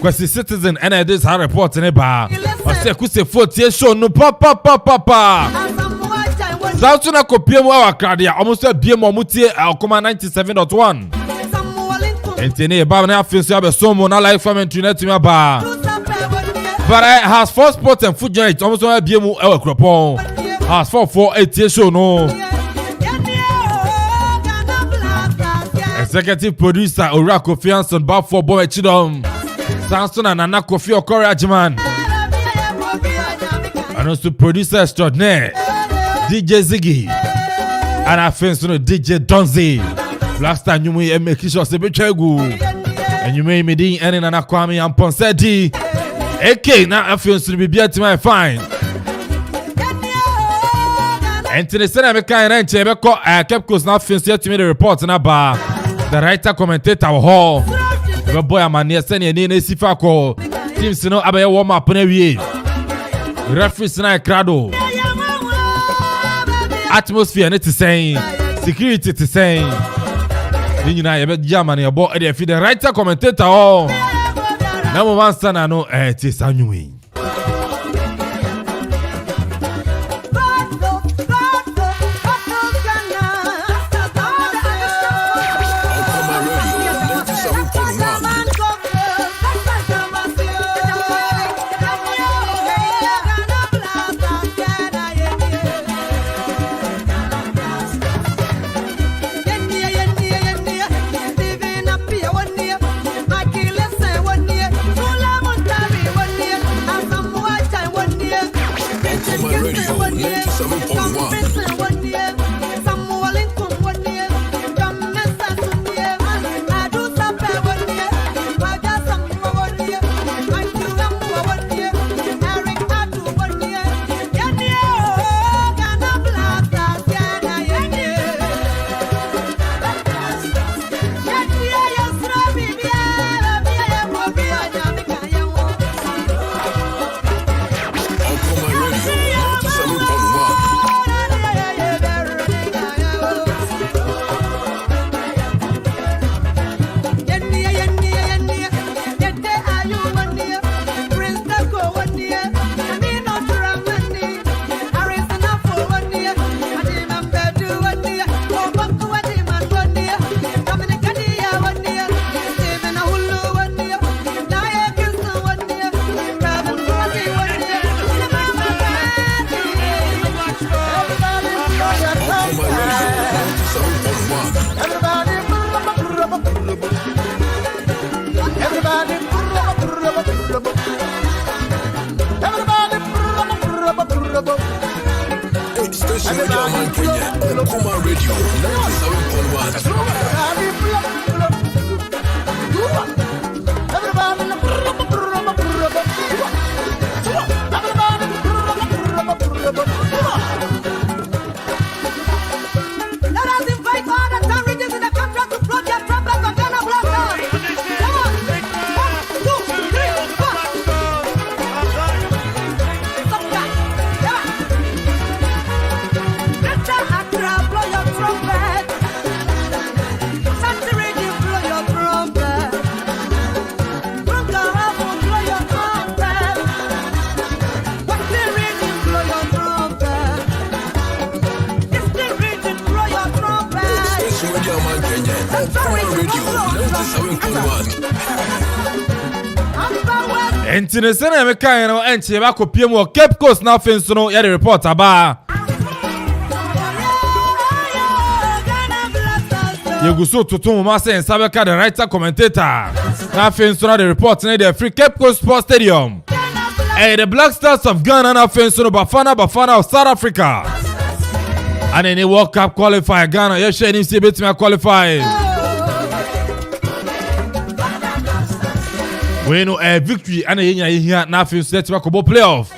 Kwasi Citizen and this hard report in ba. I say kuse 40 show no papa. Sautu na kopie mu awakradia almost bie mu mutie akoma 97.1. Entene ba na afenso abesomo na live from internet me ba. But I has four sports and food joint almost bie mu awakropon. Has 448 show no. Executive producer Ora Kofi Anson ba for boy chidom. Samson and Nana Kofi Okoroajiman. And also producer extraordinaire DJ Ziggy. And I think DJ Donzi. Last time you may make sure to be chegu. And you may be any Nana Kwame and Ponseti. AK now I feel to be to my fine. And to the same I can't kept close now feels to me the report in a bar. The writer commentator hall. The boy I'm near sending a Sifa call. Teams to know about warm up on a way. Referee Sinai Crado. Atmosphere net to saying. Security to saying. You know, I bet Germany about the writer commentator. Oh, number one son, I know it is a new way. Entine sene me kan no enche ba kopie mu Cape Coast na fenso no ya the report aba. Yeguso tutu ma say nsabe ka the writer commentator. Na fenso na the report na the Free Cape Coast Sports Stadium. The Black Stars of Ghana na fenso no Bafana of South Africa. And then the World Cup qualifier Ghana you share him say betima qualify. We know a victory and a here now for set to go playoff.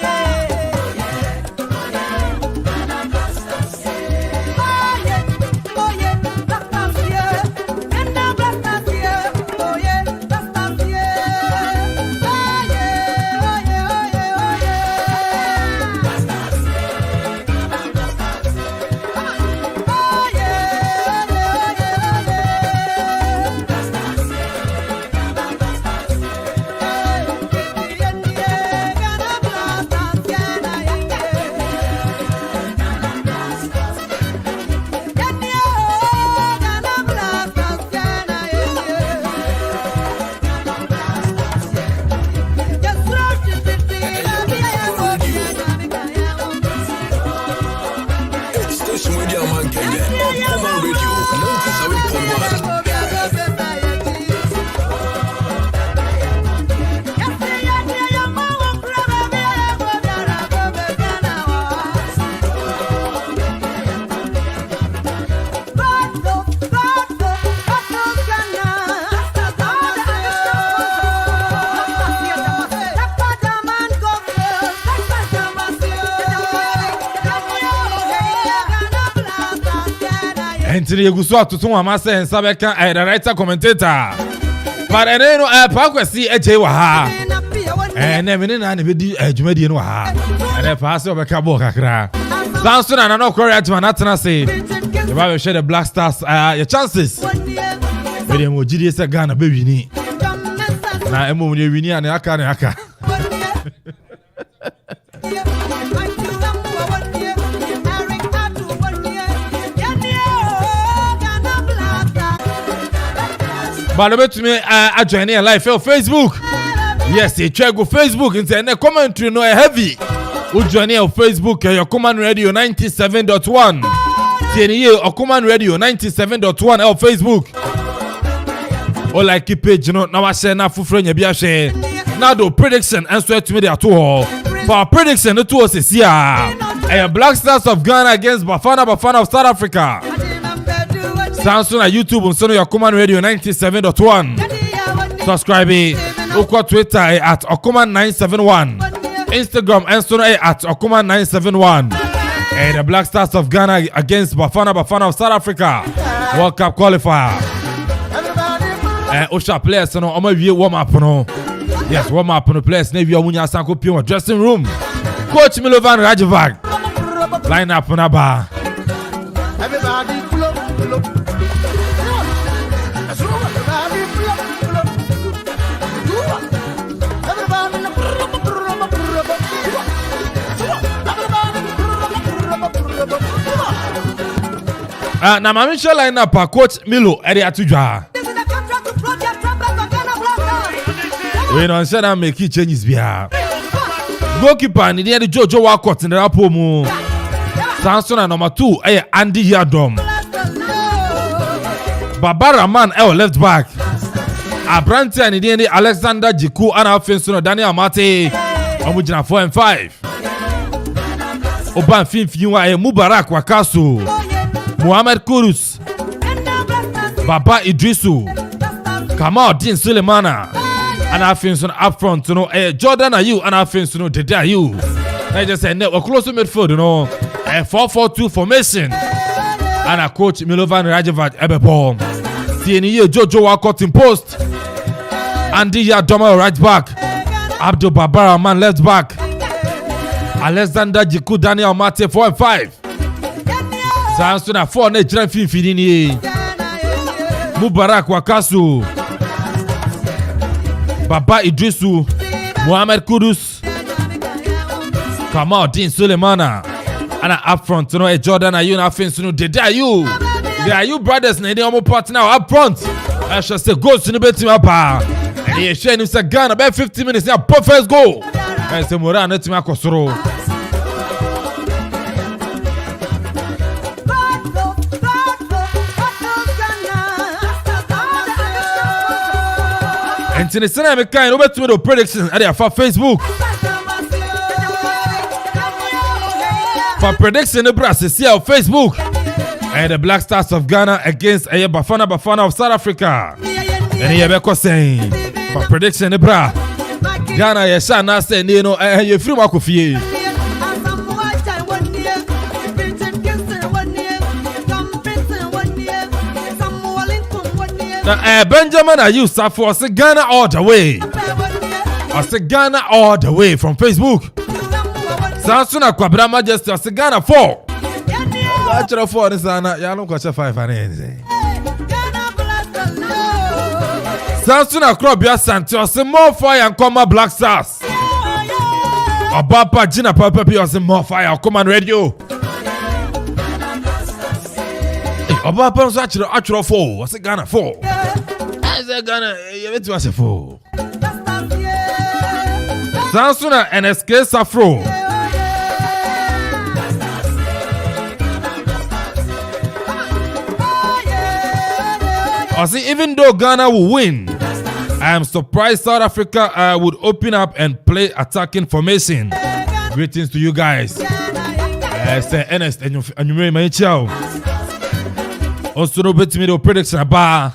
Entini yeguso atutu wa masa ensa beka the writer commentator. But eno pa kwesi eje wa ha. Na me na na bedi adwumadi no ha. Na pa se obeka bo kakra. Sanso na no correct man atena say. The Bible share the Black Stars your chances. We dem ogidi se Ghana be wini. Na emo ne wini ane aka. But about to me, I join here live on Facebook. Yes, you check go Facebook and say, commentary no heavy. You join here on Facebook, your Command Radio 97.1. Tieni here, or Command Radio 97.1 on Facebook. Or like keep page, you know, now I say, now for friend, you be a share. Now do prediction and swear to me there too. For prediction, the two is here. And Black Stars of Ghana against Bafana of South Africa. Samsung at YouTube on Sono your Command Radio 97.1. Subscribe Oko Twitter at Okuman971. Instagram and Sono at Okuman971. And the Black Stars of Ghana against Bafana of South Africa. World Cup qualifier. And Osha players no Oma view warm up no. Yes, warm up no players Navy Omunya Sanko Pio dressing room. Coach Milovan Rajevac. Line up on a bar. Everybody pull up. Na mami show line up Coach Milo eri atujwa. We don't say that make changes bia. Goalkeeper ni the Jojo Walcott in the rapo mu. Samson na number 2 Andy Yadom. Barbara Man left back. Abrante and the Alexander Jiku and Alfonso Daniel Amate. Omujina 4 and 5. Oban Finfiwa Mubarak Wakasu. Muhammad Kurus. Baba Idrisu. Kamal Din Sulemana. And Alfonso up front, you know, Jordan Ayew and Alfonso Dede Ayew. I just said, we're close to midfield, you know, 4-4-2 formation. And a coach Milovan Rajevac Ebebo. TNE Jojo Walcott in post. Andy Yadoma right back. Abdul Barbara Man left back. Alexander Jiku Daniel Mate 4 and 5. Samsung 4 ne Jiran Finfini. Mubarak Wakasu. Baba Idrisu. Muhammad Kudus. Kamal Din Sulemana. And up front, you know, Jordan Ayew and Alfonso Dede Ayew. The Ayew brothers, and they are partner up front. I shall say, goes to the bed team up. And he is sharing his gun about 50 minutes now. Perfect goal. And say, Moran, let me Akosoro. And in the same kind, over to the predictions at for Facebook. For prediction, the brass is here on Facebook. And the Black Stars of Ghana against Bafana of South Africa. And here we saying for prediction, the brass Ghana, yes, I not say, you know, you free Makofi. Benjamin Ayew for say Ghana all the way. I say Ghana all the way from Facebook. Samson Akwabra Majesty, I say Ghana 4. Actually 4 is Ghana. You don't catch 5 and anything. Samson Akwabra Santi, I say more fire and come Black Stars. Abapa Gina Papa, I say more fire, Command Radio. Abapa actually 4. I say Ghana 4. I say Ghana, you bet you I say 4. Samson and SK Safro. I see, even though Ghana will win, I am surprised South Africa would open up and play attacking formation. Greetings to you guys. Say Ernest and you may my child. Also, no bet me the prediction about.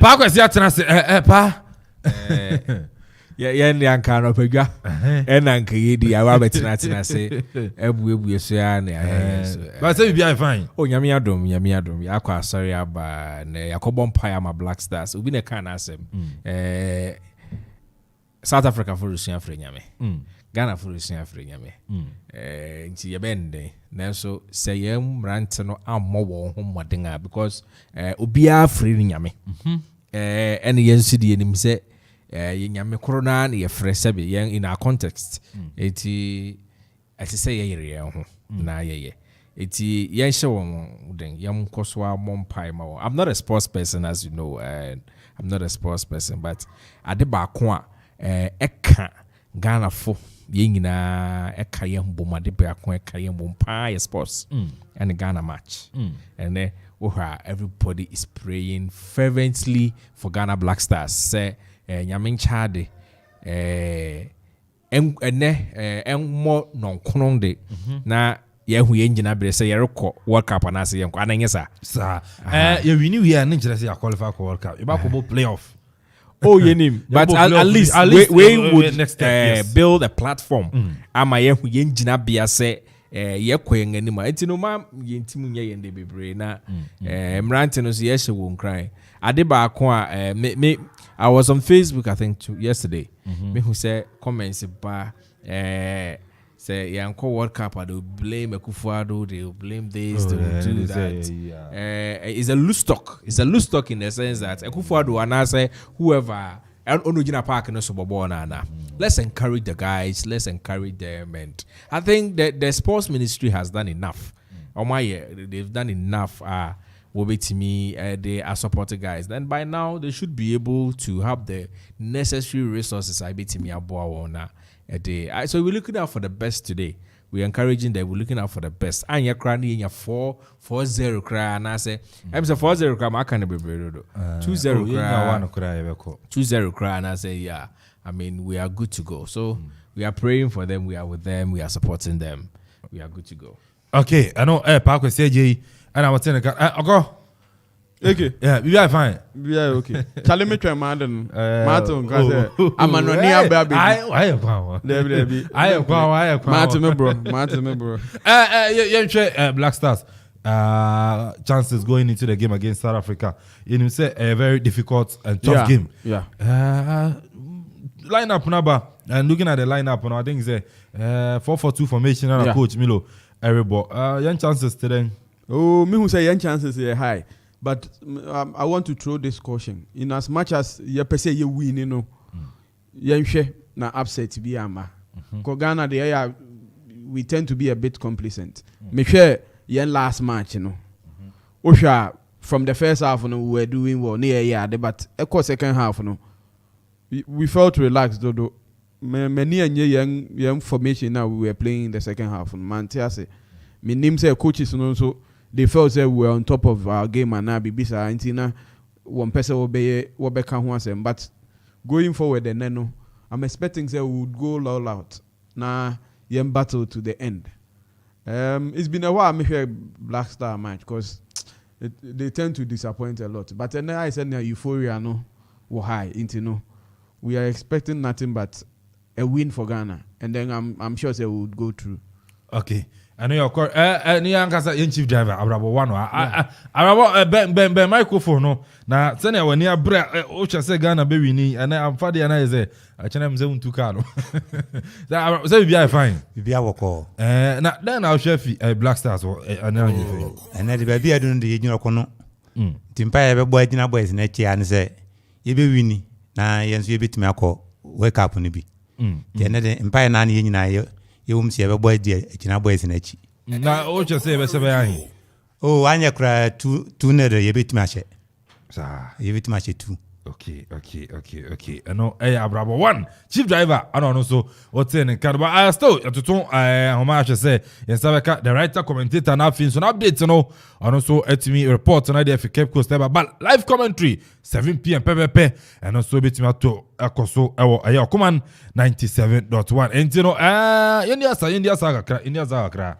Pa kwesi atena se pa Yen yanka no pagwa. Enanka yedi awa betina say ebu so ya na. But say be fine. Oh nyame adom yakwa sorry aba na yakobom pie ma Black Stars. Obi ne kan asem. South Africa for Russian free nyame. Ghana for Russian free nyame. Nti ye bende nanso say yem rant no ammo wo ho modenga because obia free nyame. Ene yensi de nim say nyame corona na ye frɛ sɛbe yen in our context. Eti say ye ho na ye. Eti yen hye won den yem koso a mompai ma wo. I'm not a sports person as you know, and I'm not a sports person, but ade ba ko a eka Ghana fo ye nyina eka ye mbom ade ba ko eka ye mbom pa ye sports and Ghana match. And then everybody is praying fervently for Ghana Black Stars. Say nyamin chade mo non kononde na ye hu ye ngina bre say ye rekọ World Cup na say ye nkwa ananye sa you win here na nkyerɛ say qualify for World Cup. You back go playoff. Oh, you name, but at least we would build a platform. Ama ye hu ye ngina bia say ye kwen anima. Enti no ma ye ntimu nye ye nde bebre na mrante no so ye hye wo nkran. Ade ba ko a me I was on Facebook I think yesterday. Me who say comments ba say yanko World Cup they will blame Akufo-Addo, they will blame this, they will do that. It's a loose stock. It's a loose stock in the sense that Akufo-Addo and I say whoever Park no so na. Let's encourage the guys, let's encourage them, and I think that the sports ministry has done enough. They've done enough. To me, they are supporting guys. Then by now they should be able to have the necessary resources. I bet me so we're looking out for the best today. We're encouraging them. We're looking out for the best. And you're crying in your 4-0 cry. And I say, I'm saying 4-0 cry. I can't be brave. 2-0 cry. 2-0 cry. And I say, yeah. I mean, we are good to go. So we are praying for them. We are with them. We are supporting them. We are good to go. Okay. I know. Parkway CJ. And I was saying, okay. Okay. Yeah, we are fine. We are okay. Charlie me try Martin, cause I'm an near baby. I am power. I am power. Martin me bro. Black Stars. Chances going into the game against South Africa. You know, say a very difficult and tough game. Yeah. Lineup number and looking at the lineup, I think it's a 4-4-2 formation. And coach Milo, everybody. Young chances today. Oh, me who say young chances are high. But I want to throw this caution. In as much as you per se you win, you know, you na upset be ama. Ghana we tend to be a bit complacent. Make sure yen last match, you know. Osha from the first half, you know, we were doing well near but second half, you know, we felt relaxed though. Many young formation now we were playing in the second half. Man, say, my name say coaches, you know, so. They felt that we were on top of our game and now Bibisa Antina one person will be but going forward then I'm expecting that we would go all out. Now yem battle to the end. It's been a while I hear Black Star match because they tend to disappoint a lot. But then I said euphoria no high into no. We are expecting nothing but a win for Ghana. And then I'm sure they would go through. Okay. I know you're correct. Ni chief driver abrabo one abrabo ben microphone no na sene when near bra o say Ghana be wini and I'm fadi and I say I chana mze untu ka no that say be fine be woko na then I'll chef Black Stars and the baby I don't the junior kono timpa e be boy jina boys na chi an say ye be wini na yenso ye betimi akọ wake up no bi the na the empire na ye nyina ye you see a boy dear, China boys in a chi. Now, what you say, Mr. Oh, I never cry 2 ye bit match it. You bit match it too. Okay. I know, Bravo 1, chief driver. I don't know, so what's in the car, but I still, to tone, how much I say, yes, the writer, commentator, now things on updates, you know, and also at me report on idea for Cape Coast, but live commentary, 7 p.m. and also bit me to Akoso, our command 97.1. And you know, India Saga.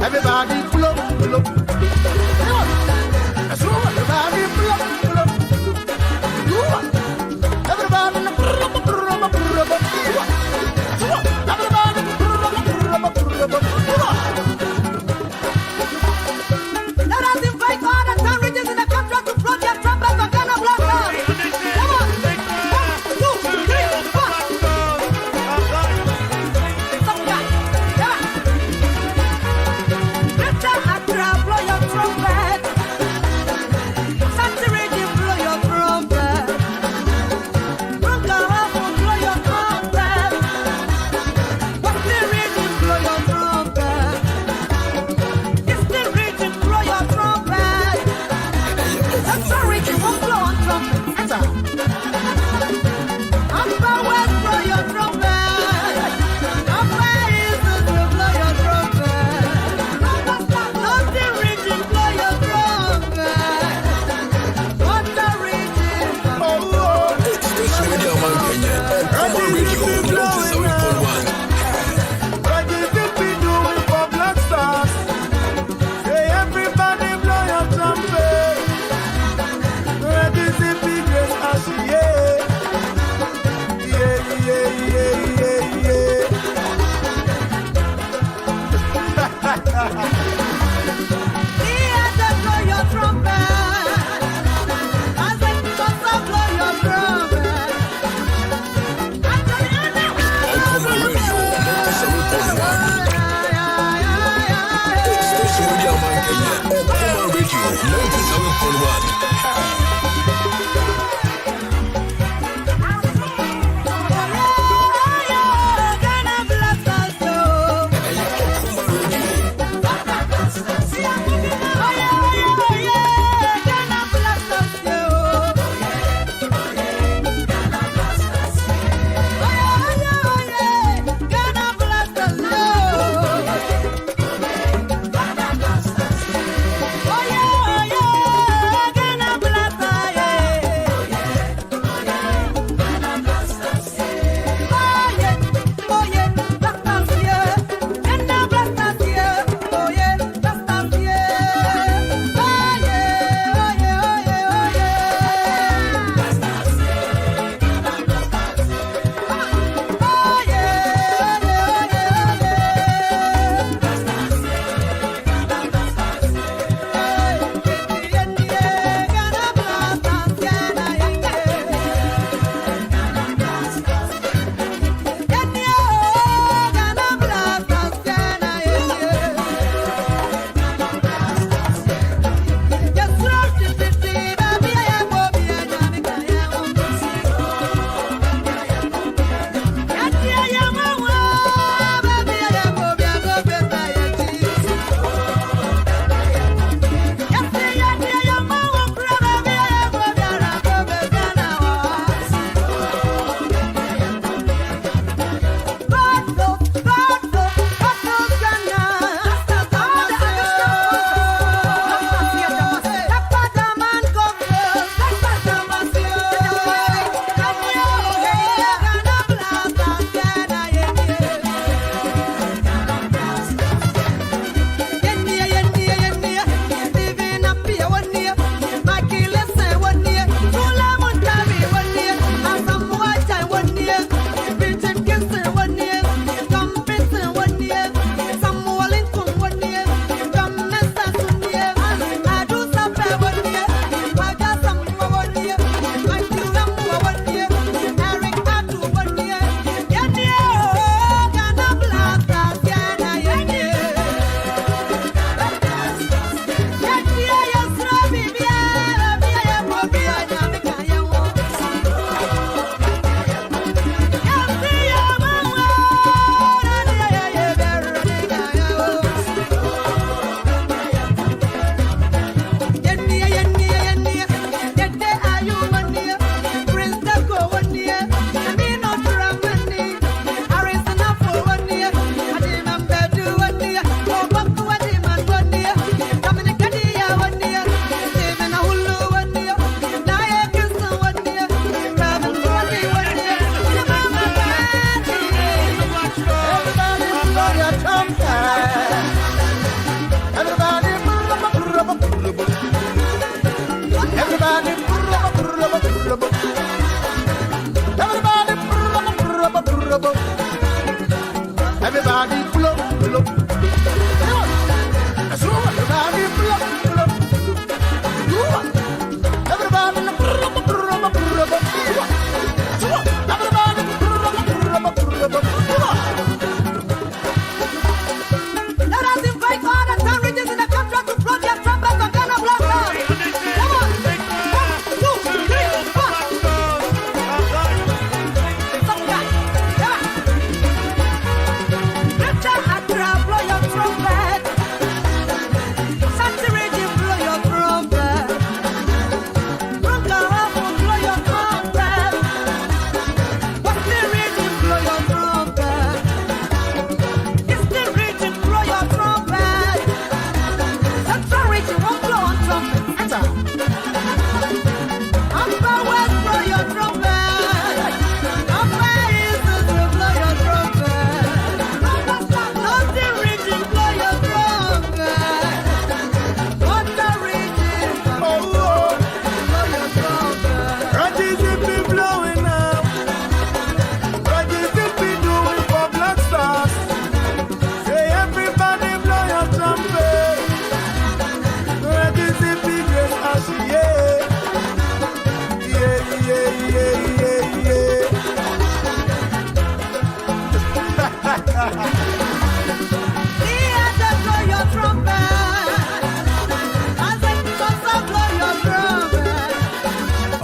Everybody pull up, pull up. That's right. Everybody pull up, pull up. Everybody pull up, pull up, pull up. Everybody pull up, pull up, pull up. Let us invite all the town regions in the country to blow their trumpets and Ghana blasters. Come on. 1, 2, 3, 4. Some guy. Yeah. Mr. Accra, blow your trumpet. Saturday, blow your trumpet. Rungahamu, blow your trumpet. What's the region, blow your trumpet. It's the region, blow your trumpet. That's the region, won't blow on trumpet. Enter. Upper West, blow your trumpet. Upper East, blow your trumpet. North the region, blow your trumpet. What the region? Station Radio Man Kenya. Come on, radio. This is how we pull one. What do you be doing for Black Stars? Hey, everybody blow your trumpet. Where does it be, grace as she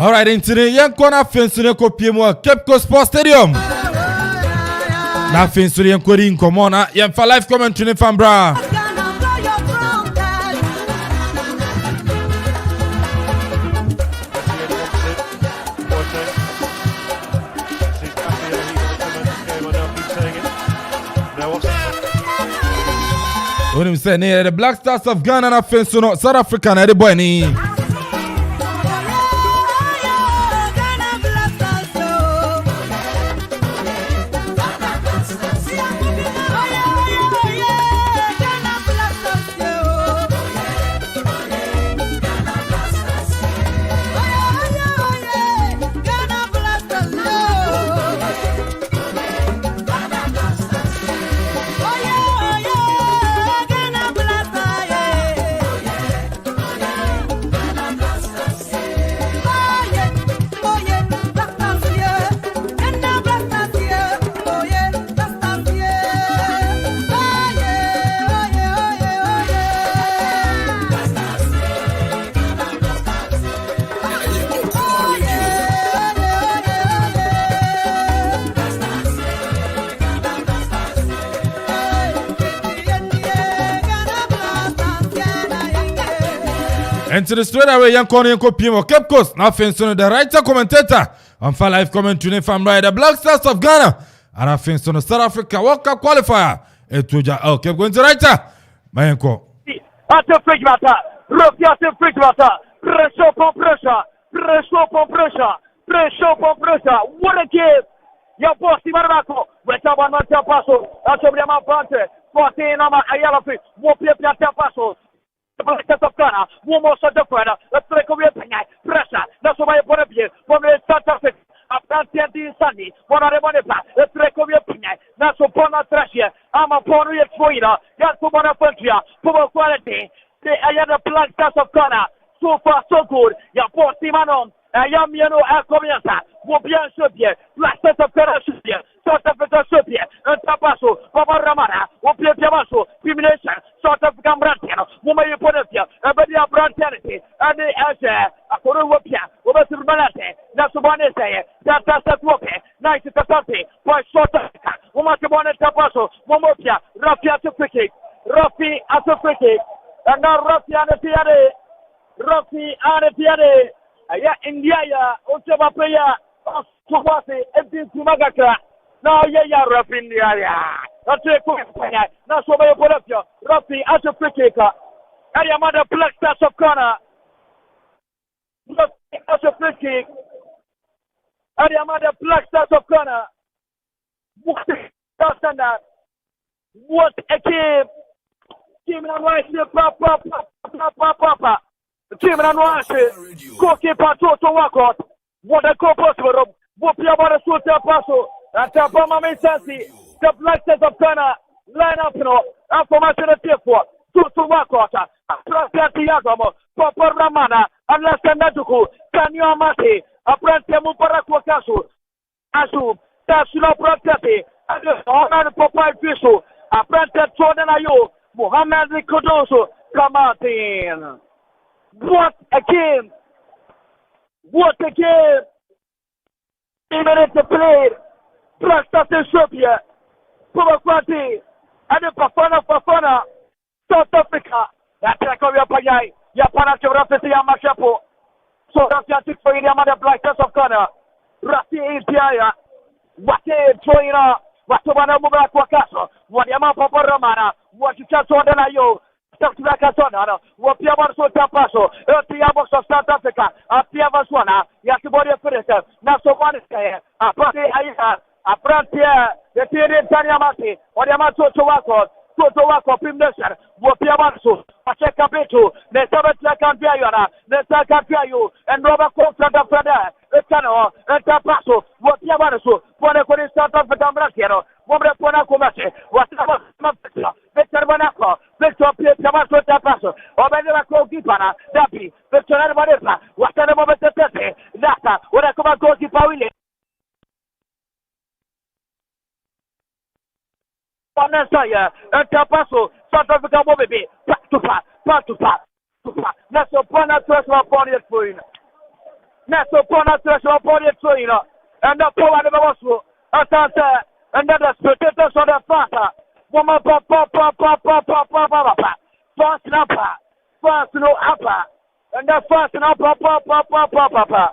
All right, in today, young corner fence in the Cape Coast Sports Stadium. Now, fence to the young come on, young for live commentary from Bra. When him say near the Black Stars of Ghana na fence no South Africa na the boy ni. And to the straight away, young corner, young Pimo, Cape Coast. Now, fence on the writer commentator. On for live commentary from the Black Stars of Ghana. And I fence on the South Africa World Cup qualifier. Etuja, okay, going to writer. My uncle. At the fridge matter. Rofiat the fridge matter. Pressure for pressure. Pressure for pressure. Pressure for pressure. What a game. Your boss, Imarako. West of one month passo. That's a Brahma Pante. 14 on my Ayalafi. Wopia passo. Black Stars of Ghana, one more shot of fire. Let's take away pressure. That's why I put up here from the South Africa. After the Sunday, one of the money back. Let's take away that's upon us here. I'm upon you, Twitter. That's for one of Frontier. Poor quality. They are the Black Stars of Ghana. So far, so good. Your boss, Imanom. I am, Alcomiasa. Will be on Soviet. Black Stars of Ghana, Soviet. South Africa, Soviet. And Tapaso. Papa Ramana. Will be a Piamaso. Crimination. South African Brantiano. Woman, you put up here. Everybody are Brantianity. And the answer. I put a whoopia. Over to Malate. That's what I say. That's a whoopie. Nice to something. For South Africa. Woman, you want to Tapaso. One more here. Rafi at the cricket. Rafi at the cricket. And now Rafi at the Piade. Rafi at the Piade. Yeah, India, Ochaba player, Swati, empty Sumagaka. Now, yeah, rough India. That's a quick thing. That's what I put up here. Rafi as a free kicker. Ariamada Black Stars of Ghana. Rafi as a free kick. Ariamada Black Stars of Ghana. What a game. Team and Rice, Papa. Team and Rice, goalkeeper Toto Wakot. What a goal possible. What the other Sota Paso. That's a Bama Messi. The Black Stars of Ghana line up, information at T4. Toto Wakot. Pratiagamo. Papa Ramana. And Lasanatuku. Kanyo Amati. A Prantia Muparakwakasu. Asu. Tasula Pratiati. And the honor Papa Fisu. A Prantia Tordanayo. Mohamed Kodoso. Kamatin. What a game! What a game! 3 minutes to play. Black Stars in Serbia. Pumakwati. And the Bafana. South Africa. Attack of Yapayai. Yapana Chorafisi Yamashapo. So Rafi for the Black Stars of Ghana. Rafi Intiaya. Wate Joina. Watobana Mubak Wakaso. Wadiama Papa Ramana. What you just order yo. Wapiaban so tapaso, Piabos of South Africa, a Piavaswana, Yakibody Furniture, Nasovanica, a Party Aika, a Prantia, the Tyrian Tanyamati, or Yamato Towako, Pimnation, Wapiabansu, a Chekapitu, the Sabat Piana, the Sakapiayu, and Robert Contra da Fada, the Cano, and Tapaso, Wapiabansu, Ponacori South Africa Brasiano, Wobra Ponacomache, whatever Victor Monaco, Victor Pietamaso Tapaso, or Beneva Kipana, Dapi, Victor Vanessa, whatever Nata, what Barbara come and goalkeeper Willie. Panasaya, Tapaso, South Africa baby, back to pass. That's upon a treasure upon it for you. That's upon a treasure upon it for you. And the power of the Waspo, and then the spectators of the father. Woman, fast no upper, and the fast no papa.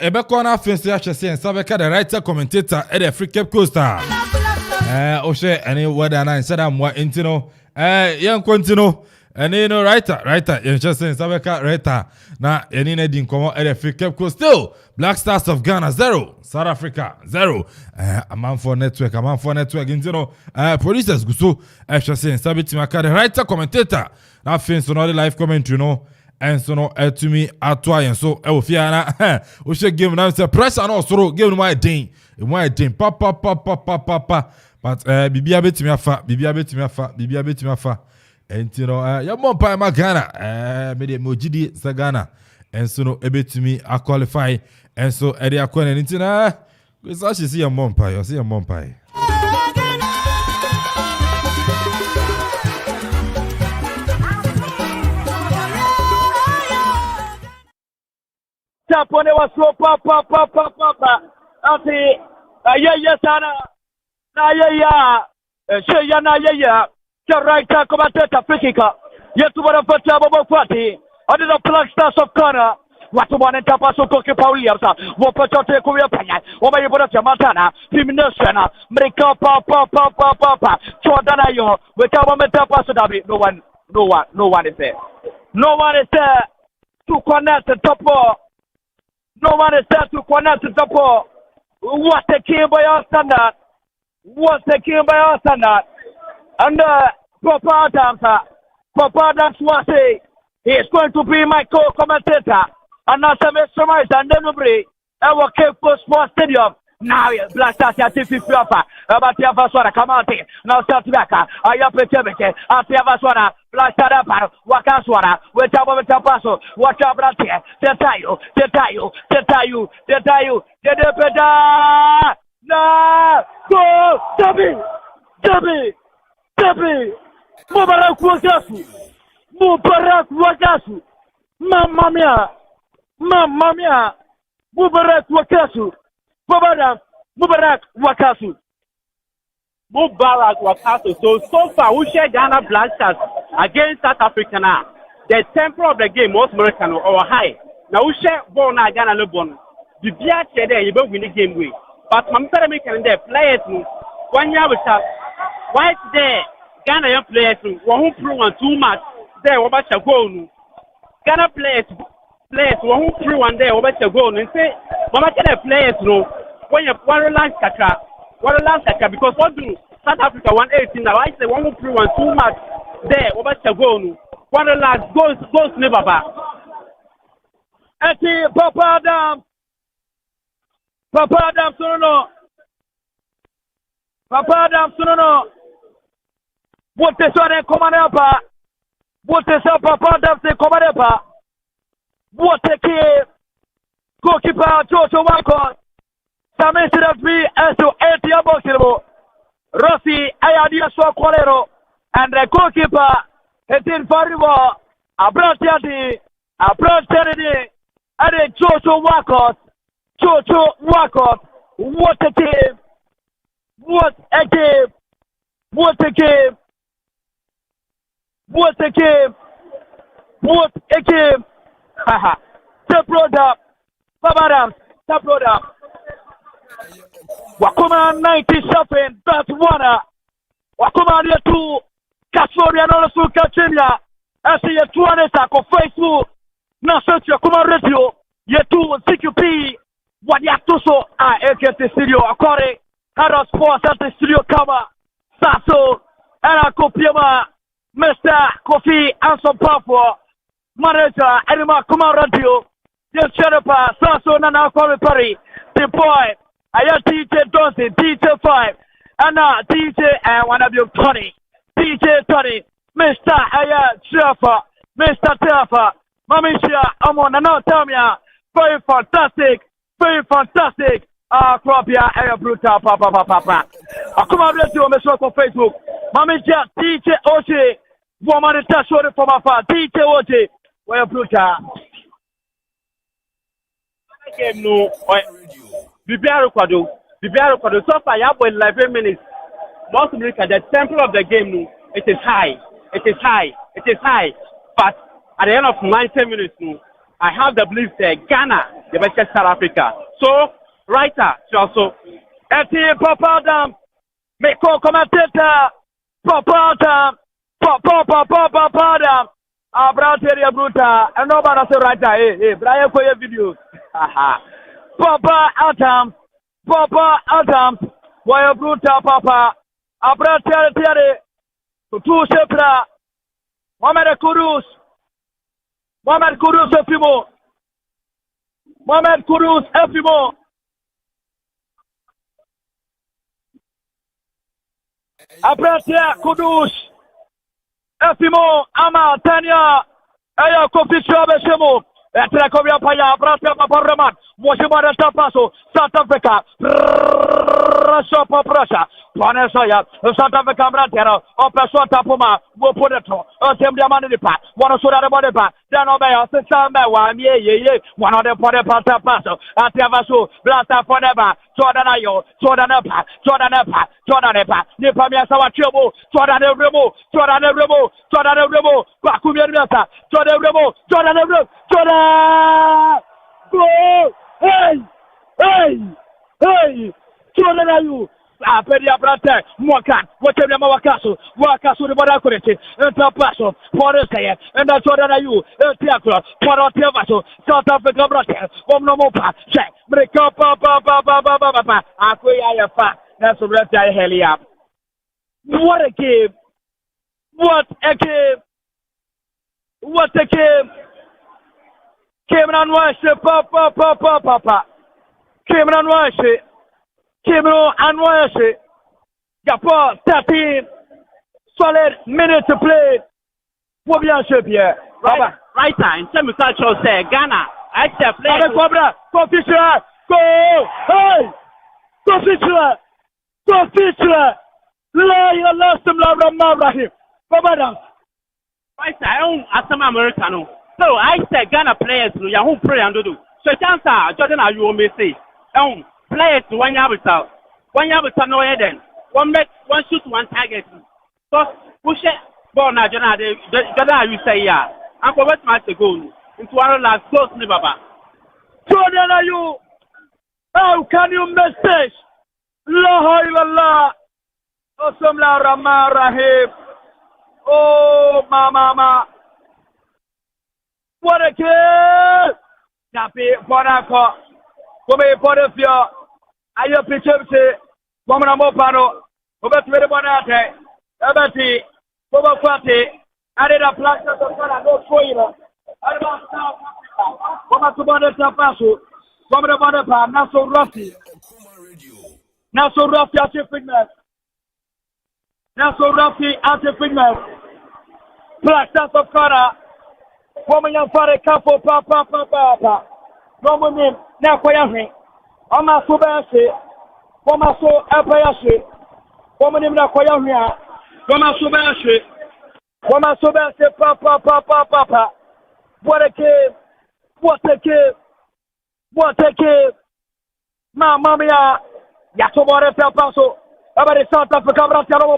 Ebe corner fence ya chese en sabe ka the writer commentator at the Free Cape Coaster. O she any whether na instead am wa intino yan continue any no writer yan chese en sabe ka writer na any na din komo at the Free Cape Coaster. Still Black Stars of Ghana 0, South Africa 0. A man for network intino producers guso chese en sabe timaka the writer commentator na fence no the live commentary no. And so no to me atwa yen so e wo fia na o she game na say pressure no soro game no my din papa but bibia betimi afa enti no ya mo pa ma Ghana me de mojidi sa Ghana and so no e betimi a qualify and so e dey akwa enti na we say she see your mom pa Tapone was so papa. Ati yeah sana. Na yeah. Sheya na yeah. Right commentator Africa. Yetu bora pata babo kwati. Adi the Black Stars of Ghana. Watu bwana tapaso koke Williams. Wopa chote kuya panya. Woma yebora chamatana. Fiminosana. Mrika papa. Chodana yo. Wetaba metapaso dabi. No one is there. No one is there to connect the top. No one is there to connect to the ball. What's the key by our standard? And Papa Adams was say he is going to be my co-commentator. And as I summarize and then we our Cape Coast Sports Stadium. Now Black Stars ya 50 offer. About the Vaswana Kamati. Now start back. I up a Tebeke. After Vaswana. Black Star Wakaswana. With our Tapaso. Watch out, Bratia. Tetayu. Tedepeda. No. Go. Tabi. Mubarak Wakasu. Mamma mia. Mubarak Wakasu. Mubarak Wakasu. So far, we share Ghana Black Stars against South Africa now. The tempo of the game was American or high. Now we share ball now Ghana Lebon. The Bia there, you will win the game way. But I'm telling you, the players 1 year with us. Why there? Ghana young players who prove and too much there about your goal. Ghana players who prove one day about your goal and say, Mama can players know when you one last kaka because what do South Africa 118 now I say one who prove one too much there about your goal. One last goes never back. Eti Papa Adams no. What is on command up? What is up, Papa Adams command up? What a key goalkeeper Joshua Walcott. Some incident be as to 80 boxable. Rossi Ayadia Socorero and the goalkeeper Etin Faribo, Abra Tiati, Abra Kennedy, And Jojo Walcott. Jojo Walcott. What a game. What a game. What a game. What a game. What a game. Haha. Step road up. Babadam. Step road up. Wakuma 97. That's one. Wakuma near 2. Kasoria no so Kachenya. I see a 200 on Facebook. Now search your Kuma Radio. Ye 2 CQP. What ya to so I get the studio Akore. Haro Sports at the studio cover. Sasso. Era Kopiama. Mr. Kofi Anson Pafo. Manager Edema Kuma Radio. Yes, Sherpa. Sasso Nana Kore Perry. The boy. I have DJ Donzi. DJ 5. And DJ and one of you Tony. DJ Tony. Mr. Aya Chaffa. Mr. Chaffa. Mamisha. Amon. No, Tamia. Very fantastic. Very fantastic. Cropia, Aya Bruta, Papa. Come on, let's do a message on Facebook. Mamisha, DJ Oji. Woman is just short for my father. DJ Oji. Where Bruta. Game no. Bibiaro Kwado. So far, you have 11 minutes. Most America, the tempo of the game, no, it is high. But at the end of 90 minutes, no, I have the belief that Ghana, the best South Africa. So, writer, also, Eti Papa Adam, make call commentator, Papa Adam, Papa Adam, Abrateria Bruta, and nobody say writer, hey, Brian for your videos. Papa Adam, Boya Bruta, Papa, Abrateria, Tutu Sepra, Mohamed Kudus, Efimo. Abratia Kudus, Efimo, Ama, Tanya, Aya Kofi Shemo, Etrakovia Paya, Abratia Papareman, Washimara Tapaso, South Africa, Russia, Panesaya, South Africa Brantero, Opera Tapuma, Wopodato, Temdiamanipa, one of Sudabodipa, then obey us, Samba, one of the Podapa Paso, Atiavasu, Blasta Foneba, Jordanayo, Jordanepa, Nipamia Sawachobo, Jordan Remo, Bakumiata, Jordan Remo, go! Hey! Jordanayu! Pedia Brante, Mokan, whatever Wakasu, the Bodakuriti, and Tapaso, Forest, and the Jordanayu, El Teatro, Porotevaso, South Africa Brante, Omnomopa, Check, Break Papa, Aquia Fa, that's a red eye Helia. What a game! Cameron Wash, Papa. Cameron Wash. Kimro and Washi. Gapa 13 solid minutes to play. What be on ship here? Right time. Some culture say Ghana. I say play. Cobra. Go Fisher. Go. Hey. Go Fisher. Lay your last time Rahim. Babadam. Right time. I am American. So I say Ghana players. You who pray and do. So chances Jordan are you may say. Players one year without no head then. One shoot, one target. So push it ball now, Jordan you say yeah. And for what match to go into one last close me baba. Jordan are you? How can you message? La ilaha Awesome la Rahim. Oh mama. What a kill! Yapi Bonako. Come Podefio. Ayo Pichepse, Wamana Mopano, over to the Bonate, Abati, Boba Fati, added a plaster of Sana, no spoiler. Wama to Boneta Paso, Wamana Bonapa, Naso Rossi, Naso Rossi anti figment, plasters of Sana, Woman Fare Capo, Papa, Roman, Nakoyami. Oma Subasi, Woma so Apayashi, Woman in Nakoyamia, Woma Subasi, Papa. What a game! What a game. Mamma mia. Yatomore Pelpaso. About the South Africa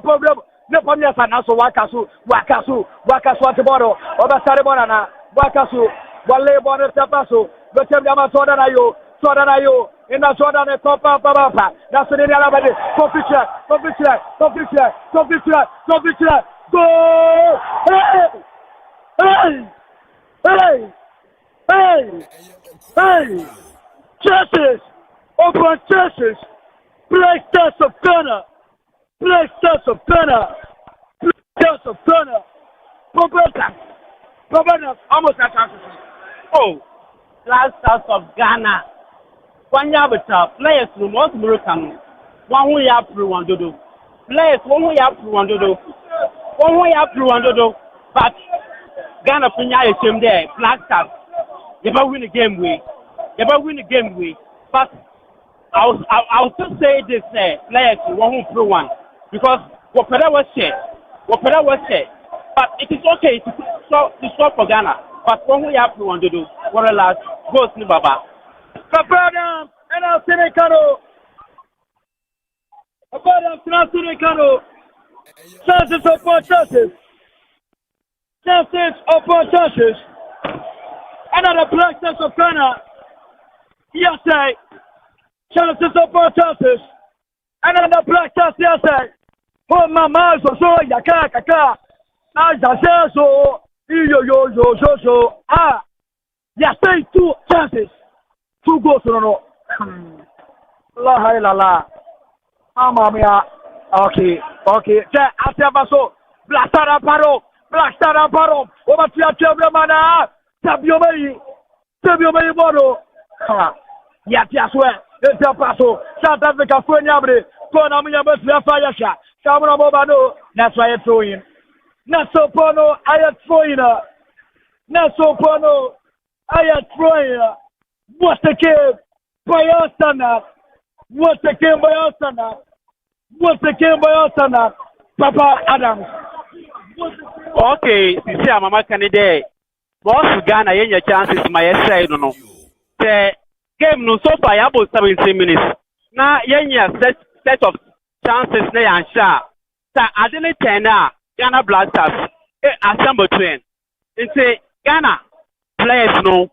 problem. No problem. So Wakasu at the bottom. Over Saribonana. Wakasu. Wale Bonner Pelpaso. The Temyama Sodanayo. In the Jordan Copa Papa. That's the Alabama. Competition. Go! Hey! Justice! Open justice! Black Stars of Ghana! Roberta! Almost at Oh, Black Stars of Ghana. One year players from most American. One who ya through one dodo. Players one who ya through one dodo. But Ghana Pinya is him there. Black Stars. You never win a game way. But I'll still say this players one who through one because whatever was said. But it is okay to stop for Ghana. But one who ya through one dodo. What a last goes to Baba. Abadam and our Senecano. Chances upon chances. Another Black Stars of Ghana. Yes, chances upon chances. Another Black Stars, yes, oh, Mama, so, Yaka. So, yo. Yes, 2 chances. 2 goals, no. La. Mamma mia. Okay. Atebaso. Black Star Paro. Over to Chebramana. Sabio Bodo. Yatiaswe. Paso. South Africa, Fuenyabre. Konamia Fire shot. Samura Bobano. That's why I throw in. Naso Pono. I am throwing. What's the game by our standard? Papa Adams. Okay, you see, Mama Canada. Boss Ghana, your chances, my essay, no. The game no so far about 17 minutes. Now, set of chances, and Sha. I didn't turn out Ghana Black Stars. Assemble train. And say, Ghana players, no.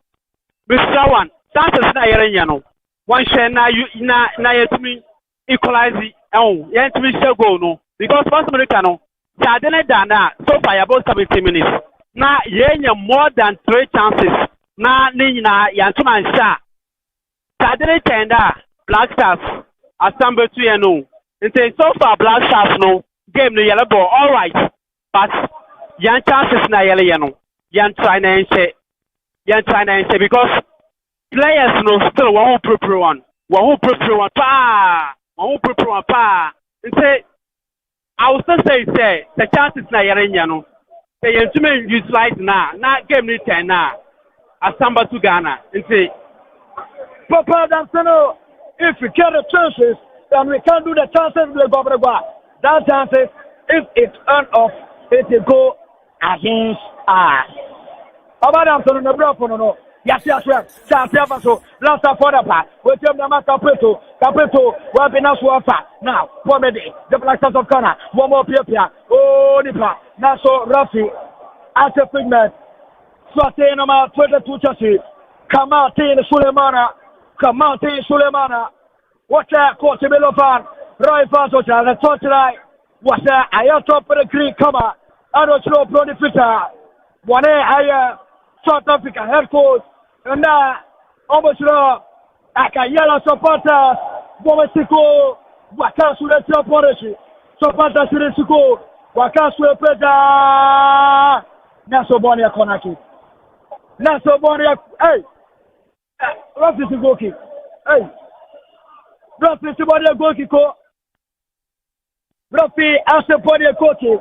Mr. One. Chances na yere no one share na yetumi equalize yetumi share goal no because first America no sadene dana so far about 17 minutes na yenya more than 3 chances na nyina yantuma nsha sadene tenda Black Stars assemble to you no say so far Black Stars no game no yellow ball all right but yan chances na yele no yan try na nche because players no still one who prepare one pa. And say I will still say the chances na yarenya no. Say you to me utilize na game ni 10 na. Asamba to Ghana and say Papa Dansano, if we get the chances, then we can do the chances with Gobregua. That chances, if it's on off, it will go against us. Papa Dansano no. Yes, so last for the part. We tell them Capeto, what been us now, the Black Stars of Ghana, one more Pia, oh, Nipa, Naso Rafi, as a pigment, Swatenama, 22 chassis, Kamate Sulemana, what's that, Coach Belofan, Roy Faso, the Torchlight, what's that, I have top of the Greek cover, I don't show Pronifita, one South Africa head coach, and almost yellow supporters, Bomesico, Wakasu, supporters, Sirisico, Wakasu, Peda, Naso Bonia Konaki. Naso Bonia, hey, Rafi Sigoki, hey, Rafi Sibonia Gokiko, Rafi Aseponia Koki,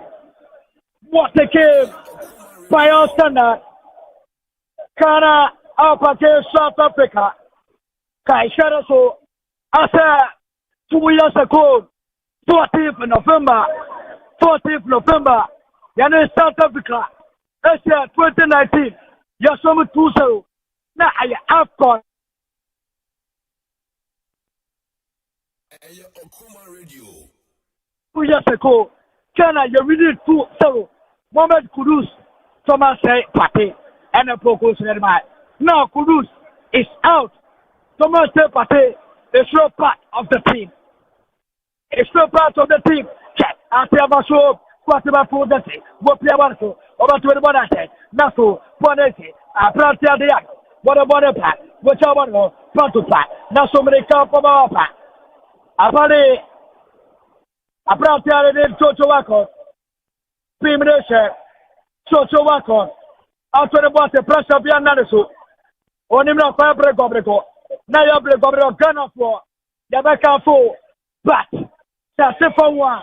what a game by our standard. Ghana up against South Africa. Kaishara so after 2 years ago, 14th November, Yana South Africa, Asia 2019, Yasomu 2-0. Now I have gone Okuma Radio. 2 years ago, Ghana, you really 2-0. Mohamed Kudus, Thomas say Pate, and a Poko Cinema. Now Kudus is out. Thomas say Pate is no part of the team. It's no part of the team. Check. After a show, whatever for the team, what play about so, over to the one I said. Naso, Ponete, a Pratia de Yak. What about a pack? What I want to front to pack. Naso America for our pack. Apale, a Pratia de Toto Wako. Primination, Toto Wako. After the water, pressure beyond Nanaso. Only not fire break obrego. Now you break obrego gun for. Yabaka for. But, that's it for one.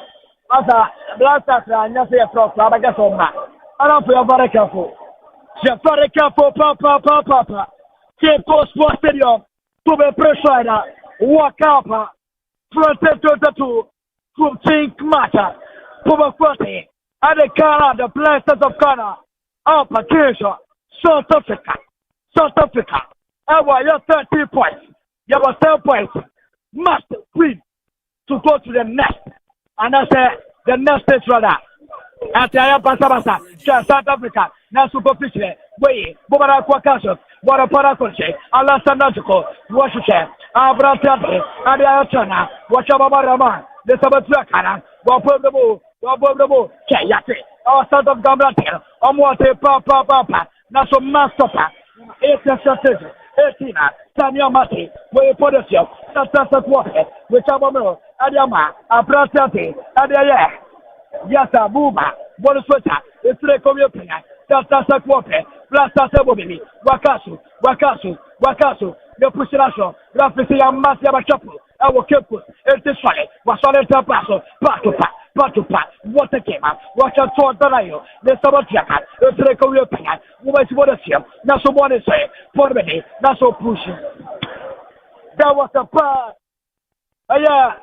After Blasters and Yassia Frost, I guess on that. I don't feel very careful. You're very careful, Papa. Keep post sports stadium to be pressured. Walk up. 2022 from Think Matter. Puma 40. And the Ghana, the Blasters of Ghana. Up Patricia. South Africa. Ever, you're 30 points. You have 10 points. Must win to go to the next. And I say the next stage rather. After I am Basa, South Africa, now superficial, way, Bobara Quacaso, what a paracoche, Alasanatico, Washington, Abrantante, Adiatana, Washabaraman, the Sabatracana, Wababo, Chayate, our South of Gamblatier, Omwate, Papa, Naso Mastopa, 18, Tanya Mati, where you put yourself, Santa Water, with Abamo, Adiama, Abrantante, Adia. Yasa Buma, Bonusweta, it's a community. Santa Water, Blasta Sabobini, Wakasu, the Pusilation, Rafisia Masia Chapu, our Kipus, it's this funny, was on a passo, Patupa, water came up, watch out for Dalayo, the Sabatia, it's a community, who is what is here, not so one is say, for me, not so pushing. That was a part. Yeah.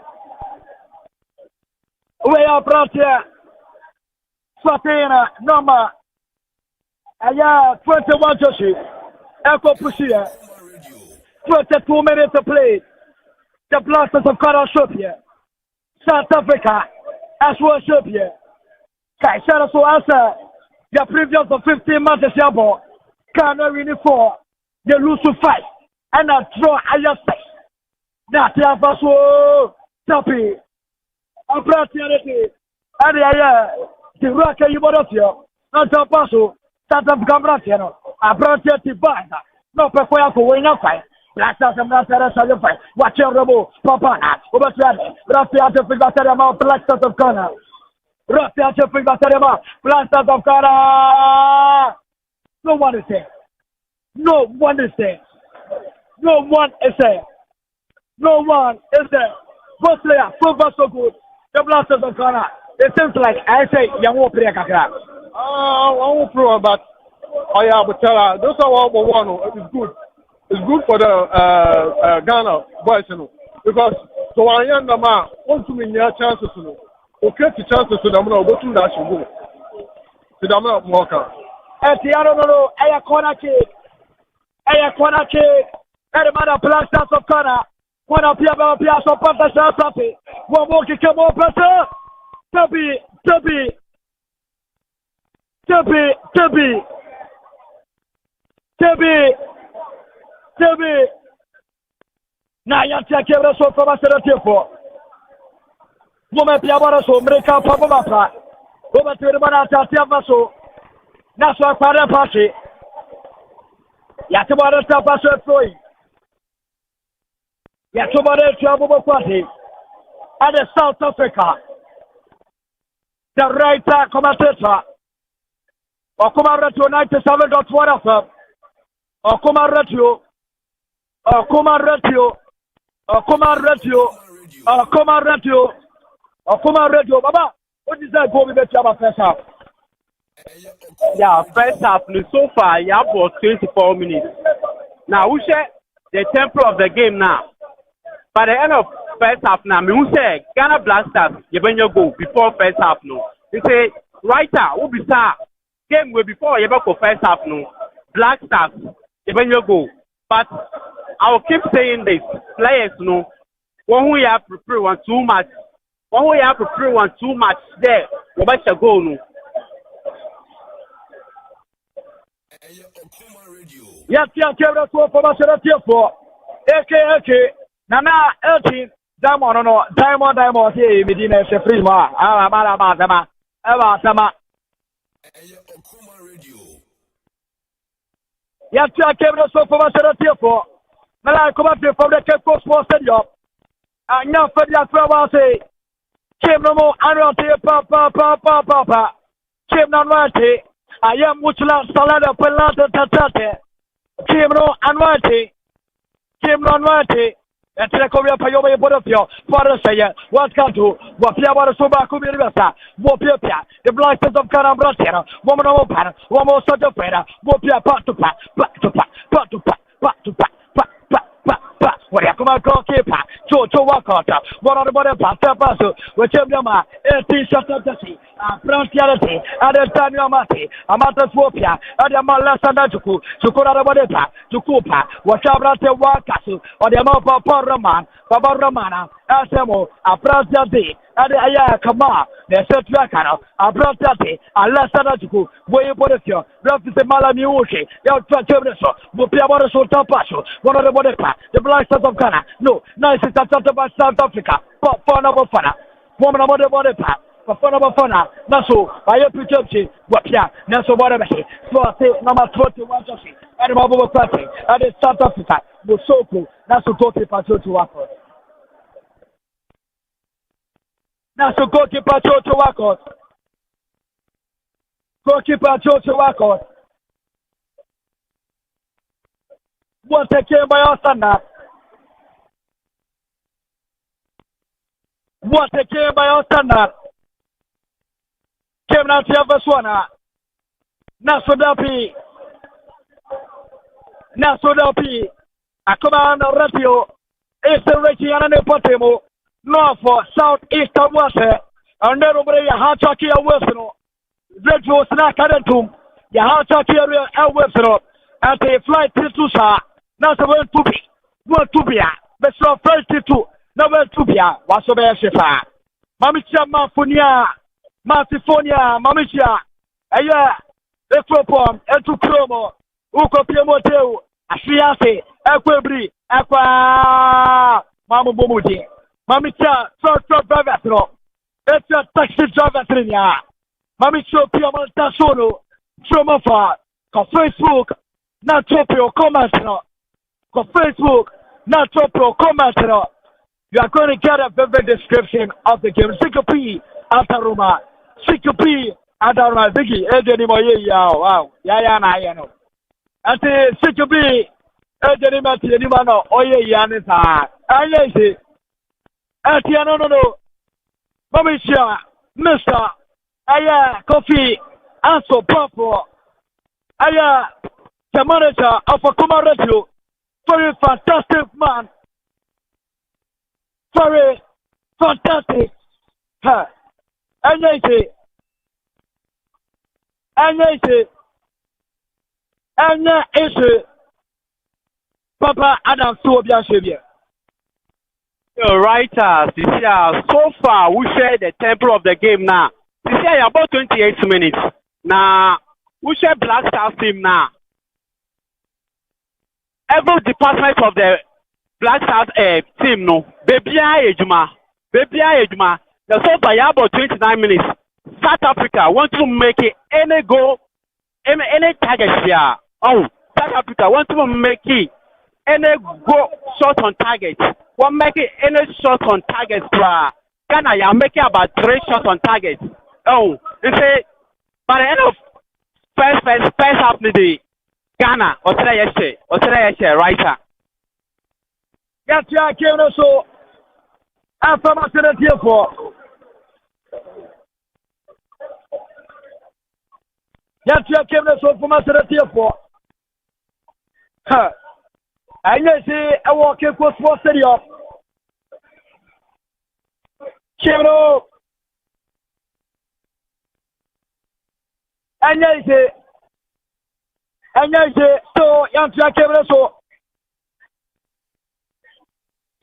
We are brought here. Swatina, number. 21 Joshi. Echo Pushia. 22 minutes to play. The Blasters of Ghana shop here. South Africa as well shop here. Kaishara so answer. The previous of 15 matches yabo. Ghana winning 4. They lose to 5. And a draw higher 6. That's the Abaso. Tapi. Opportunity. And the Rocket you bought here. Not a passo. South of Gambratiano. A Branchetti Banda. No prefer for winning a fight. Blasters and Blasters of the fight. Watch your robo. Papana. Overtrade. Rafiat of Figatarama. Blasters of Ghana. Rafiat of Figatarama. Blasters of Ghana. No one is there. No one is there. No one is there. No one is there. Both player, so far so good. The Blasters of Ghana. It seems like I say, young war player. I won't prove, but I will tell her. Those are all one. It's good. It's good for the Ghana boys, you know, because so I am the man. Want to win your chances, you know. Okay, the chances to them. Go to that you go. To them not Walker. And the other no, I corner kick. And the man Blasters of Ghana. One up here, so Panta Sapi. One more kick, more pressure. Tubby. Now you take care of so from us at the for. Woman Piabara so break up Papa. Over to the Manata Tiavaso. Nassau Para Party. Yatabara Tapaso Troy. Yatabara Travel Party. And the South Africa. The writer commentator. Okuma Radio 97.1 FM. Okuma Radio. Baba, what is that goal we bet you about first half? Yeah, first half, so far, you have about 24 minutes. Now, we share the tempo of the game now. By the end of first half now, we say Ghana Blasters, you bring your goal before first half no. They say, writer, who be star? Game way before you go first half no. Black Stars, you bring your goal. But I will keep saying this, players no. one who you prepare one too much. One who you prepare one too much there. What about the goal? No. Yes, Kevin, so for myself, for AK, Nana, 18, Diamond, no, Diamond, here, Medina, Frima, Sama. Yes, Kevin, so for myself, for Nala, come up from the Cape Coast Sports Stadium. And now for the 12 hours, say, Kim no more, I don't say, Papa, Kim no more, I am Mutula Salada Pelata Tatate. Kim no Anwati, and Telecoria Payoba Bodofio, Father Sayer, what can do, what Piabara Soba Kubirasa, Wopia, the Blasters of Carambratera, Woman of Pan, one more sort of Feda, Wopia Pat to Pat, what I come out goalkeeper, to walk out, one of the body pass, which Yama, 18 shots of the sea, Prantiality, and the Daniel Mati, Amata Swopia, and the Malasa Najuku, to Kurabadeta, to Kupa, Washabrate Wakasu, or the Amapa Paraman, Baba Romana, Asemo, a Prantiality, and the Aya Kama, the Setlakano, a Prantiality, a Lasa Najuku, where you put it here, Rapid Malamiushi, your Tracheso, Mupiabara Sota Paso, one of the Bodepa, the Blasters of Ghana, no, nice is that about South Africa, but fun of Fana, woman of the Bodepa. Fana, Naso, I have to what ya, Naso Bodabashi, so I say number 21 Joshi, and Mobile Party, and it's South Africa, Musoku, Naso goalkeeper to Wako. Naso goalkeeper to Wako. Goalkeeper to Wako. What a game by Osana. What a game by Osana. Came out here for Swana. Nasodapi. Akuma no Ratio. Eastern Region and Potemo. North for Southeast of Wasa. And then over your Hataki and Western. Dreadful snack at the tomb. Your Hataki area and Western. At a flight to Tusa. Nasa went to be. What to be? Best of first to. Never to be. What's the best? Mamicha Mafunia. Masifonia, Mamisha, Aya, Ecropom, Etu Cromo, Uko Piemoteu, Ashiase, Equebri, Aqua, Mamu Bomuji, Mamicha, truck driver, it's a taxi driver, Mamicho Piamata Solo, Tromofa, Facebook, not Topio Commercial, Facebook, not Topio Commercial. You are going to get a vivid description of the game. CKP, Ataruma. CKP, Adaruma, Vicky, Edeni Moye, wow, Yaya, no. And the CKP, Edeni Mati, Edimano, Oye, Yanisa, Ayesi, Atiano, no, Mamisha, Mr. Aya, Coffee, Anso, Papo, Aya, the manager of a Kumaretio, very fantastic man, very fantastic, huh? Anyese, Papa Adam Sobia Xavier. Right, so far we share the tempo of the game now. This year about 28 minutes. Now we share Black Stars team now. Every department of the Black Stars team no. Baby Ejuma. The so far about 29 minutes. South Africa want to make it any goal, any target here. Oh, South Africa want to make it any goal shot on target. Want make it any shot on target. Ghana, you are making about 3 shots on target. Oh, they say by the end of first half of the day, Ghana, Australia, right? Yes, yeah, came also. After my here for. Yes, yeah, came also for my here for. I see a walking for sports stadium. Chino. And yes, so young Jack came also.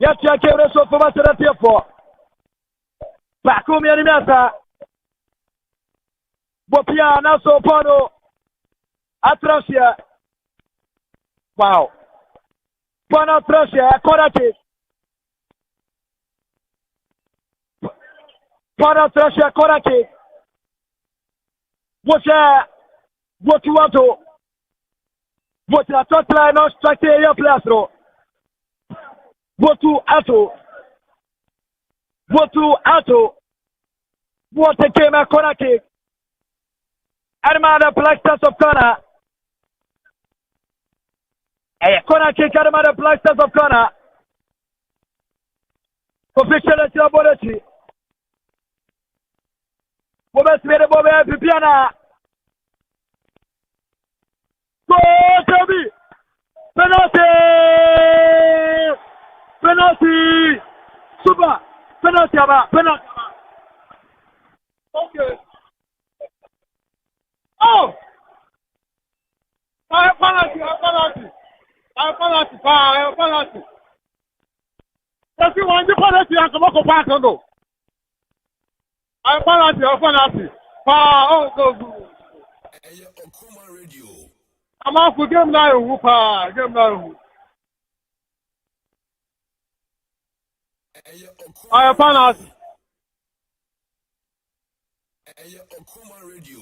Yatia Kevin so for Maserati for Bakumi Animata Bopia Naso Pono Atrasia. Wow. Pono Atrasia, Koraki. Pono Atrasia, Koraki. What you want to? What you are trying to strike your plastro? What to Ato? What to Ato? What came a corner kick? Armada Blackstars of corner. A corner kick, Armada Blackstars of corner. Official at your body. Bobes made a Bobby Pipiana. Go, Toby! Penalty! Penalty! Super! Penalty, penalty. Okay. Oh! Penalty. That's the one, the penalty, and come up back on. Penalty. Oh, go. Okuma Radio. I'm off for game now, Whoopa. Game now. I have found out. Okuma Radio.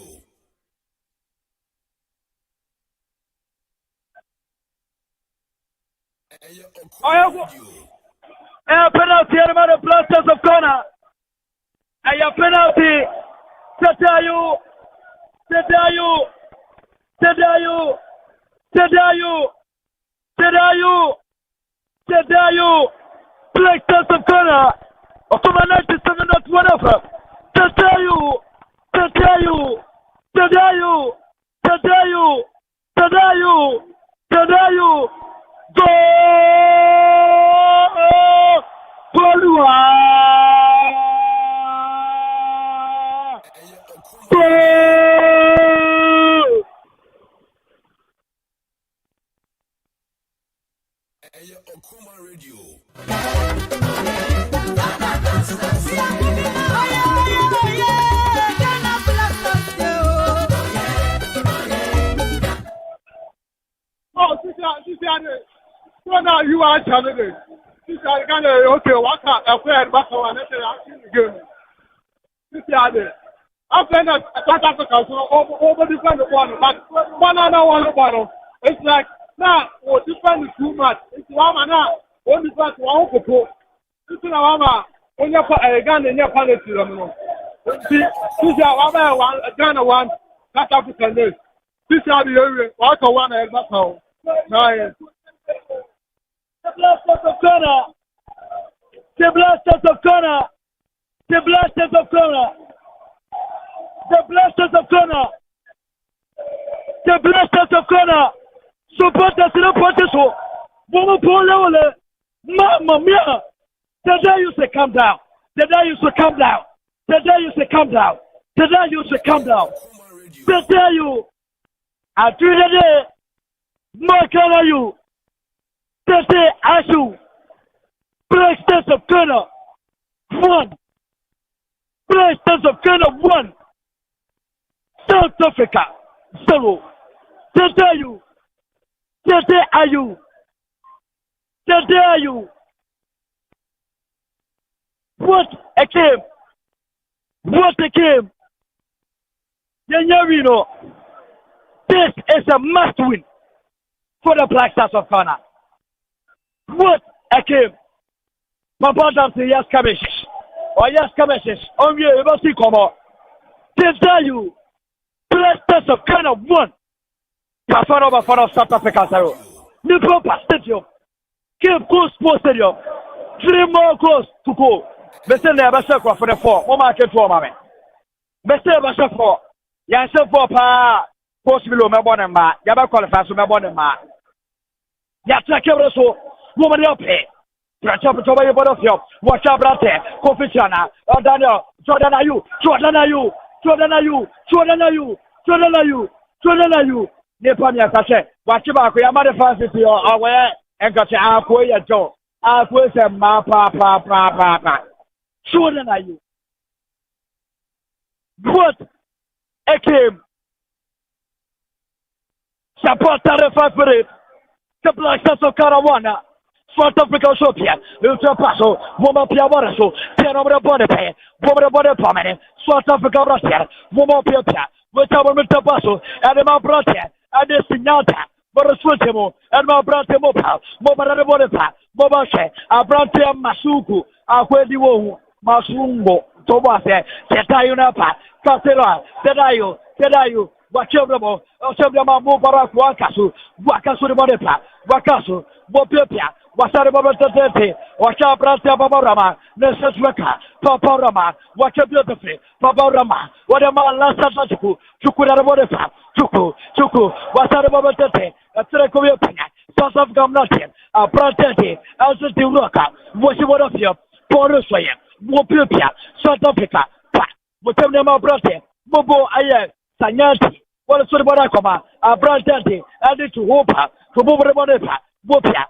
I have a penalty about the Blasters of corner. I have penalty. Tadayu. Blasters of corner. Okuma 97 not whatever. Tadayu. Go! Bolua! Go! Okuma Radio. Oh, so now you are challenging. Okay, what can I play back on the game? After that, South Africa over defend the one, but one other bottle. It's like now, or defend too much. It's one now, only defend one couple. It's an Alama, when you put a gun in your policy. See, this is one, Ghana one, South African days. This is the area, what one and that's how. The Blasters of corner. The Blasters of corner. The Blasters of corner. The Blasters of corner. The Blasters of corner. Supporters in the protest. Woman Paul Mamma mia. The day you say come down. The day you say come down. The day you say come down. The day you say come down. The day you. I do the day. Mark you. Tete Ashu, Blasters of Ghana, 1. Blasters of Ghana, 1. South Africa, 0. Tete Ayu, What a game. Yanyarino, this is a must win for the Blasters of Ghana. What a game! Papa Dante, yes, Kabish. Or yes, Kabishes. On you, must see come on. Tell you, Blasters of Ghana 1. Pafano for South Africa 0. Nippo Stadium. Cape Coast Sports Stadium. 3 more goals to go. Mr. Nebasha for the 4. One market for Mammy. Mr. Nebasha for. Yes, for Pa. Post below my bonnet, Yaba qualifies with my bonnet. Yataka so. Woman up here. Watch out, watch out, brother. Kofichana, Daniel, Jordan, are you? Nepania Kache, watch about Yamada Francis, or aware, and got your Joe. I was a pa. Children are you? What a game. Supporter favorite. The Blasters of Carawana. South Africa Sopia, Ultra Paso, Woman Pia Waraso, Piano Body Pay, Woman Body Pomene, South Africa Russia, Woman Pia, Whatever Mr. Paso, and my brother, and the Signata, Borosutimo, and my brother Mopa, Mobile Bonifa, Mobashe, Abrante Masuku, Aquediwo, Masungo, Tobase, Setayunapa, Casera, Sedayo, Wachevamo, Osebama Mubarak Wakasu, Wakasu the Bodepa, Wakasu, Bopia. Wasari Baba Tete, Washa Brata Babarama, Nesesweka, Papa Rama, Wacha Beautifully, Papa Rama, what a man last Satuku, Chukurabodefa, Chuku, Wasari Baba Tete, a Trekovia Pena, South of Gamnatin, a Pratete, Alsa Roka, Washibodofia, Poruswaya, Mopia, South Africa, whatever my brother, Bobo Aye, Sanyati, what a sort of Barakoma, a Pratete, added to Hopa, to Bobodefa, Bopia,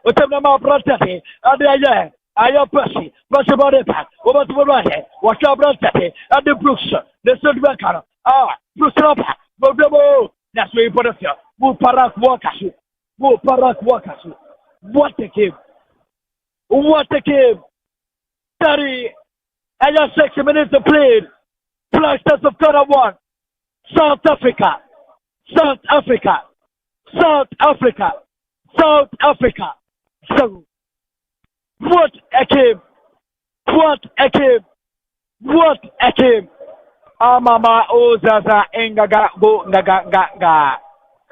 whatever my brother, and I am Percy, Bodefa, over to Borate, Washa Brate, and the Brooks, the Sudbekano, Bruce Ropa, Bobo, that's where you put a fear, Parak Wakasu, what a game, 30, and just 60 minutes to play, Blasters of Color 1, South Africa, so what a game, Mama Ozaza Engaga go Naga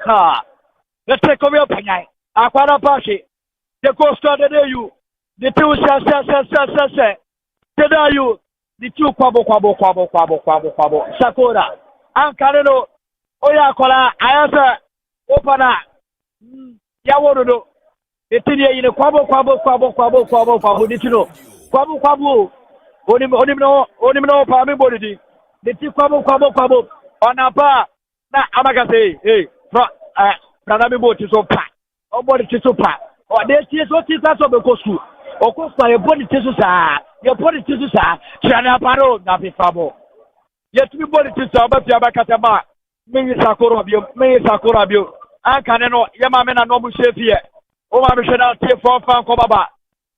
ha. Let's take over your penai. Aquana Pashi, the coast of the you, the two say, you, the two quabo, Sakura, Ankareno, Oyakola, Ayasa, Opana. Yawodo, the Tidia in a quabo, Quabo, Onimno, Pamibody, the two quabo, on a bar, na Amagase, Pranamibo Tisopa, or body Tisopa, or there's what is that of the Kosu, or Costa, your body Tisusa, Chana Paro, Napi Fabo. Yet we body Tisaba, Yabakatama, May Sakura Bio. Ankaneno Yamamena no Mushefie. O Mamishana T4 Fan Kobaba.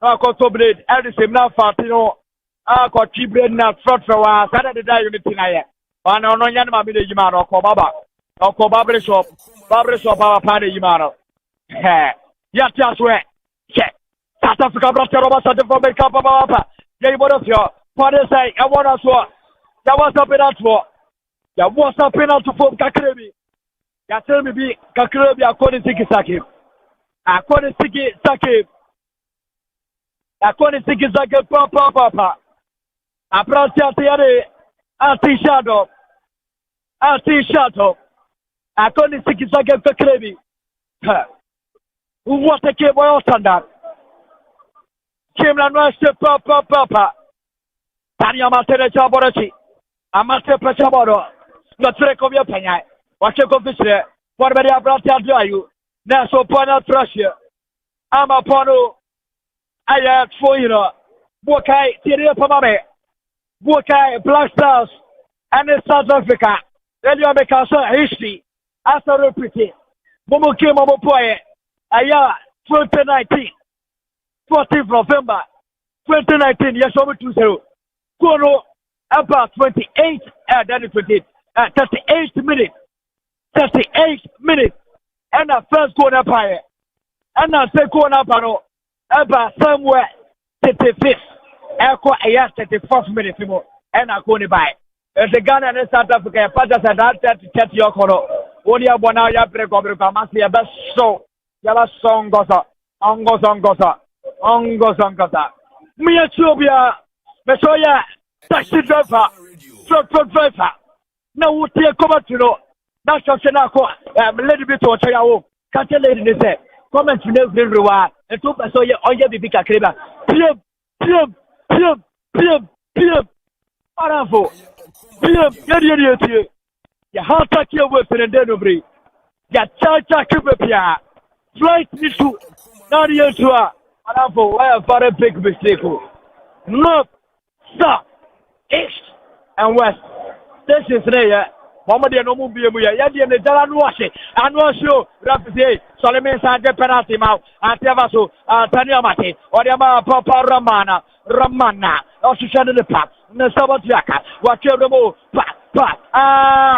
Ako Blade, Edison now Fatino. Ako Chibred na front for a Saturday unity. One on Yanma Yimano, Kobaba. Oko Barbershop, our party Yimano. Yes, just where. Check. South Africa brought your Robert for the Kapapa. Yay, what of your father say, I want us what? There was a penalty for. There was a penalty for Kakrebi. Tell me be Kakrebi according to Saki. According to Saki. Papa. A Pratiate, Anti-Shadow. According to Saki Kakrebi. What a cable or standard. Chimlan Master Papa. Tanya Master Chaborachi. A Master Pachaboro. Not trick of your penny. Watch your officer. For very abrupt you. Naso Pana Trussia. I'm a Pono. I have for you know. Bokai, Tiria Pamame. Bokai, Black Stars. And in South Africa. Then you make us history. After repeating. Momo came over Poe. Aya 2019. 14th November 2019. Yes, over 2-0. Kono about 28. That is 28. 38 minutes. 38 minutes. And the first corner pie. And the second corner pano. About somewhere 35th. Echo a 34th minute. And I go by. The Ghana and South Africa. Patas and that 30 your corner. Only a 1 hour break over the Masi. A best show. Yala song gosa. Ongosa. Mia Chubia. Mesoya. Taxi driver. Truck driver. Now what you come to know? That's a little bit of Chayao. Can't tell lady say. Comment to know Rua and took a soya on your big creba. Pim. Arafo. Pim. Ya hata kia wepe and denobri. Ya chacha kibepia. Flight nitu. Now the year two, and for why a very big mistake. North, south, east, and west. Stations there. Mama de no move mu ya de ne jara no ahye anu show referee Solomon Sanje penalty ma atiava so Tani Amate o de ma Papa Ramana o hwehwe ne pa ne sabatiaka wa twedemo pa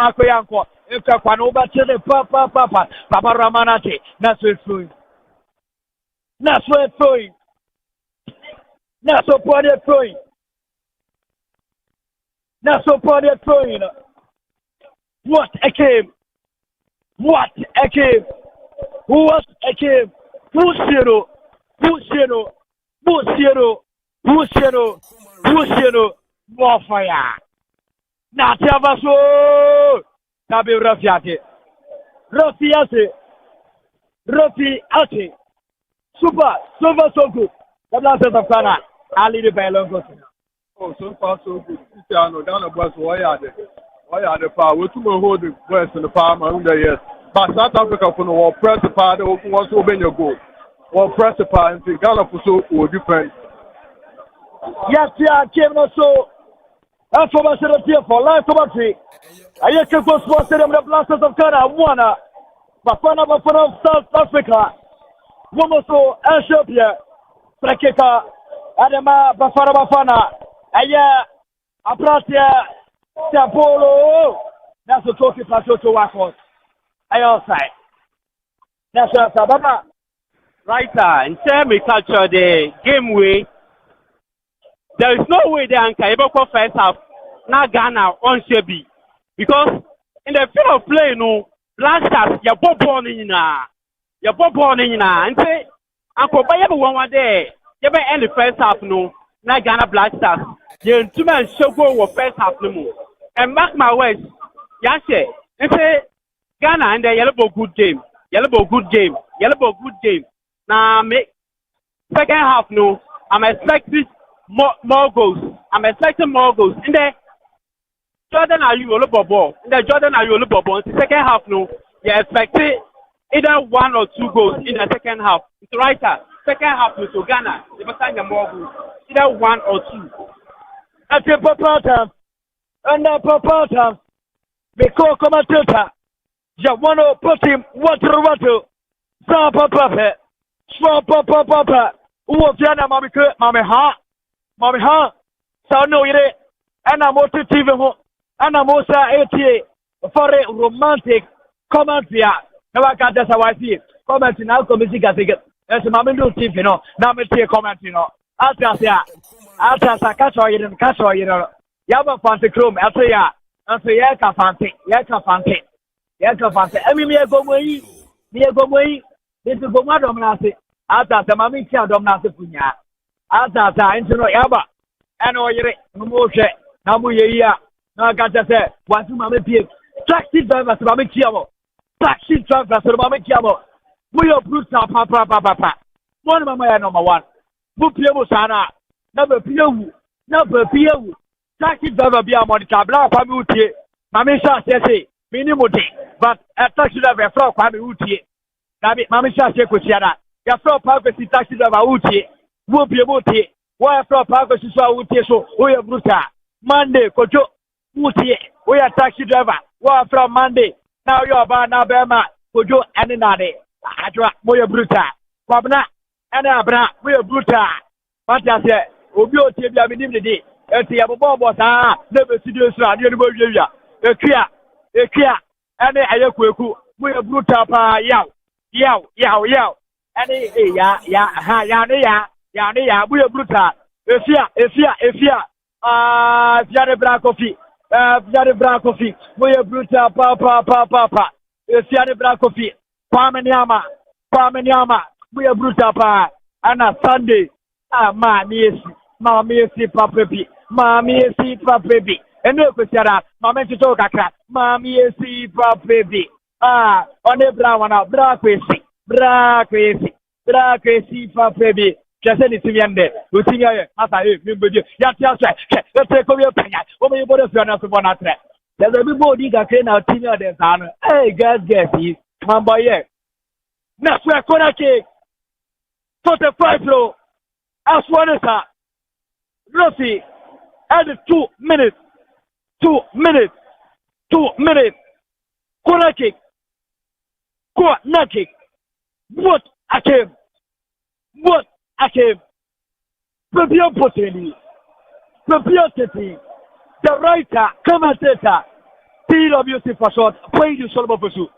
akoyanko ekwa no ba tele Papa Ramana te na so throwing What a game! Who was a game? Bushiro, more fire. Now, Tavaso, Tabi Rafiati, Rafi, super, so good. The last of Kana, I lead the Bailongo. Oh, so far so good. Cristiano, down the bus, why are they? Why are the power? We're too much holding West in the power under yes. But South Africa for no press the power, they want to open your goal. Or press the power and think Ghana for so will defend. Yes, came also. That's for my for life commentary. I can go sports stadium the Blasters of Ghana, Wana, Bafana of South Africa. Womoso, Ethiopia, Frekeka, Adema, Bafana, Aya, Apratia. Polo, that's a trophy for to work on. I outside. That's Baba. Right, in terms of culture, the game way, there is no way they can ever go first half. Now Ghana on Shebi because in the field of play, no Blasters, you're born in and say, Uncle Bayaba one day, you may end the first half, no. Now Ghana Blasters, you're two men show go first half no more. And mark my words, Yashe, and say Ghana and the yellow good game. Now make second half no, I'm expecting more goals. In the Jordan are you all ball? In the Jordan are you all ball? In the second half no, you expecting either 1 or 2 goals in the second half. It's right. Second half to Ghana, they must sign more goals. Either 1 or 2. At the Papa under Papa, because commentator, you want to put him what Papa, who was Jana Mammy Ha, so no, and I'm motive, and I'm also 88 for a romantic commentary. Now I got that's how I see it. Commenting now, committee got ticket. That's a mammy new team, you know. Now me see a comment, you know. I'll catch all you know. Yaba fancy chrome, I'll say ya. Yaka fancy. I mean, me go away. This is go mad on Nasi. After the mammy child of Nasi Punya. After into no Yaba. And all your motion. Namu ya. Now I got to say, what do mammy pay? Taxi drivers, mammy chiamo. We are brutal, papa. One mamma number one. Pupiamo Sana. Number Pio. Taxi driver be a monitor, black Pamuti, Mamisha says, minimum, but a taxi driver from Pamuti. Mamisha says, your floor purpose taxi driver Uti, will be a muti, why floor purpose is Uti, so we are brutal. Monday, Kojo, Uti, we are taxi driver, why from Monday, now you are by Nabema, Kojo, and another. Adra, we are brutal. Pabna, and Abra, we are brutal. But I said, Obio Tibia Minimidi. Eti abobo sa never studio so ade no bawia ekia ene ayekweku we brutal pa yaw ene ya we brutal efia Fiare Brakofi we brutal pa Fiare Brakofi Kwame Nyama we brutal pa ana Sunday Mammy si papi. And no question, Mammy to talk a crap. Mammy si papi. On the brown Braquesi papi. Just anything there. We think as I remember you. Let's take over your penny. Over your body for one at that. There's everybody that can out in the son. Hey, guys, guess he's Mamma. That's where Kona cake. 45 pro. As one is Rossi added 2 minutes. 2 minutes. 2 minutes. Corner kick. Corner kick. What a game. What a game. Prepare Poteni. Prepare Teti. The writer, commentator, PWC for short, pay to Solomon Pusu.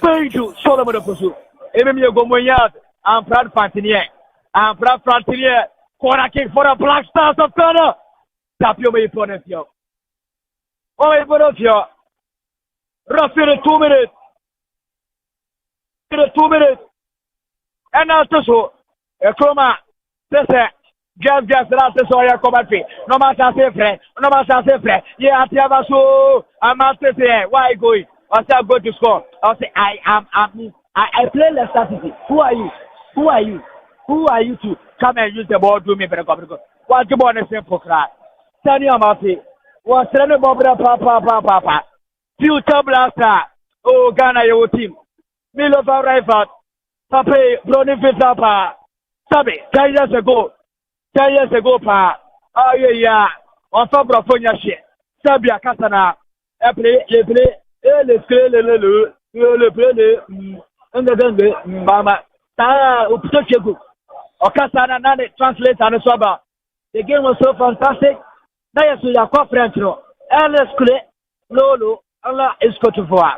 Pay to Solomon Pusu. Emilio Gomoyard, and Brad Fantinier. And Brad Fantinier, corner kick for the Black Stars of Ghana. Tapio may put it here. Oh, I put it here. Roughly 2 minutes. 2 minutes. And after so, a chroma, Gas, that's all your commentary. No matter say friend, no matter say friend. Yeah, I so I'm out there. Why going? I say I'm going to score. I say I play Leicester City. Who are you? Who are you? Who are you to come and use the ball to me? What you want to say for cry? Tell you about it. What's the name of Papa? Future blaster. Oh, Ghana, your team. Milo Rival. Papa, Brony Fitapa. Sabi, 10 years ago. 10 years ago, pa. Oh, yeah. On top of Fonia shit. Sabia Casana. Le play. Mama. Uptochegu. Okasana Nane translate and swaba. The game was so fantastic. Now you are quite French. Ernest Kule, Lolo, Allah is got to for.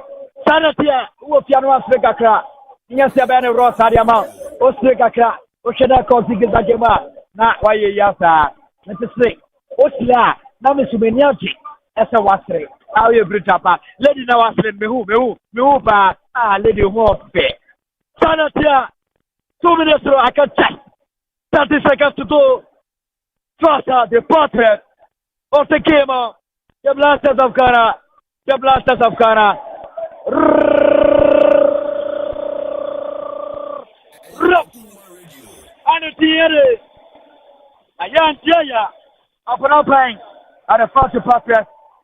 Sanatia, who piano Africa cra. Yes, a banner Ross Adiama. Ostrika cra. Oshada Kosik Zagema. Na why yasa let's say osla na mesumeniaji esa wasre how you bring up lady na wasre me who ba lady who fe sanatia 2 minutes I can check 30 seconds to go first the portrait of the game the blasters of Ghana and the Ayan Jaya, upon playing at the first part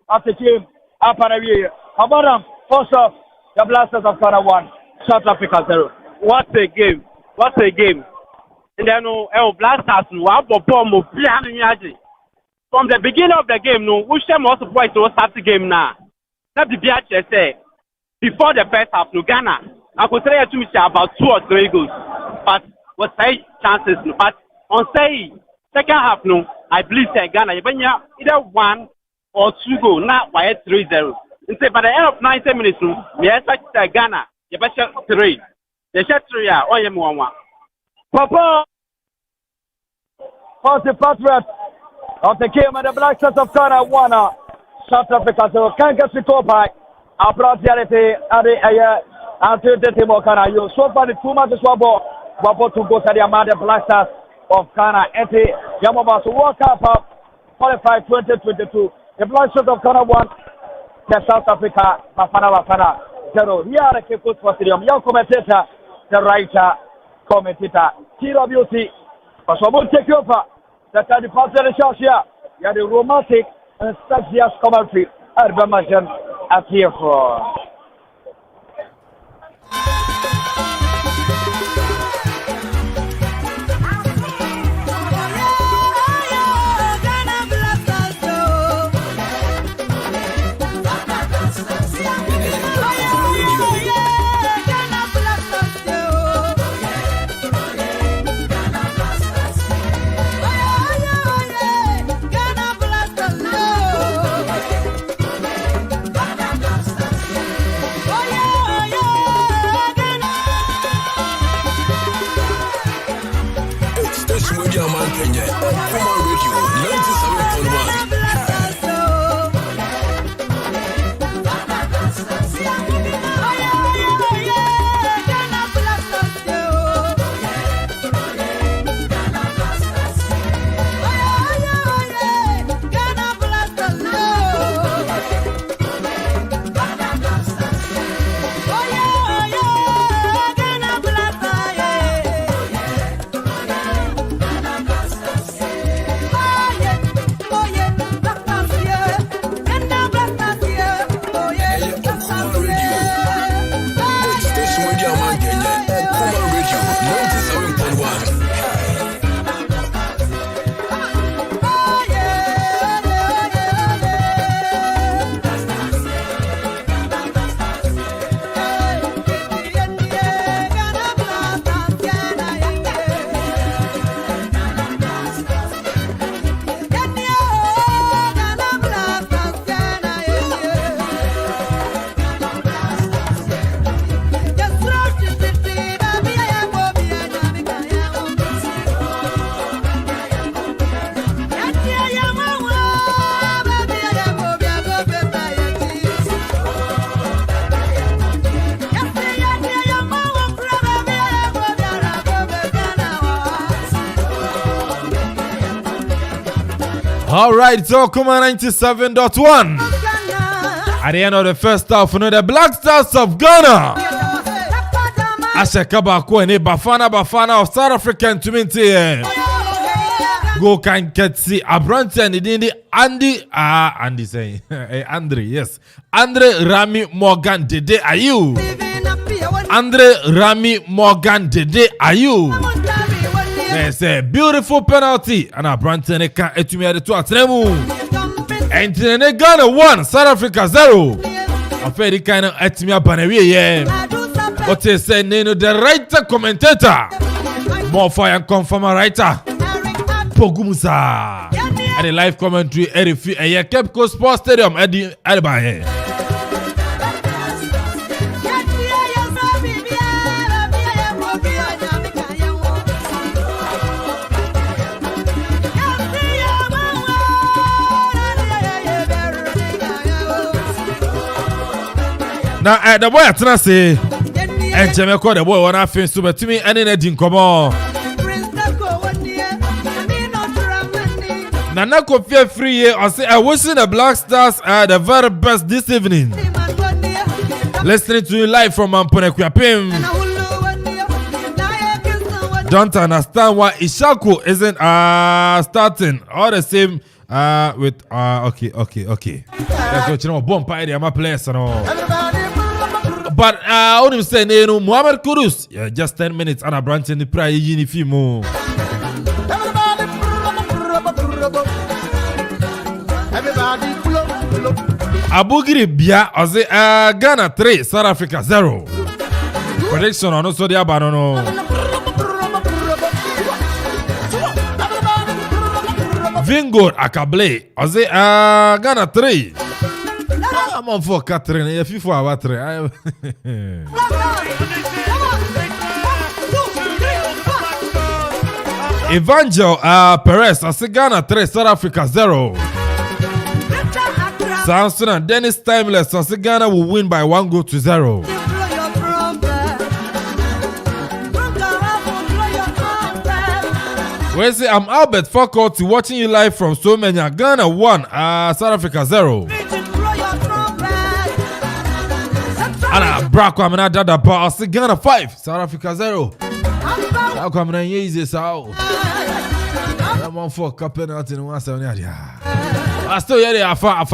of the game, up and away. Abaram, first off, the Blasters of Ghana 1, South Africa 0. What a game. What a game. And then, Blasters, from the beginning of the game, no, we share most of what was start the game now. That the BH say, before the first half, no Ghana, I could say to me about 2 or 3 goals, but was 8 chances, but on say, second half, no, I believe that Ghana, either 1 or 2 goals, not by 3-0. And say by the end of 90 minutes, we expect Ghana, you better 3. They shot 3, or you 1. Papa, for the patriot of the game, and the Black Stars of Ghana 1, South Africa, so can't get the call back. Our prosperity, and the team of Ghana. You so far the 2 matches were bought to go to the Amanda Black Stars of Ghana, Eti Yamama, so World Cup qualified 2022. The Black Stars of Ghana 1, the South Africa, Bafana 0. Here are the Cape for Stadium. Young commentator, the writer, commentator, TWC. For someone take over, the kind of part of the show here. You are the romantic and sexiest commentary at Bamajan at here for. Kenya, Common Radio 97.1. Bye. All right, so come on 97.1. At the end of the first half, the Black Stars of Ghana. Asheka Kwene Bafana of South African community. Go can get see Abranti and the Andy saying Andre, yes. Andre Rami Morgan Dede Ayu. Andre Rami Morgan Dede Ayu. There's a beautiful penalty and Abranti and can etumia to Atremu. And then Ghana 1, South Africa 0. A very kind of etumia Banewe. What is saying the writer commentator? More fire and confirm writer. Pogumusa. And the live commentary RFI and Cape Coast Sports Stadium at the Alba. Now the boy at say and Jamaica the boy wanna feel super to me and in a dinkomo. Nana Kofi free year. I say I wish the Black Stars are the very best this evening. Listening to you live from Amponekwapim. Don't understand why Ishaku isn't starting all the same with okay. That's what you know. Bomb party, I'm a player, no. But I only say no. Muhammad Kudus, yeah, just 10 minutes and a branch in the prayer uniform. Abugiri Bia Oze Ghana 3, South Africa 0. Prediction on also the Abanono. Vingor Akable Oze Ghana 3. I'm on for Catherine. If you for our 3. Evangel Perez Oze Ghana 3, South Africa 0. Samson and Dennis Timeless. So Ghana will win by 1-0. We say I'm Albert Faculty watching you live from Somenya. Ghana 1, South Africa 0. And Braco Amina Dada Bar. Ghana 5, South Africa 0. How come I easy so? I'm on for a penalty in 170. I still hear it far.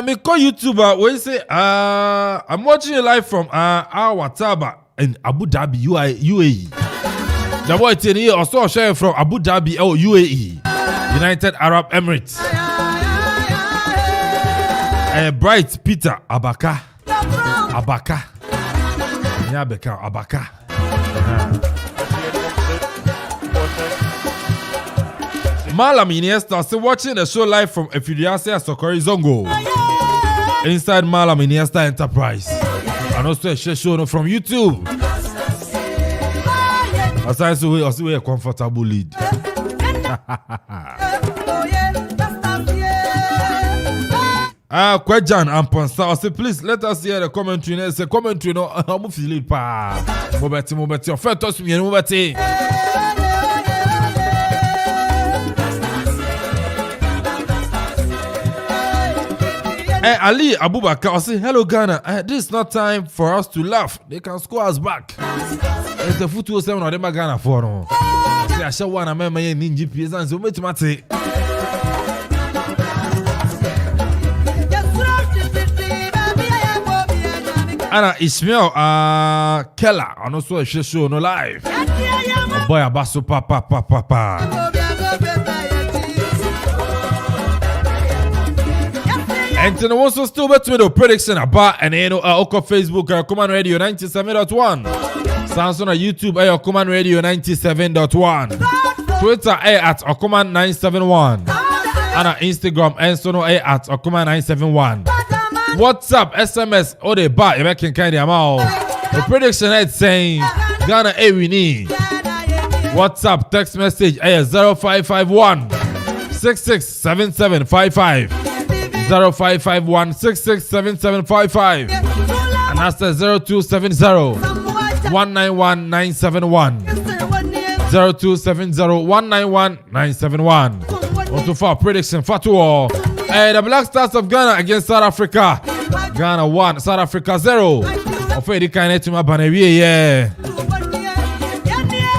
Me call YouTuber we say I'm watching you live from Al Wataba in Abu Dhabi UAE. The boy here also sharing from Abu Dhabi UAE, United Arab Emirates. Bright Peter Abaka. Malam Iniesta still watching the show live from Efidiasia Sokori Zongo inside Malam Iniesta Enterprise, and also a show from YouTube. Aside so we also a comfortable lead. Kwejan and Ponsa, I say please let us hear the commentary. Say commentary no, I'm feeling pa. Mobeti, your first touch me, Mobeti. Ali Abubakar, I say, hello Ghana. This is not time for us to laugh. They can score us back. It's the football 7 or them Ghana for no. Say I shall want to remember my ninja PS and so much matter. Anna Ishmael Keller, and also a show no live. Oh boy, Abaso papa. And then also still bet me the prediction about and Oko Facebook Command Radio 97.1. Samsung on YouTube Command Radio 97.1. Twitter at Command 971. and Instagram and so no at Okuma 971. WhatsApp, SMS, or the bar, you can kind of amount. The prediction is saying Ghana we need. WhatsApp text message 0551 667755 0551 667755 and that's the 0270 191 971 0270 191 971. On to far prediction for two all. The Black Stars of Ghana against South Africa. Ghana 1, South Africa 0. Of any kind to my banner, yeah.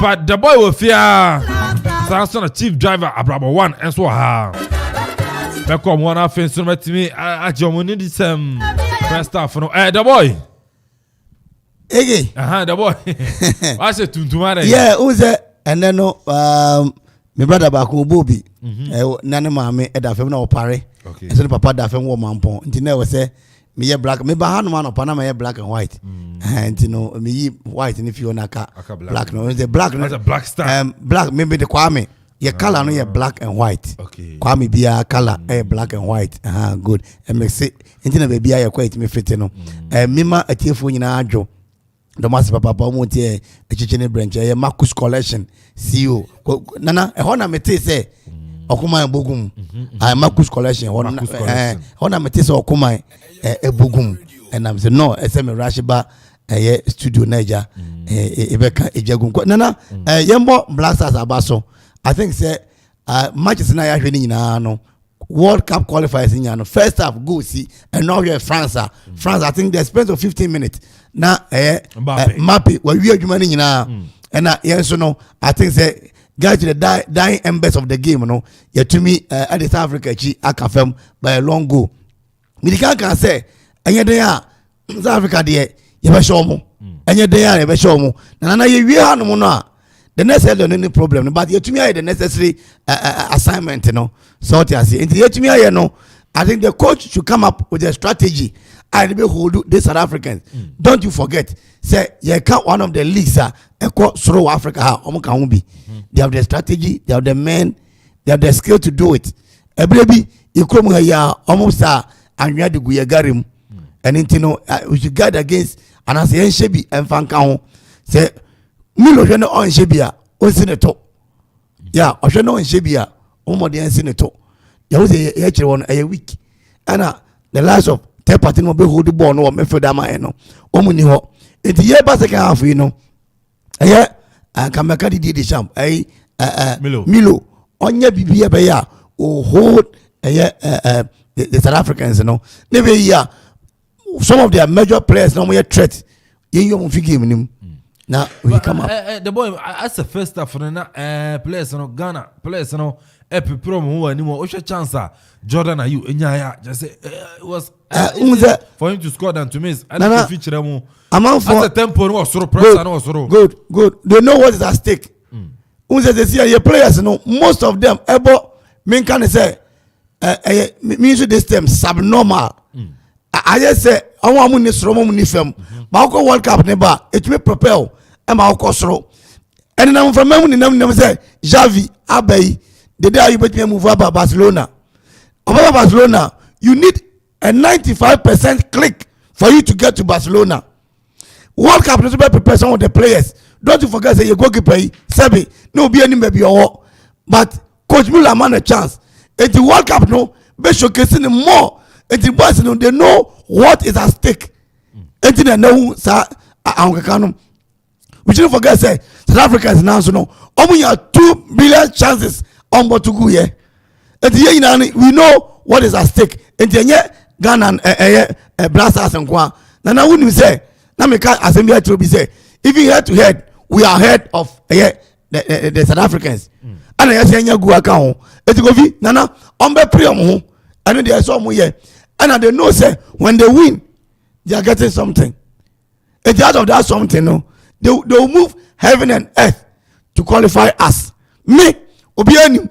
But the boy will fear Samson, a chief driver, Abraham 1 and so ha. Become one of them, so to me, I join in this first half. The boy. Ege. The boy. I said to tomorrow. Yeah, who's that? And then my brother Baku Bobby. Nana mame at the family of Paris. Okay. So the papa da fem wo mampo. Nti na we say me black. Me ba hanu man opana me black and white. And you know me white and if you naka black no the black no a black star. Black maybe the Kwame. Your color no black and white. Okay. Kwame bia color black and white. Good. And me say nti na baby ya quite me fit no. Mima atiefo nyina adwo. Domasi papa mo tie echichene branch Marcus collection CEO. Nana e hona me te say Okuma Bogum. Marcus collection. Hona me te say Okuma Bogum. And I'm say no, SM Rashiba studio Niger Ebeka Ejagum. Nana Yembo Black Stars abaso. I think say matches na ya hwene nyina no. World Cup qualifiers in Yano. First half go see and now you're France. France I think they spent 15 minutes. Na Mbappe we are money na and yes no I think say guys to the dying embers of the game no yeah to me at the South Africa chi akafem by a long goal me can say anya dey South Africa dey you be show mo anya dey you be show mo na ye wie ha no no the next level no problem but you to me the necessary assignment no so what you say you to me no I think the coach should come up with a strategy and be hold the South Africans. Don't you forget, say you can't one of the leagues through Africa. They have the strategy, they have the men, they have the skill to do it. Baby, you come here almost and you had to go garim and you know we should guard against and I say Shebi and Fankao say Milo no on Shebia on Senator. Yeah, I should know in Shebia, the Senator. There was a one a week and the last of third party no be hold the ball no me for that man no omuni ho enti ye ba second half you know can make the champ Milo onya bibia be ya o hold the South Africans no never here some of their major players no more threat yen yo mo fi game nim now we come up the boy as the first half na players no Ghana players no pro mo anymore o chance Jordan are you enya just say it was for him to score than to miss and to feature them amount for the tempo no soro pressure no soro good they know what is at stake unse they see your players no most of them ebo me can say me use this term subnormal I just say awon amu ni soro mu ni fam ba ko World Cup ne ba it me propel e ma ko soro and na from me ni nam say Xavi Abai the day you bet me move up Barcelona. Over Barcelona, you need a 95% click for you to get to Barcelona. World Cup is to prepare some of the players. Don't you forget say you go keep Sebi. No be any maybe or but Coach Muller man a chance. And the World Cup no be showcasing more. And the boys no they know what is at stake. And they know sa we shouldn't forget say South Africa is now so no. Only 2 billion chances on but to go here. And we know what is at stake. And the Ghana and Black Stars and Kwa. Now wouldn't say, now me can't assembly to be say, if you head to head, we are ahead of the South Africans. And I say, you go account. It's go be Nana, prium, and they are some here. And they know say when they win, they are getting something. And out of that something, no, they will move heaven and earth to qualify us. Me, Obiani,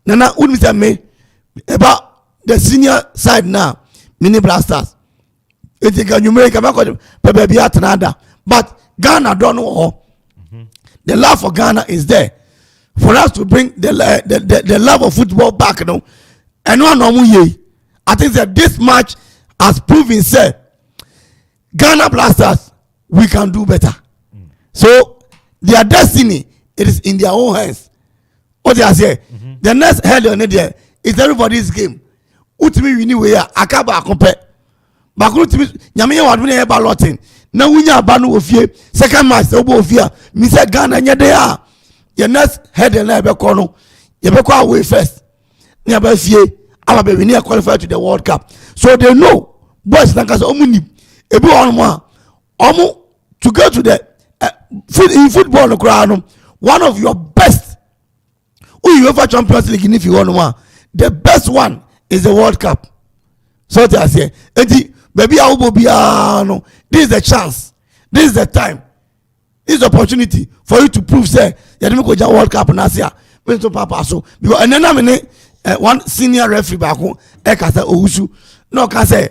Nana wouldn't say me about the senior side now, mini Black Stars. It's a numeric but Ghana don't know. The love for Ghana is there. For us to bring the love of football back, you know, and one no ye. I think that this match has proven say Ghana Blasters we can do better. So their destiny it is in their own hands. What they say, the next head on it there is everybody's game. Utimi wini we ya akaba akompe. Bakuru timi nyame wa dwene e balloting. Na wunya ba no ofie second match obo ofie mi say Ghana nya dey a. The next head na e be ko no. Ye be ko away first. Nya ba fie aba be wini qualify to the World Cup. So they know boys na kasa omu ni ebi on mo omu to go to the football no crowd one of your best UEFA Champions League if you want one the best one is the World Cup. So they say baby I will be no this is the chance, this is the time, this is the opportunity for you to prove say you didn't go to World Cup na sia to papa so because and then one senior referee back home e ka say owusu no ka say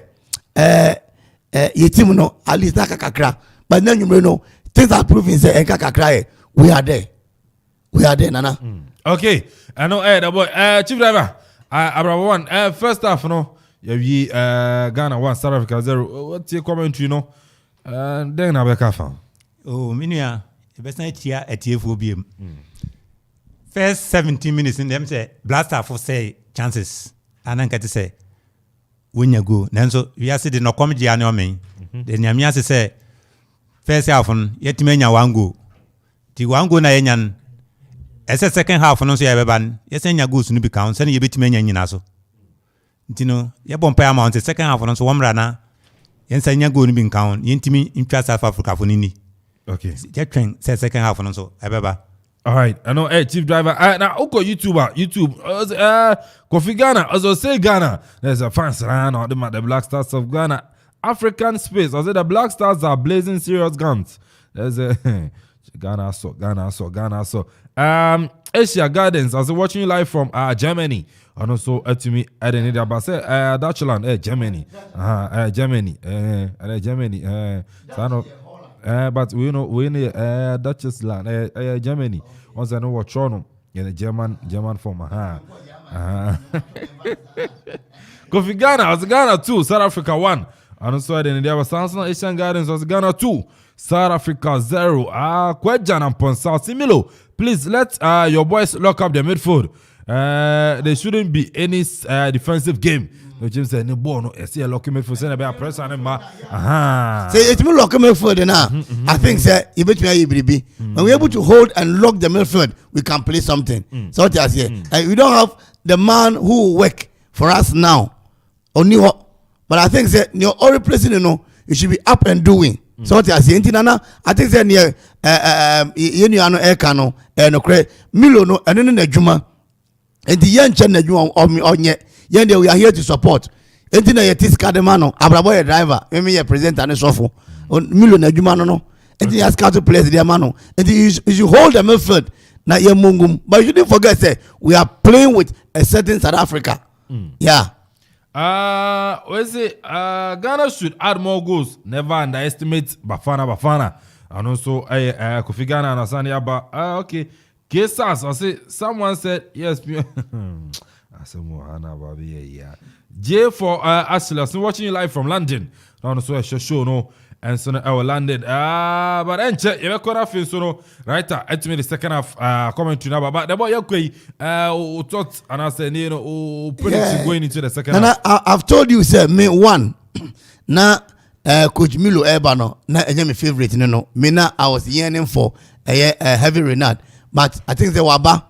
your team no at least na kakra but then you know things are proving say enka kakra we are there nana. Okay, I know the boy chief driver Abraham one first half no you Ghana 1 South Africa 0 what's your commentary no then Abeka fan oh minua e be san tia etiefo biem first 17 minutes in them say blaster for say chances ananka te say wonya go nanso we are see no come dia ne o men the nyamia say first half on yetimenya one go ti one go na yenyan ese second half no so ye beban yesenya goals no bi count se ne yebetimenya nyina so ntino ye bompa amount second half no so womra na yensenya goal no bi count yentimi intwa South Africa for nini okay je twen se second half no so ebeba. All right, I know. Hey, chief driver. Now, Oko YouTube. Kofi Ghana. As I say, Ghana. There's a fans around all the Black Stars of Ghana. African space. I say the Black Stars are blazing serious guns. There's a Ghana. So. Asia Gardens. I was watching you live from Germany. And also to me, I didn't need about say Dutchland. Germany. Germany. But we know Dutchess land, Germany. Once I know what Toronto, the German form. Kofi Ghana was Ghana 2, South Africa 1. And also in the Samson Asian Gardens was Ghana 2, South Africa 0. Kwejan and Ponsal Similo. Please let your boys lock up the midfield. There shouldn't be any defensive game. No James said no ball no see a lock midfield send a press on him. Say it will lock midfield now. I think say you bet me be. When we're able to hold and lock the midfield, we can play something. So what I say, we don't have the man who will work for us now. Only what, but I think say you're already placing you should be up and doing. So what I say, I think say near ano ekano no kre Milo no and then the Juma and the young channel you we are here to support. Anything that you Kademano, Abraboy driver, maybe a presenter and so forth. Million Jumano, no. And he has got to place their mano. And you hold the midfield, not your mungum. But you didn't forget, say, we are playing with a certain South Africa. Yeah. What's it? Ghana should add more goals. Never underestimate Bafana. And also, Kofi Ghana and Asani Abba. Okay. Kesas, I say, someone said, yes. J for Ashley, so watching you live from London. Now so a show no and so I landed. But then check you record after so no right at me the second half commentary now. But the boy you thought and I said you know predict going into the second half. And I've told you say me one na Coach Milo Ebano na my favorite no me na I was yearning for a heavy Renard, but I think the Waba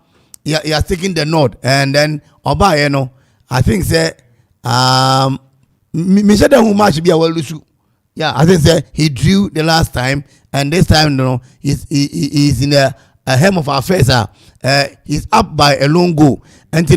he has taken the nod and then Oba I think say me said that who match be a well lusu. Yeah, I think say he drew the last time and this time he's in a hem of affairs. He's up by a long goal and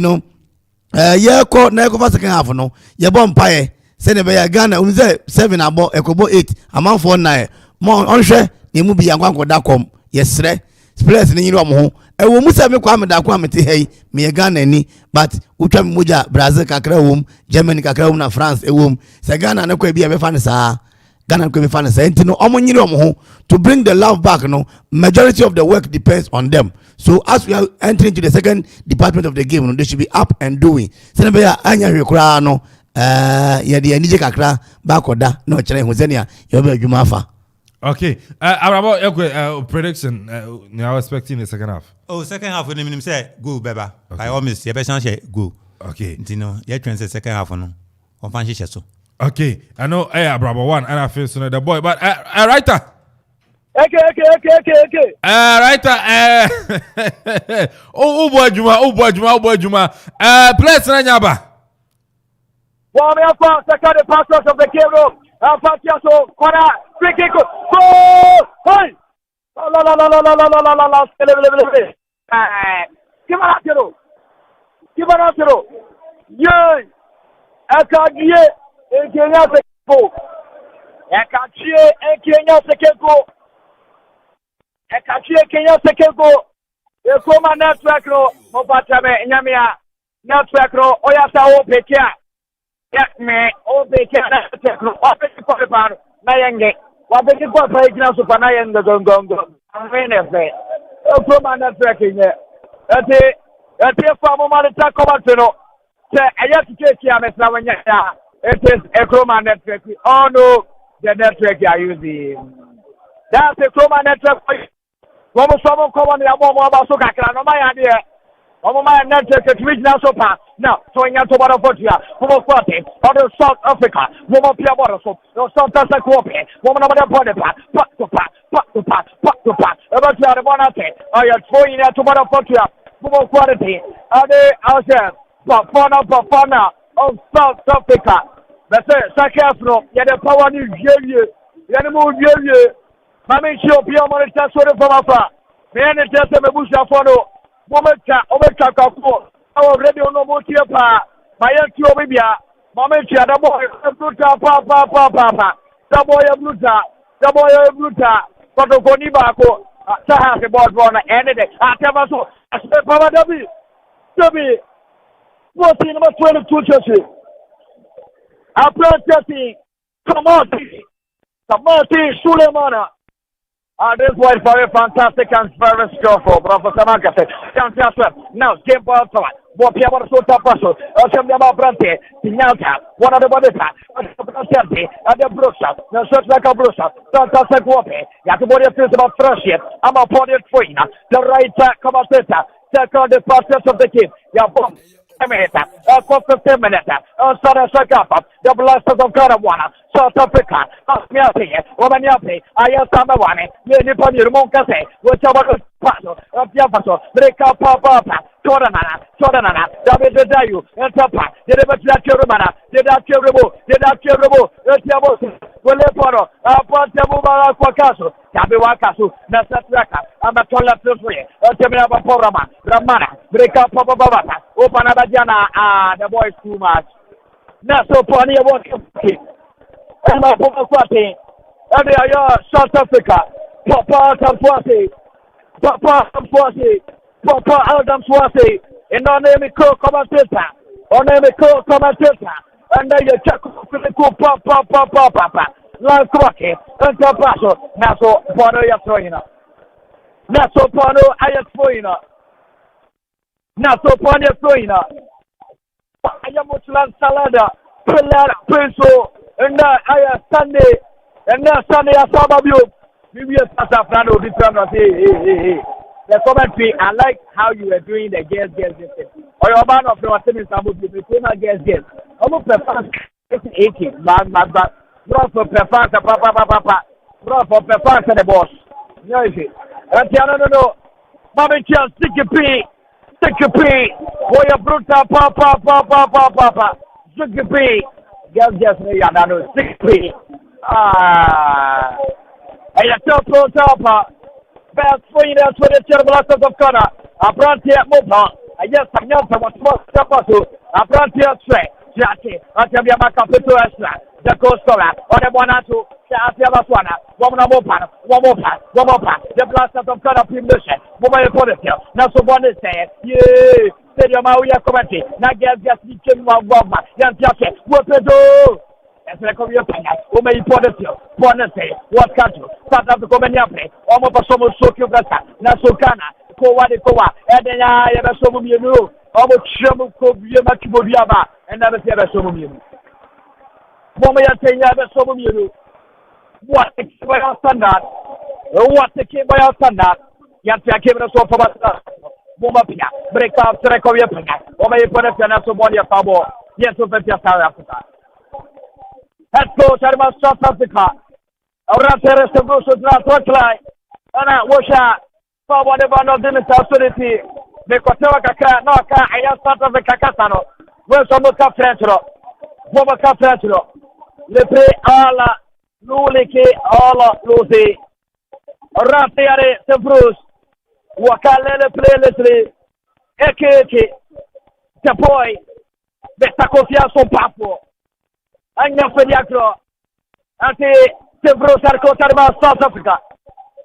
yeah ko na go for second half no ye bomb pie say ne be Ghana we say 7 abo ekobo 8 amount for 9 more onhwe ne mu bi yankwanko da kom yesre players ni yiro mo ho e wo musa me kwa me da kwa me te hey me Ghana ni but utwa moja Brazil kakra wom Germany kakra wom na France e wom se Ghana na kwa bi e be fa ne saa Ghana could be fan saying no to bring the love back. No, majority of the work depends on them. So as we are entering into the second department of the game, no, they should be up and doing. Senebea anya hwekura no yedi anije kakra back oda no chere huzenia yobe adwumafa. Okay, about prediction. I was expecting the second half. Oh, second half when you say go beba. By all means, you better go. Okay, you know, you transfer second half no. On fancy so. Okay, I know. Bravo one, and I feel so the boy, but writer. Okay. Writer. Oh boy, Juma. Place na nyaba. Well, we have found second passes of the game room. Fatiaso, corner, free kick. Go! Hey! La. Give an answer. Yay! Akadie, Kenya Sekeko. Kenya Sekeko. Ekoma network no, Mopatame, Nyamia, network no, Oyasa Opekia. Yes, me, Opekia, network no, Opekia for the bar, Nayenge. Wabeki kwa pagina supanaye ngongongo. Amene Ekoma network nye. Ete for Malita Comatino. I have to take care of it is a Chroma network. Oh no, the network you are using. That's a Chroma network. Someone come on the about Sokaka, no my idea. My network is regional so far. Now, so in Yato Barafotia, Homo 40, other South Africa, Momo Pia Boroso, no South Africa, woman of the body part, part to part, about the Bonate, I am throwing Yato Barafotia, Momo quality, are they ourselves? Bafana of South Africa. That's it. Sakafro, you the power new year. You move year. Mammy show Pia Monitor sort of from afar. Man, it just a busha follow. Momenta, Omeka, our radio no more here. My young Tobia, Mamma, the boy, Bluta, Papa, the boy, Bluta, Potogonibaco, Sahas about one ended. I never saw a step of W. What's in number 22 Chelsea? After Chelsea, Kamati, Sulemana. This was very fantastic and very skillful. Professor Mancase. Now, game ball to it. What people are so tough. Assembly Brante, Pignata, one of the body pack, and the Brussa, the search like a Brussa, fantastic whooping. You have to body feels about fresh yet. I'm a podium trainer. The right back, Comateta, second the process of the game. You have 15 minutes, the blasters of Garawana, South Africa, Romaniapi, Ayasamawane, Nipani, Moncase, whichever Paso, Piapaso, Breaka Papa, Toranana, David Dayu, and Tapa, the Romana, the Rebo, Weleporo, Apontabubara Quacaso, Tabiwakasu, Nasatraka, Amatola Tuswe, Temina Porama, Ramana, Breaka Papa Babata, Opanabadiana, the boys too much. Naso Pony Walking, and my Papa Quati, and they are South Africa, Papa Tampuati, Papa Adam Swati, and on name co-commentator, and then you check Papa, Live Crocky, and Tapaso, Naso Pono Yatroina, Naso Pono Ayatroina, Naso Pono Yatroina, Ayamutulan Salada, Pilar, Pinso, and I Sunday, and now Sunday Asababu, maybe a Safrano, the commentary, I like how you were doing the guest. Or your man of the Western Istanbul, you became a guest. Almost the first 18, but bro for Papa, bro for Papa, the boss. No, is it? No. Mommy, just stick a pee. Boy, a brutal Papa, stick a pee. Just me, I don't know, stick a pee. And you top. Best free there for the blasters of Ghana. A brand here, Mopa. I guess I'm not what to. A brand here, Trey. Jackie. I tell you about Capital Extra. The Coast or the one or two. One more pan. The blasters of Ghana Premiership. Mobile Policy. Now, so one is saying, yeah. Stadium, we are commenting. Now, guess, became one Bob. Young Jackie. What to do? It's like a real thing. Who may you put it to? What country? South Africa, Meniape, almost some Soku Brata, Nasokana, Koa, and then I have a some of you know, almost Shamu Kobiaba, and never see a some of you. Mama, I say, I have a some of you. What the key by our standard? What the key by our standard? Yatia came us off of us. Mumapia, break up the record. Or may you put a financial body of power? Yes, over South Africa. Head coach at South Africa. Around Terrace of Bruce was not touchline. And I wish I for whatever not in the authority. The Kotaka, no car, I am South Africa Catano. Where's some of Capretro? Boba Capretro. Le play all Luliki, all Lucy. Around Terrace of Bruce. Wakalele play let's Eke, the boy, the Takofia son papo. Anya Fediacro, Ante Tebro Sarko Tarma, South Africa.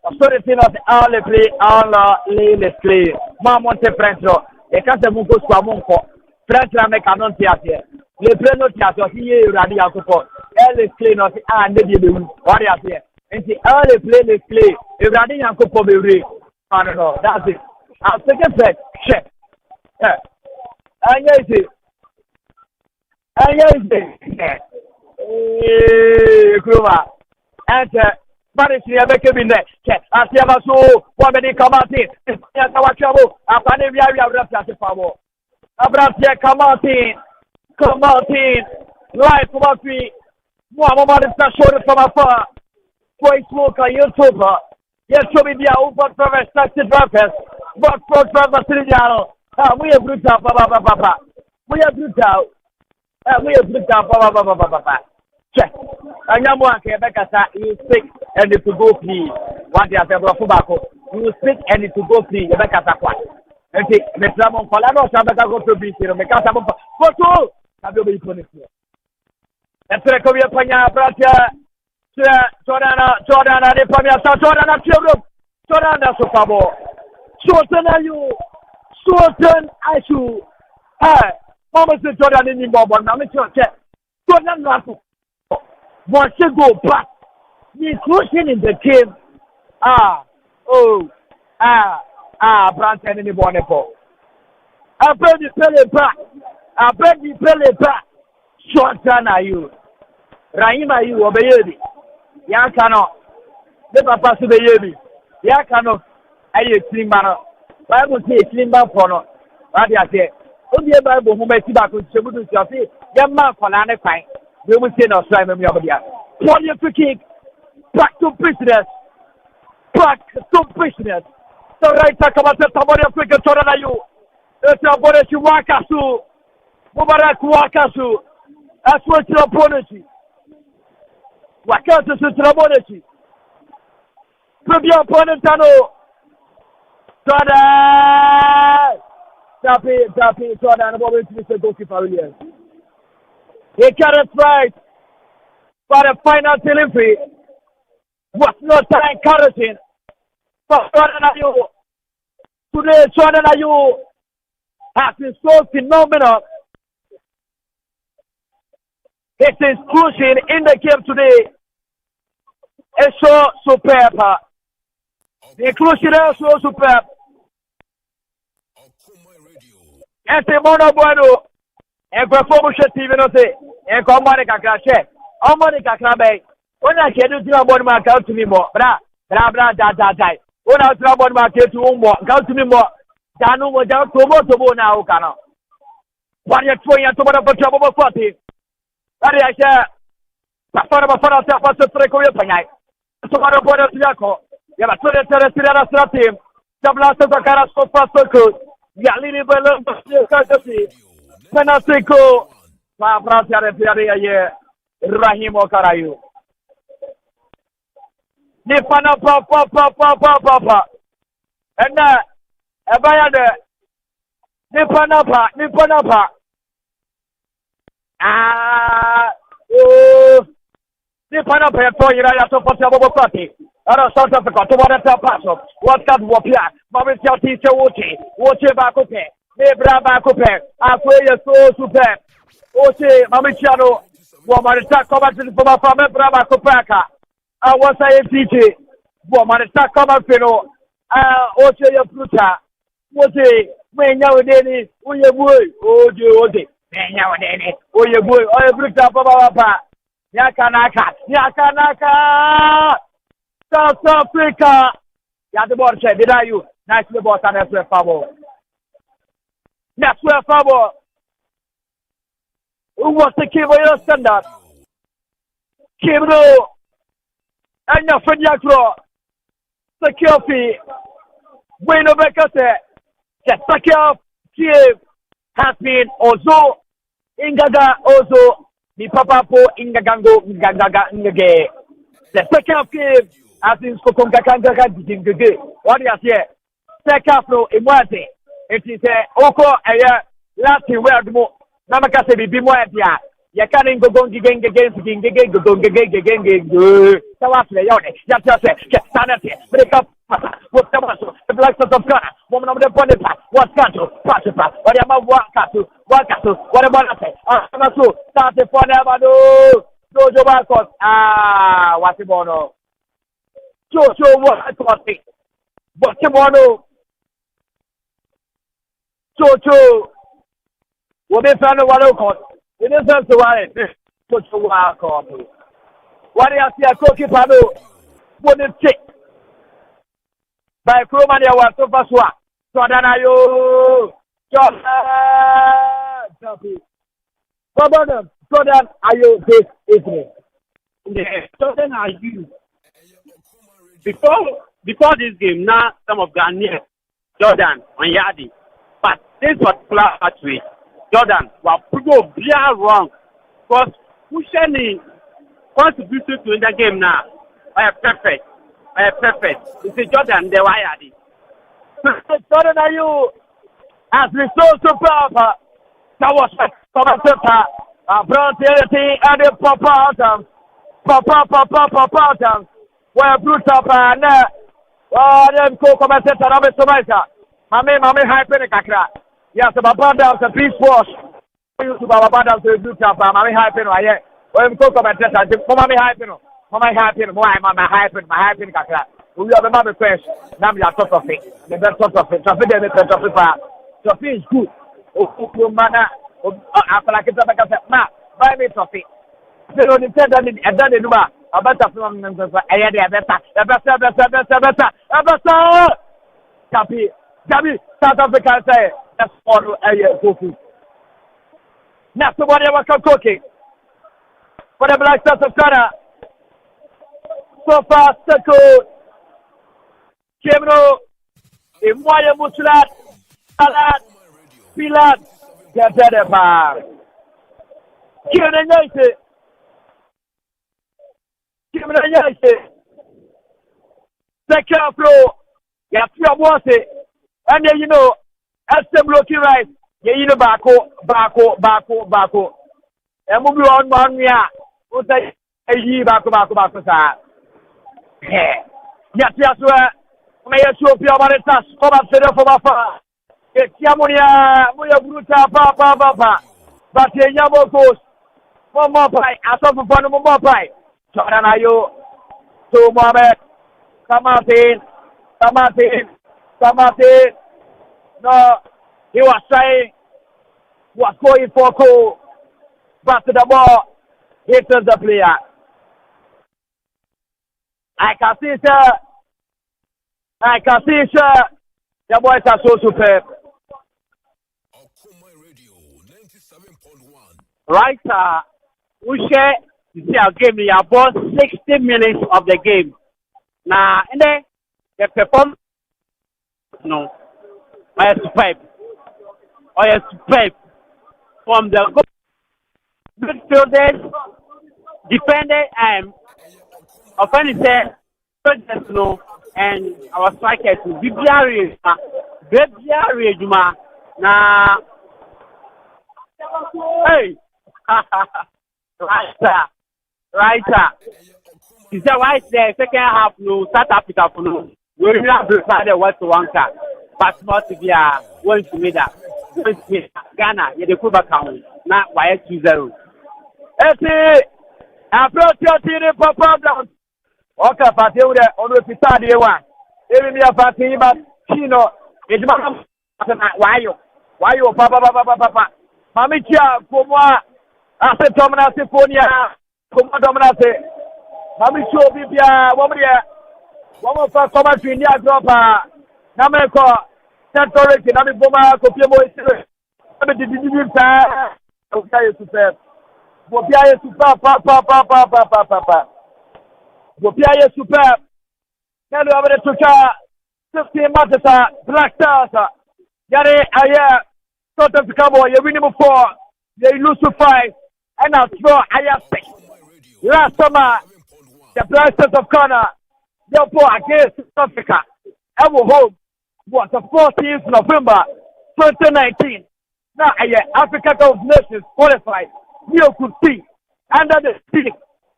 Authority not all the play, all les play. Mamonte Prentro, et quand c'est mon gosse à mon corps, Prentro avec un théâtre. Les pleins théâtres, il est radié à tout point. Elle est clé, non, c'est un des deux. Voilà, c'est. Et c'est un des play, et radié à tout point, I don't know, that's it. I'll take a break. Check. Kuma. And Paris, you have a cabinet. As you have so, what many come out in? Yes, our trouble. A pandemic, we have left at the power. Abratia, come out in. Life must be. Muhammad is not sure from afar. Facebook or YouTube. Yes, so we are over Travis, Travis, but for Travis Siliano. We are brutal, Papa. We are brutal. Papa. Check. I know one Quebec, you speak and to go plea. What you have ever Fubako. You speak and to go plea, Rebecca Takwa. And see, Miss Ramon Palano, Sabaka go to be here, Mekasa. For two, have you been punished? Let's recover your Panya, Bratia. Jordan, the Premier Jordan, Jordan, so far. Shorten are you? Shorten I should. Hi, Mama said Jordan in the Bob, I'm a church. Jordan, once you go back, the inclusion in the game. Branson in the Bonnefo. I beg you, pay back. Shorten are you? Rahima, you obey. Yakano, the papa to the Yebi. Yakano, I use clean banner. Bible say clean ban for no. What I say, only a Bible who may see back with Shabutu Shafi, young man for Lana Pine. We will say no slime of Yabadia. For your kick, back to business. So right, talk about the Tabori of Quick and Toranayu. It's your body to Wakasu. Mubarak Wakasu. That's what your opponent. Wakati Sutrabonechi. Premier opponent Tano. Tapi, Jordan, I'm going to be the goalkeeper Williams. He got it right. For the final delivery. Was not encouraging. But Jordan Ayew. Today, Jordan Ayew has been so phenomenal. His inclusion in the game today is so superb. The inclusion is so superb. And the mono bueno. And performance TV no say. And come on, Kakashe. On Monica Krabe. When I can do about my account to me more. Bra. When I was about my account to more. Count to me more. Danu was down to more now. Cano. What you're trying to put up a trouble for 40. Ari aja, pastor pastor terkoyo panjai. Semua bola siako. Ya pastor terus tim. Sebelah sekarang pastor ku. Ya lini belum kasih. Penasiku. Pak Prasiari aja. Rahim Okarayu. Ni pana pa. Ena, apa ya de? Ni pana pa. The panel pay for you. I saw for several party. I don't South Africa to what a pass of what got Wapia, Mauricio teacher Woche Bacope, Nebra Bacope, I pray a so super. Oche, Mamiciano, Womanita come to the former Brava Copaka. I was a teacher. Womanita come up, Oche Fruta. Was a when nowadays, we are boy, oh, you, nowadays, oh, you boy, oh, Fruta Papa. Yakanaka, South Africa. Yadabor said, did I you? Nicely bought an S. Fabo. That's where Fabo. Who was the key for your standard? Kibro and your friend Yakro. Security. Bueno Becate. The secure Kiev has been also Ingaga also the Papa Po Ingagango Ingaga Ingage. The second Kiev has been Skokonga Kanga Dingage. What is here? Second flow in Wati. It is a Oko a Latin word more. Namaka say be more at ya. You can't go against break up. What the black of Ghana, woman of the Bonipa, what Cato, Pacifa, what am what about I say? I'm so started for never do. Dojo Marcos, what's the bono? Jojo, what I thought it. What's the bono? Jojo, what they found what I caught. It isn't to worry. Put your wild card. What do you see a cookie pado? What it take? By Cromania was so fast. So then I so then are you this evening? So then are you? Before this game, now some of Ghanaian, Jordan, and Yadi. But this particular match, Jordan, well, people be wrong because who any contribution to the game now? I am perfect. It's a Jordan, the Yadi. Jordan, are you as we saw super? That was super. Bronzility and the papa where brutal and them co-commentator Robert Tomaita. Mame hyper kakra. Yes, the Babada was a peace wash. To Babada to do tap, Mammy hyper. I am co-commentator. Mammy hyper. My hyper kakra. We have another question. Now we are top of it. The best top of it. Top is good. Mana. After like it's a ma, buy me trophy. They don't intend that in a done in Numa. A better from them. I had a better. Gabi, South Africa say that's all a year cooking. Now, somebody ever come cooking for the Black Stars of Ghana. So far, so good. Kemno, Imwaya Musulat, Salat, Pilat. Get better, man. Give me the second floor. You have to watch it. And then, you know, as the blocking right, you know, backo. And move on, man. Yeah. What's that? Backo, sir. Yes, sir. May I show you about it? Come up, set up for my father. Yamunia, Bruta, Papa, but the Yamo goes. One more pie, I saw for one more pie. Jordan, are you? To Mohammed, come out in. No, he was saying, was going for goal. Back to the ball, hits the player. I can see, sir. The boys are so superb. Right, we share to see our game. We about 60 minutes of the game. Now, and then the performance, no, I superb from the midfielders, defender, and offensive, no, and our strikers will be very Juma. Now, hey. Right, is that right there? Second half, no, South Africa, no. We will have decided what to want, but not to be a one to me that. Ghana, you the Cuba count, not why 2-0. Eti approach your team papa down. Okay, party with the on the pitadi one. Even me a party but Chino is my why you papa Mami chia kumwa ase domina sifonia kumwa domina se Mami show bibia woman for commentary ni adropa na me ko central na me boma ko pie mo isire na me didi ta o kai super bo pia ye super pa bo pia ye super na lo abre tucha 15 matches Black Stars yare aya sort of cabo you win him 4 you lose 5 and now throw aya 6 last summer the Black Stars of Ghana they fought against South Africa at home was the 14th November 2019 now Africa Cup of Nations qualified you could see under the stick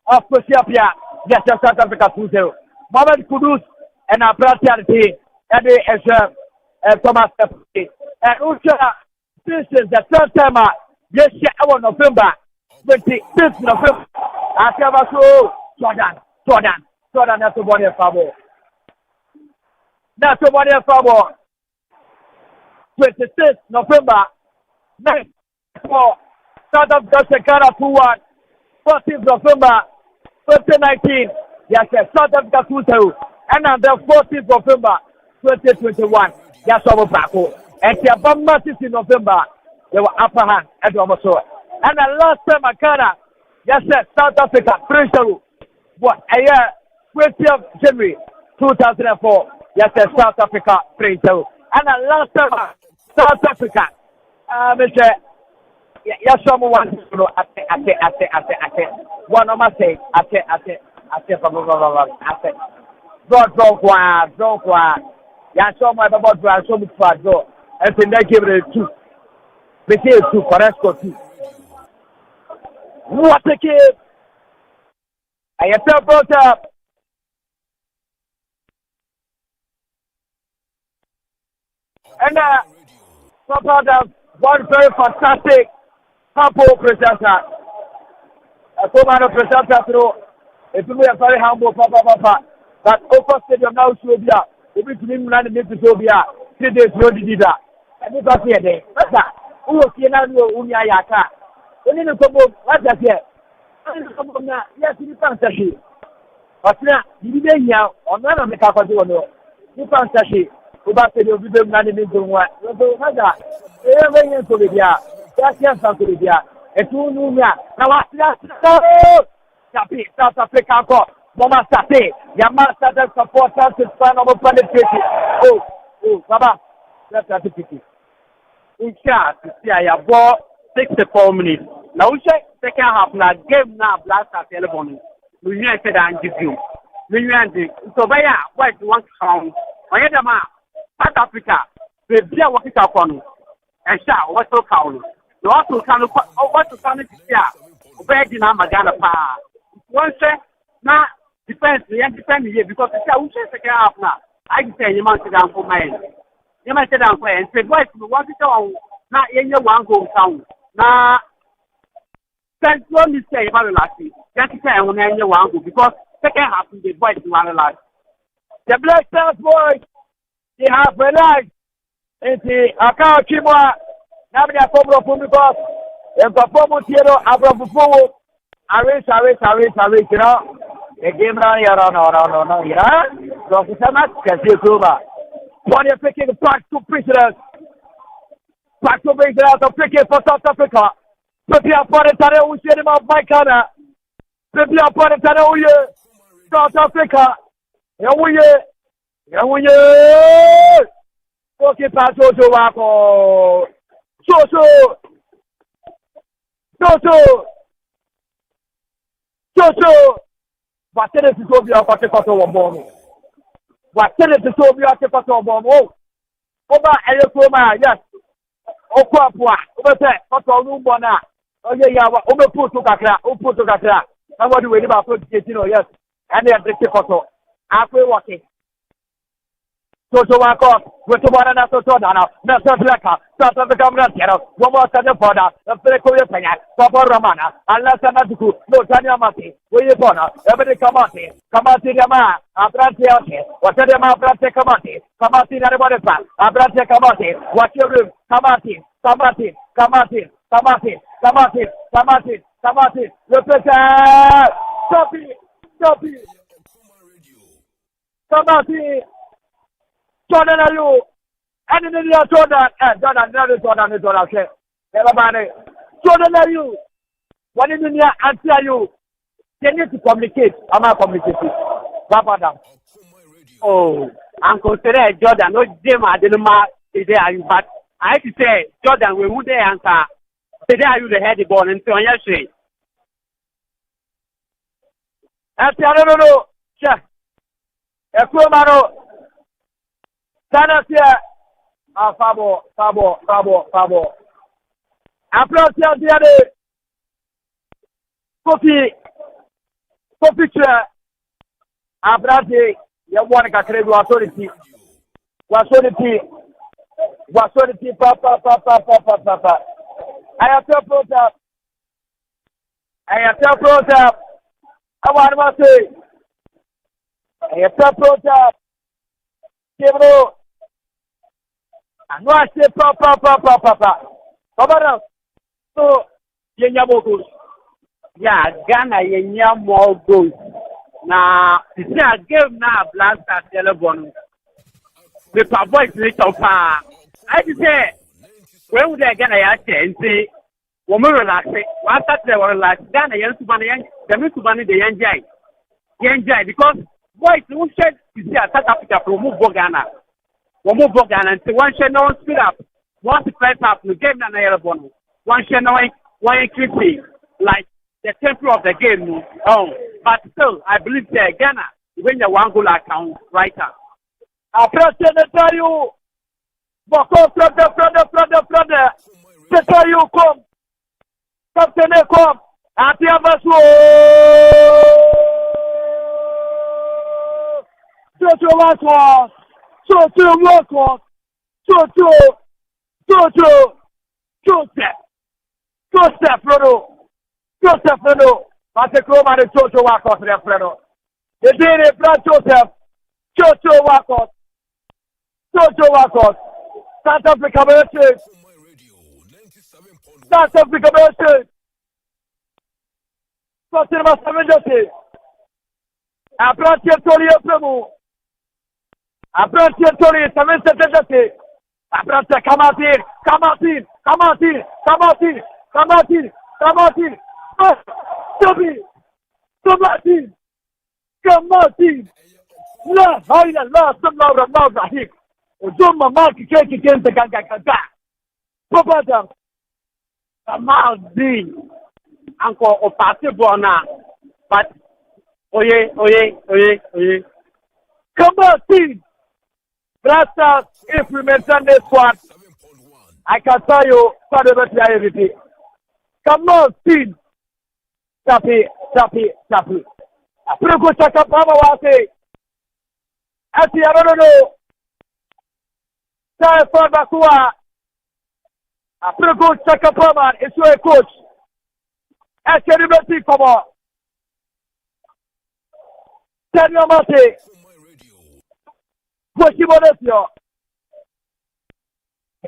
of Ethiopia yes South Africa 2-0 Mohamed Kudus and our brother and the Thomas and Usha this is the third time yes November 26th November after so Jordan that's the body of Fabo. That's the body of Fabo. 26th November 9th for South Africa Ghana 2-1. 14th November 2019 yes South Africa 2-0 and on the 14th November 2021 yes over Bako and the Bamba in November they were upper hand at the almost and the last time Ghana yes South Africa 3-0 what a year 20th January 2004 yes South Africa 3-0 and the last time South Africa Mr. yes someone ate one of my say ate Don't yeah, so my about to so much for go. And then they give it 2. They say 2 for us go 2. What a kid! I have brought up. And top of one very fantastic couple presenter. A former presenter through. If you are very humble, papa. But over stadium now should be up. If it's him running into Sobia, 3 days no did that. And if I say there, what's that? Who was here now? Unia Yaka. Only the couple, what's that here? Yes, you can't say. But now, you didn't hear on none of the Capadono. You can't say. Who back to the video running into what? What's that? They are very into Libya. That's yes, South Libya. And 2 Numia. Now, what's that? South Africa got. Mama Sate, Yama started supporters to stand over penetration. Oh, Baba, that's a pity. In chat, I have bought 64 minutes. Now, second half, now, game now, Black Stars telephone. We said, and give you. We so, why do you want to count? I had a man, South Africa, the beer what is up on and shout, what's so count? You also can look what to come here. Obey in Amagana Pa. One say, now, depends here because the second half now. I can say you must sit down for mine. You might sit down for and say, why you want to go now in your one go town. Now, that's what you say about the last week. That's the time when you want to go because second half the boys to one last. The Black Stars boys, they have realized in the account Chimwa, now they are coming because the performance here are from Arrange, you know. The game run, you know. So, can see Cuba. When you're picking back to prisoners, of picking for South Africa. Prepare for the Tare, we see them out by Ghana. Prepare for the Tare, South Africa. Here we are. Okay, pass to Wako. So. But tell it to be a particular bomb. But tell it to be a particular bomb. Oh, over Electroma, yes. Okwapua, over there, Otolubona. Oh, yeah, over Putukaka, Uputukaka. Somebody will never put it, yes. And they are the photo. After walking. Toto Wako, with the one and after Sodana, Nasa Blacka, South Africa, one more Sunday Poda, the Frekoya Pena, Papa Ramana, unless Anatuku, no Tanya Mati, Williamona, every Kamati Yama, Abrantiate, whatever Abrante Kamati, Narabanepa, Abrante Kamati, what's your room, Kamati, represent, Kamati. Jordan, are you? And in the Jordan, okay. Everybody. Jordan, are you? What is in the answer you? They need to communicate. I'm not communicating. Papa, oh, Uncle Tere, Jordan, no Jim, I didn't know, but I have to say, Jordan, we would answer. Today, are you the head ball and so on your street? I don't know. Sure. A Kumaro. Sanasia, Fabo. Approach the other Kofi, Abrade, Yawanika Credo Authority, Papa. I have to approach up. I want to say, I have to approach up. I know I say Papa. So, Yenyamogos. Yeah, Ghana, Yenyamogos. Now, it's a game now, Blast at Telebon. With our voice little far. I say, when would I get a and say, woman relax it. What that they were like, Ghana, Yansubani, the Mitsubani, the Yanjai, because voice who said, you see, South Africa from Ghana. One move Ghana and say, one shall no speed up. Once the first half, the game and airborne. One shall know one creepy, like the temper of the game. Oh, but still, I believe that Ghana, when the one goal account, right now. I press the tell you, Boko, brother, to tell you, come, Captain, come, at the other Joseph Fredo, Pate Kroma de Chocho Wakos, Fredo. The day Brad Joseph, Chocho Wakos, South Africa versus South Africa versus Cinema 70. Après Tori Premu, après Tori 770. Après Kamatin. La haila la sabla ramaz ahik. Ujumma maki keki kente ganga. Popata. Amazi. Anko opati bona. But oye. Kamatin. Brasta implementation this one. I can tell you, everything. Come on, team. Tapi. Aproko chaka pama wase. Ati I don't know. Sai for Bakua. Aproko chaka pama is your coach. Ati everybody come on. Tell your mate. Pochibonetio.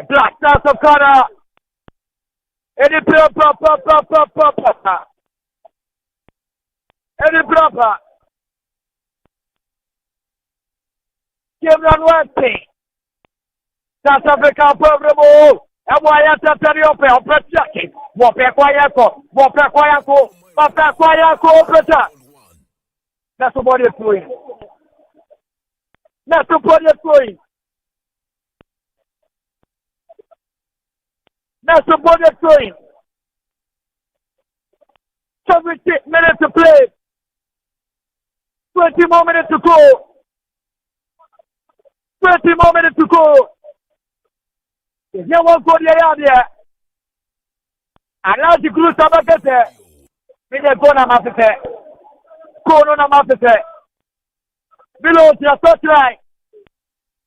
Black Stars of Ghana. Any proper. Cameron Westy. South Africa Program. And why I tell you, Opera Jackie. Wopper Quayako. That's what it's doing. That's what it's doing. That's what it's doing. 70 minutes to play. 20 more minutes to go. 20 more minutes to go. If you want to go there, allow the group to get there. We are going to have to go on a map. Below the touchline.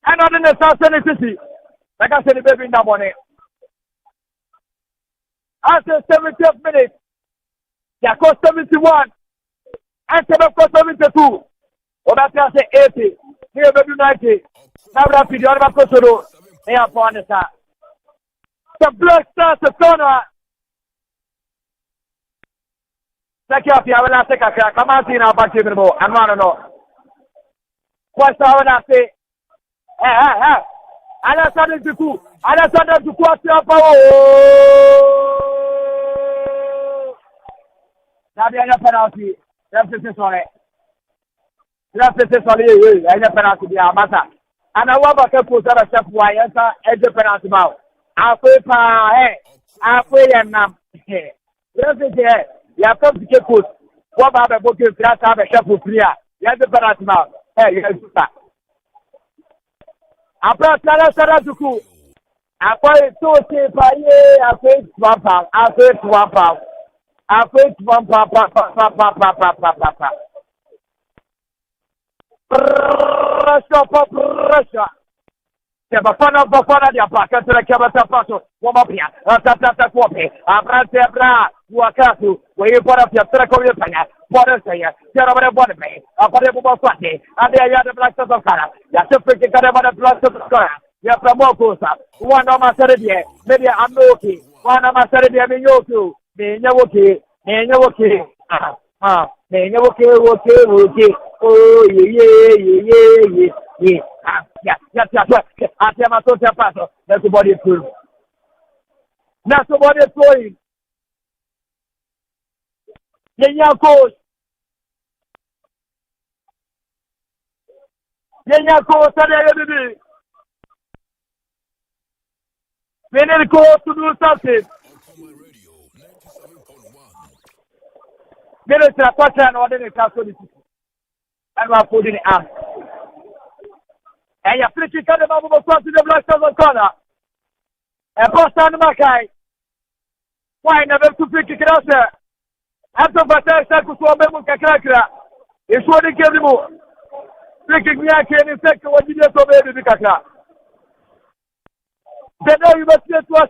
And on the South City, like I said, the baby in that morning. After 70th minute, they cost 71, and 72. Or that's 80. Here, baby 90. Now, rapid, the other Kosovo, they are for the side. The Black Stars, the corner. Take off your last take a crack. Come on, now, back to the ball. I'm not know. What's the one I say? Alessandro Duku. Alessandro Duku, what's your power? Now, the other penalty. That's sorry. That's sorry. I have penalty. Be a matter. And I want to put a step why enter the penalty mouth. I pay and now. Let's say, you have come to get put. What about the book? You have a chef for clear. You have the penalty mouth. Hey, you have to start. Après Salah Duku. Après tout c'est payé. Après 3 pounds. Après 3 pounds. Après 3 pounds. Pressure. C'est Bafana dia pa. Quand la cabata passe, on va bien. Tata Kope. Après bra. Wakasu. Voyez pas la pièce. Très comme le panya. Bora saya. Tiara pada bora me. Apa dia buat swati. Ada yang ada Black Stars of Kara. Ya seperti kada pada Black Stars of Kara. Ya promo sa. Wana masare dia. Media amoki. Wana masare dia menyoku. Menyoki. Menyoki. Oh yeah. Yeah. Até matou seu passo. That's body full. That's body flowing. Yenya coach, today, baby. We need coach to do something. We need to touch and order the castle. And we're putting it out. And you're flicking the bubble to the Black Stars of corner. And post on the Mackay. Why never to flick it out there? After Batar Sakuso Memo Kakrakra, it's what they gave him. Flicking me, I can't infect what you just obeyed the Kakra. Then now you must get to us.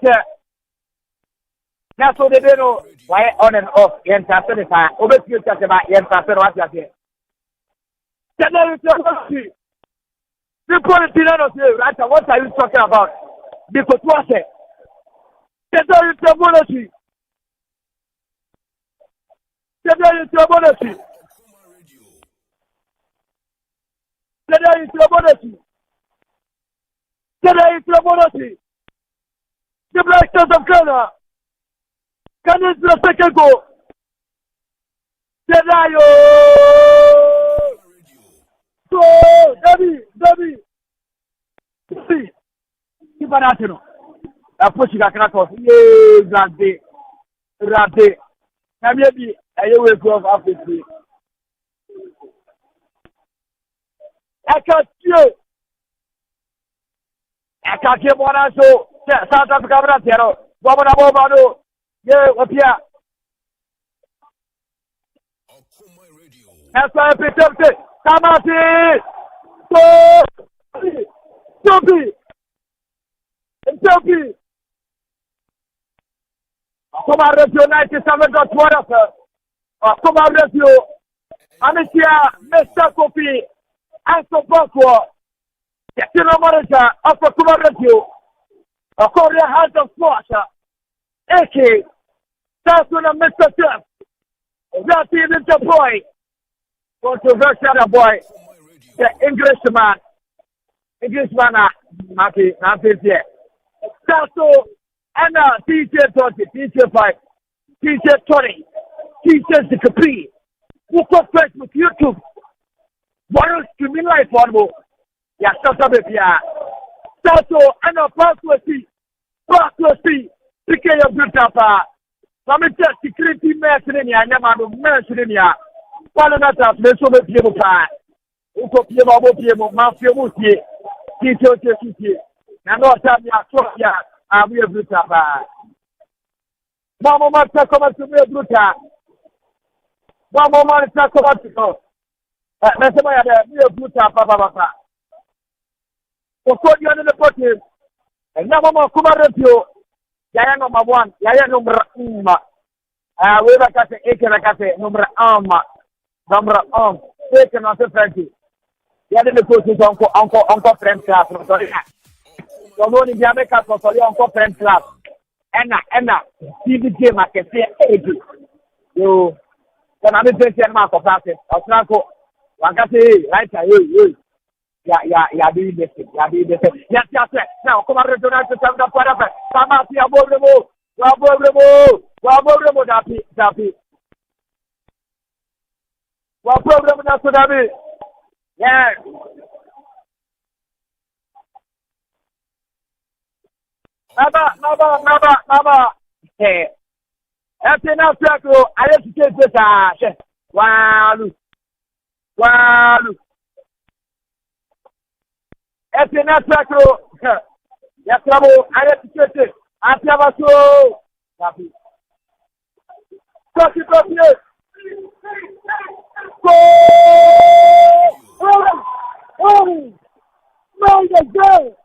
That's what they don't know. Why on and off, Yen Tassanify, over you talk about Yen Tassan, what you're saying. Then now you talk about it. The politician here, right? What are you talking about? Because what's it? Then now you talk about it. Today is your bonus. The Black Stars of Ghana. Can you do a second goal? Today, so, Debbie. See, keep on out, you know. I'm pushing a crack off. Yay, Rade. Maybe I will go off after 3. I can't keep one so South Africa, Bobano, yeah, up here. That's why I picked up it. Come out here. Sophie. Come on, Radio 97.1. Come on, Radio. Amicia, Mr. Kofi, and so forth. General Manager of the Kuma Radio. A Korea House of Sports. AK. That's when Mr. Jeff. That is the boy. Controversial boy. The Englishman. Maki, not this year. That's so. And DJ 20, DJ 5, DJ 20, DJ 60, look up Facebook, YouTube. What else to me life on more? Yeah, stop up if you are. So, and a password, pick your good up. Some just security mercenary, I never mercenary. One another, let's over people. Uko Piemo, Mafia Musi, DJ, and not have your we have brutal. Mama Marta come to me brutal. Mama Marta come to go. That's why we have brutal, Papa. Kokodio ne pote. Na mama kuma repio. Yaya number 1, yaya number 1. We ba ka se eke na ka se number 1. Number 1. Eke na se Frankie. Yaya ne pote encore friend class. So no ni bia make us for encore friend class. Ena CBJ makese ege. Yo kana me pension ma ko pass. Osranko wakati right hey. Ya be this. Yes. Now come on, Donald to stand up for us. Come on, see above the Dapi. What problem that's to Dapi? Yeah. Naba. Hey. After now, I have to take this. Wow. Ese na sakro ya trabo ale tikete atiaba so tapi kosi my god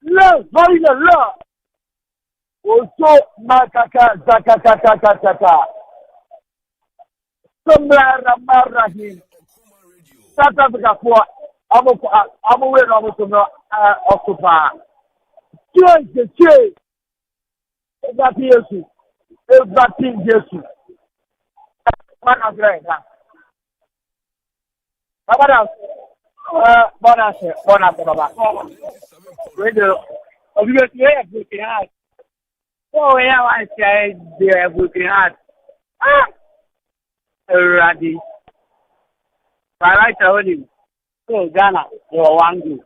La. Also, makaka. Sombrara marahim. South Africa for amu no occupy. Change. Exactly Jesus. Bonus, Baba. Radio. Obviously, we have good heart. Oh, yeah, I say they have good heart. Ready. I like to hold him. So, Ghana, you're one good.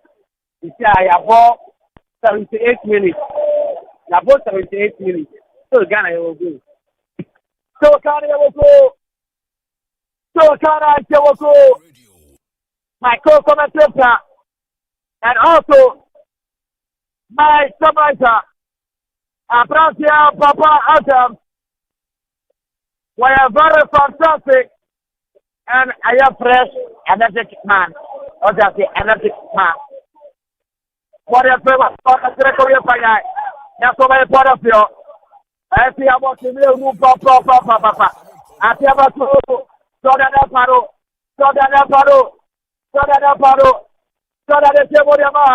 You see, I have bought 78 minutes. So, Ghana, you will go. So, Ghana, will go. My co-commentator and also my songwriter, Abrasia Papa Adam, were very fantastic and I am fresh, energetic man. Or just the energetic man. Whatever that's what I'm part of you. I see about the new Papa. I see about Soda de Seboriama,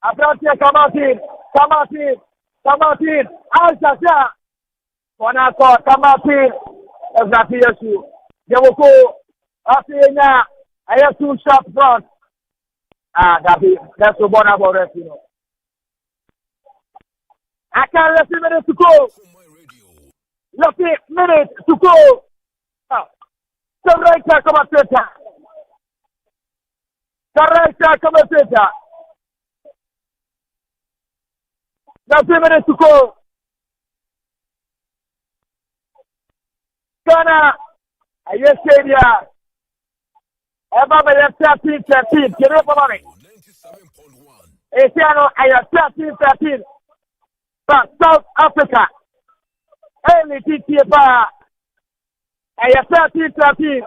Abrasia Kamatin, Alsacia, Monaco, Kamatin, exactly you. Yawoko, Afina, I have 2 sharp front. That's the one about it, you know. I can't let minutes to go. Let minutes to go. So right there, commentator. Now 2 minutes to go. Ghana, I just say here. Everybody 13. Get up on it. Esiano, I have 13. But South Africa, early TTFA, I have 13.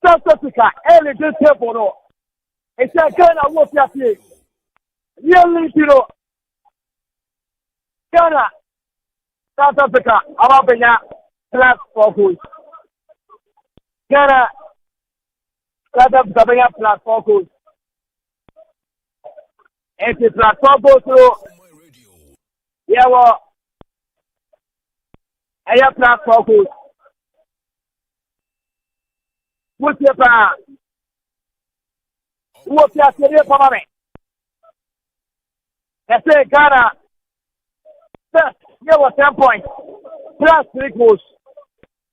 South Africa, early this table. It's a Ghana wolf yaki. Yearly, Ghana, South Africa, Arabia, plus 4 goals. Ghana, South Africa, plus 4 goals. And it's plus 4 goals to Yawa. I have plus 4 goals. What's your plan? What's your career for me? They say Ghana, first, there was 10 points, plus 3 goals.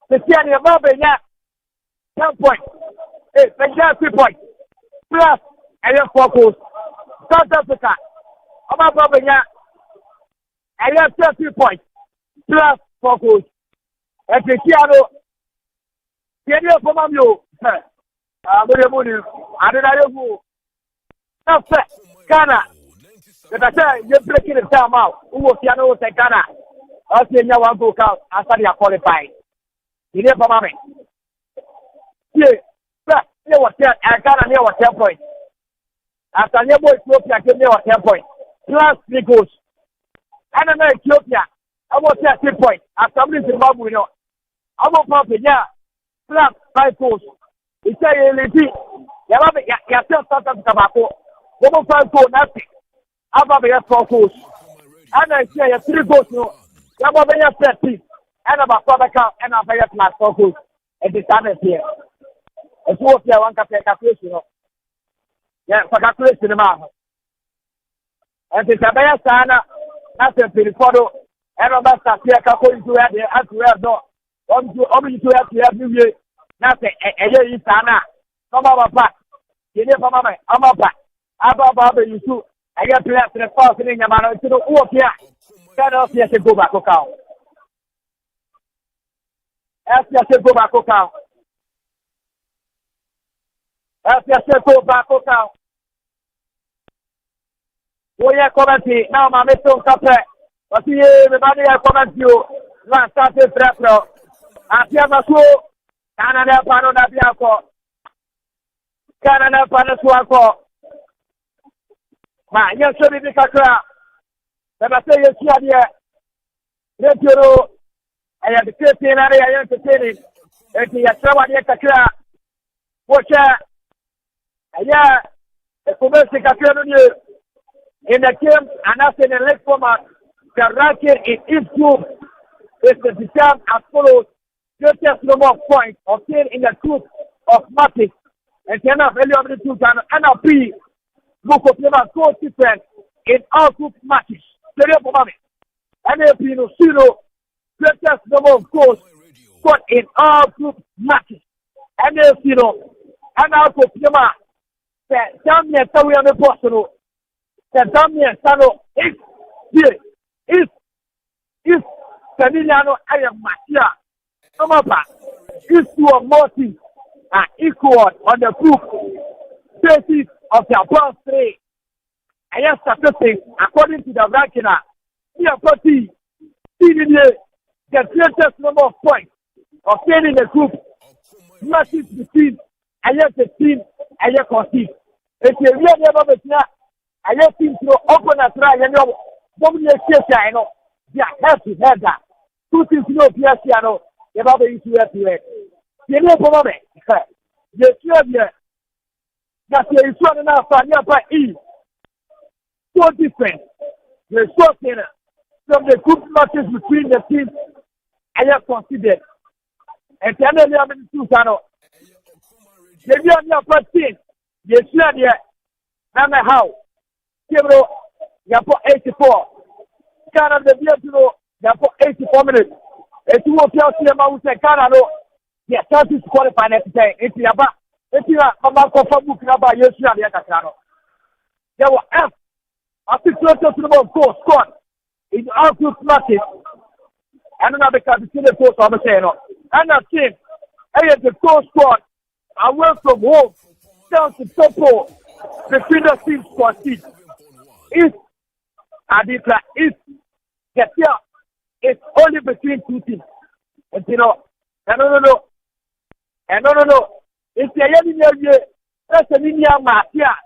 The Tiani Mabena, 10 points. Hey, the 3 points, plus 4 goals. South Africa, Mabena, I have 30 points, plus 4 goals. And the Tiano, Tiani for Mamio, I don't know. Now, Ghana, the say you're breaking the time out. Who was Yano say Ghana? I'll see you one go out after they are qualified. You never mammy. Yeah, near what Ghana near what 10 points. After near Ethiopia came near what 10 points. Plus 3 goals. And then Ethiopia, I was at 3 points. After Zimbabwe, you know. I won't pop it, yeah. Plus 5 goals. It's a lady. You tell something tobacco. 5 goals, nothing. Abba be 4 goals. And I say 3 goals, no. You have a 13. And about 4 account, and I'll pay plus 4 goals. And the time is here. It's worth your one calculation. Yeah, for calculation amount. And it's a better sana. That's a pretty photo. And about that, here, going to have the answer. Only to have every year. Nothing. A year is sana. Come over back. You never mamma. I'm up back. Abba, you too. I get to have the first in your man to the work here. Can I see a go back account? Ask yourself go back account. Ask yourself go back account. Oh, yeah, comment now, my Mr. Capre. But see, everybody, I comment you. Last started Frapro. And Yamasu, Canada Pano Nabiako. Canada Pano Suako. Ma, yes, sir, the Kakra. Let us say, yes, here. Let you know. I have the 15 area I entertaining. And the Yasrawa Kakra. Watch out. Yeah, the commercial Kakra. In the game, and as in the league format, the ranking in each group is determined as follows: greatest number of points obtained in the group of matches. And the NF earlier of the two can NLP look of number goal different in all group matches. NLP no zero, greatest number of goals scored in all group matches. NLP no, and also number the Zambia we are the Boston. The Zambia Sano is Canadiano I am Matia. Number is to a multi and equal on the group basis of their bronze 3. I have statistics according to the ranking. Here, party, the greatest number of points obtained in the group matches between I have the team I have conceded. If you really have I just think to open a try and you I know. Yeah, have to have that. 2 things no Piano, the Baba is to have to. You know, for me, the sure that there is one enough by E. So different. The so from the group matches between the teams I have considered. And the other have been 2 channel. The year of 14, the sure how. Kibro, you put 84. Canada, the Vietnam, you put 84 minutes. If you want to see about who say Canada, yes, chances to qualify next day. If you are about to book number, you should have Canada. There were F. I think closer to the goal scored in all group matches. And another because it's in the course of the channel. And that team, I had the goal scored away from home down to Topo between the teams conceded. If Adipla is get here, it's only between 2 teams. And you know, no. If you're here, that's a linear Matia.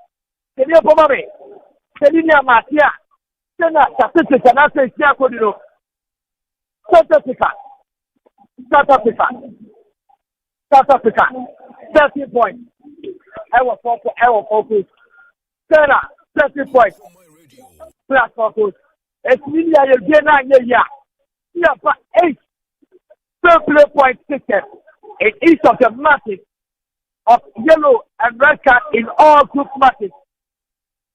Can you come away? Linear Matia. Then a statistic and answer is Yakodino. South Africa. 30 points. I will focus. Sarah, 30 points. Plus focus. It's really a year. Yeah, but 8 play point tickets in each of the matches of yellow and red card in all group matches.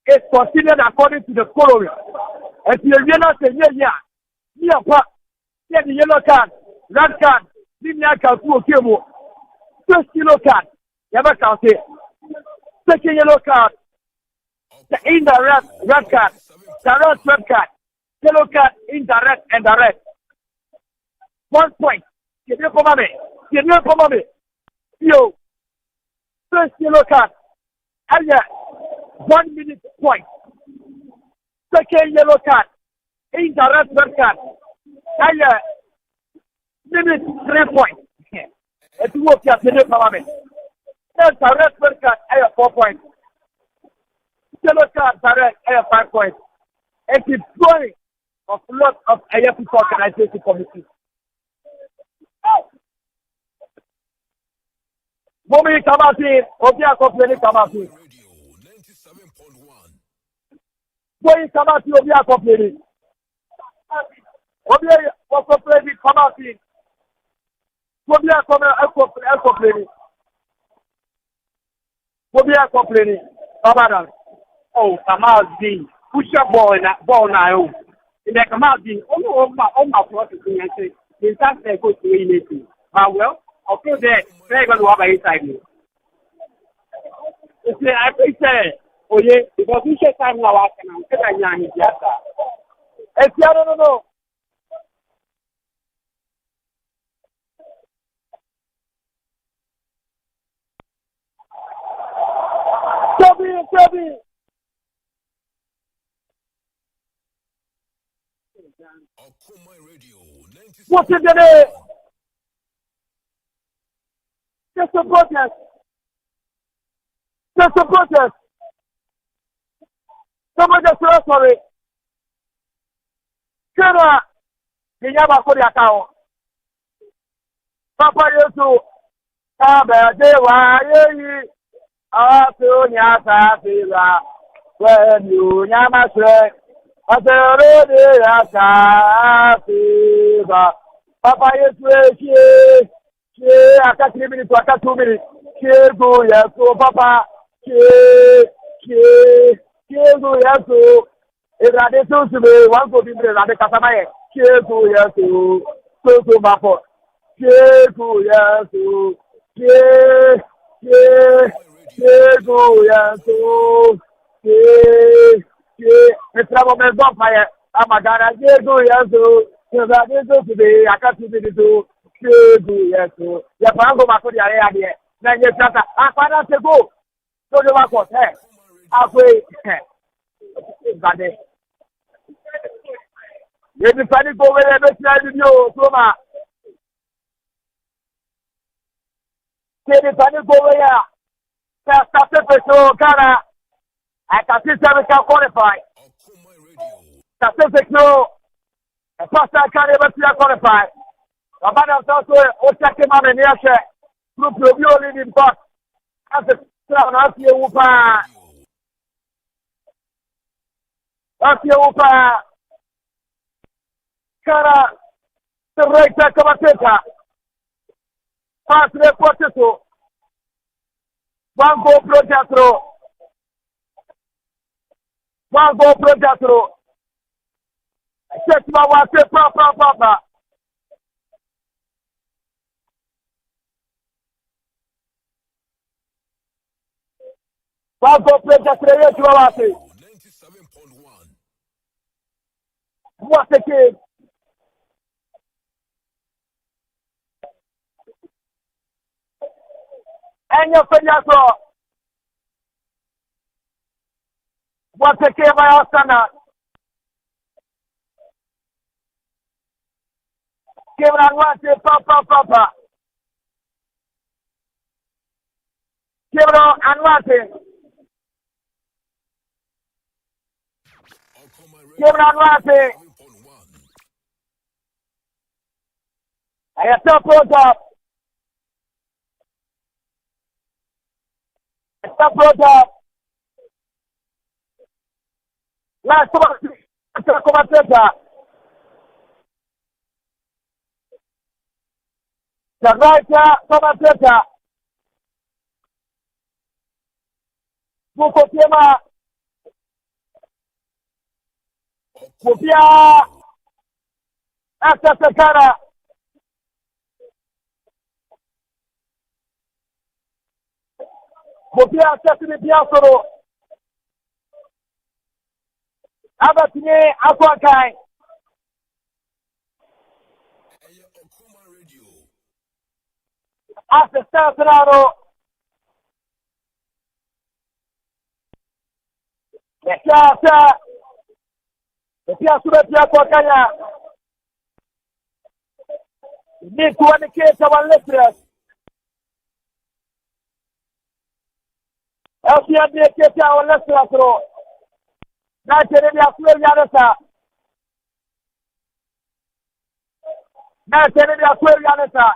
It's considered according to the following. If you not say the yellow card, red card, linear card, first yellow card, never counted. Second yellow card, the indirect red card, direct red card, yellow card, indirect and direct. 1 point. Give me Yo. First yellow card. 1 minute point. Second yellow card. Indirect red card. Higher minute 3 points. It's work at the parliament. Then direct red card. Higher 4 points. Yellow card direct. Higher 5 points. It is going of lot of AFC organization committee. Mommy come out in. Obia complaining come out in. Boy come out in. Obia complaining. Obia was complaining come out in. Obia complaining. Obia complaining. Abadan. Oh, Kamal D. Push your ball now. In the Kamal D. Oh, my God, you say. In fact, they go to anything. Well, okay, they're going to have a side. I say, oh, yeah, because we should time now. I can it's no. Toby. What's in the day? Just a protest. Someone just sorry. Kera, the Yaba Korea. Papa, you too. When you Yamashe, Papa, I got 3 minutes, I got 2 minutes. Go, yes, so Papa. Go, yes, so. If I did so to me, one could be the Casamae. Go, yes, so Mapo. Go, yes, so. Go, yes, so. It's trouble me up my Amagana. Go, yes, so. If I did so today, I got 2 minutes to. Go, yes, so. Your Pango Macodia idea. Then you try I find out to go. So the work was here. Halfway. Got it. You decided to go where I met you, Soma. You decided to go where Pacific Ghana. I can see 7 can qualify. Pacific no. A pastor can't ever see a qualify. The man of also check him out in the air. Group of you only in box. As a crown, as you whoop. Cara, the right back of a paper. Pass the potato. One goal projectro. Check my water, papa. One goal projectro. What a game! And your Feniaso. What a game by Ostana. Give it on papa. Give it on and Give it on I have to put up. Last one. The right commentator. Bukopema. Kopia. After Sakara. Kopia Sesame Piasoro. Abatine Aquakai. After Saturano. Piazza. The Piazza Kanya. Need to indicate our listeners. LCMD indicate our listeners. Nigeria Square Yanasa. Nigeria Square Yanasa.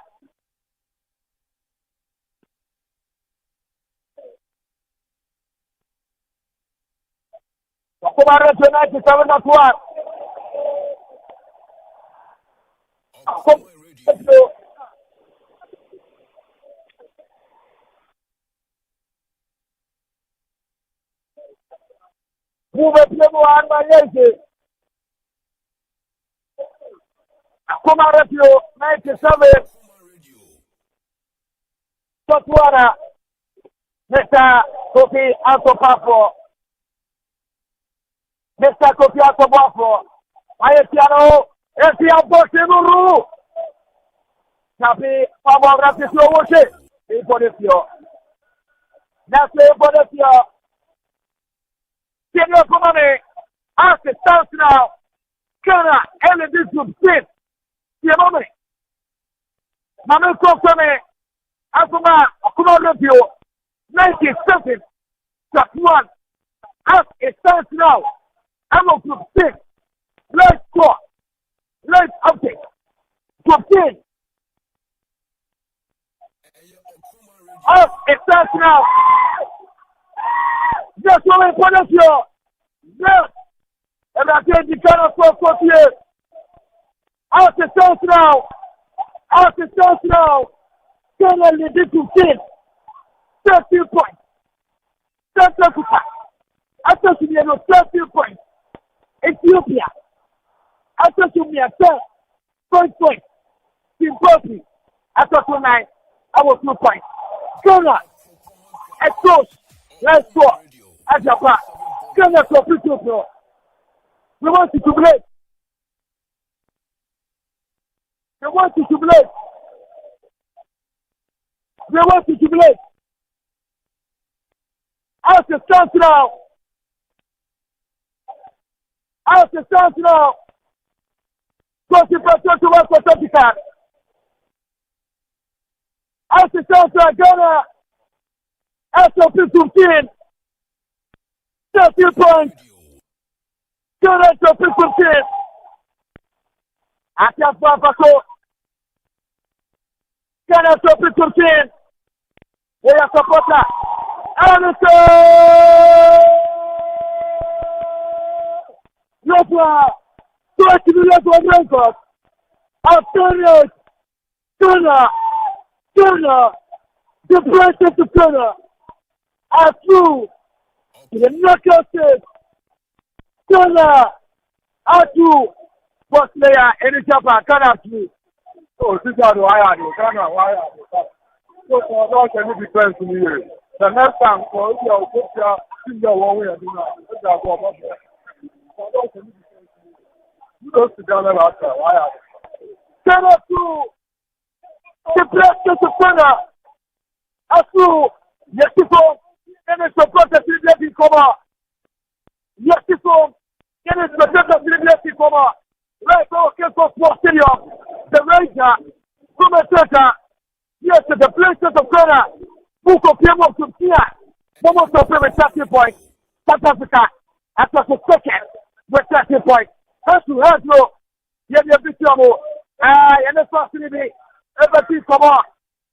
Kumara 97.1. Move on my lady. Kumara 97. Tatuana. Mr. Kofi Antopapo. Mr. Kofi Antopapo. Piano. Esse bote no Ru. Sabe, favor da pessoa hoje. Imponesio. Nessa imponesio. Senior Commander, assistance now. Kana, ele diz o bem. Se nome. Manu Kokome. Asuma, Akuma Review. 97. Step 1. As it stands now. I'm on group 6. Let's go. Let's update. Group 10. As it stands now. Yes, we put it here. Yes. And I think you cannot go here. As it stands now. As it stands now. Can lead to 10. 13 points. 13 points. After you know 13 points. Ethiopia. After you know 10 points. Zimbabwe. After tonight, I was 2 points. Ghana. Exos. Let's go. Ajapa. Ghana to Ethiopia. We want to jubilate. We want to jubilate. We want to jubilate. As it stands now. As it stands now. 20% to 1 for 30 cards. As it stands now, Ghana. SOP 15. 13 points. Ghana SOP 15. Atia Fafako. Ghana SOP 15. We are supporter. Anderson! Yopla! 20 million for record. Australians! Ghana! The president of Ghana are through to the knockout stage. Ghana are through. First player in Japan, Ghana through. Oh, this is why I do. Why I do. So, for any defense in here. The next time, for your one way, you don't sit down after. Why are you? Ghana through. The president of Ghana are through. Yes, people. And it's supported to let it come out. Yes, people. And it's supported to let it come out. Right now, for Sports Stadium, the Ranger, commentator, yes, the president of Ghana, who came up to here, almost to with 30 points. South Africa, after the second, with 30 points. Has to have no, yeah, the victim, and the facility, everything come on,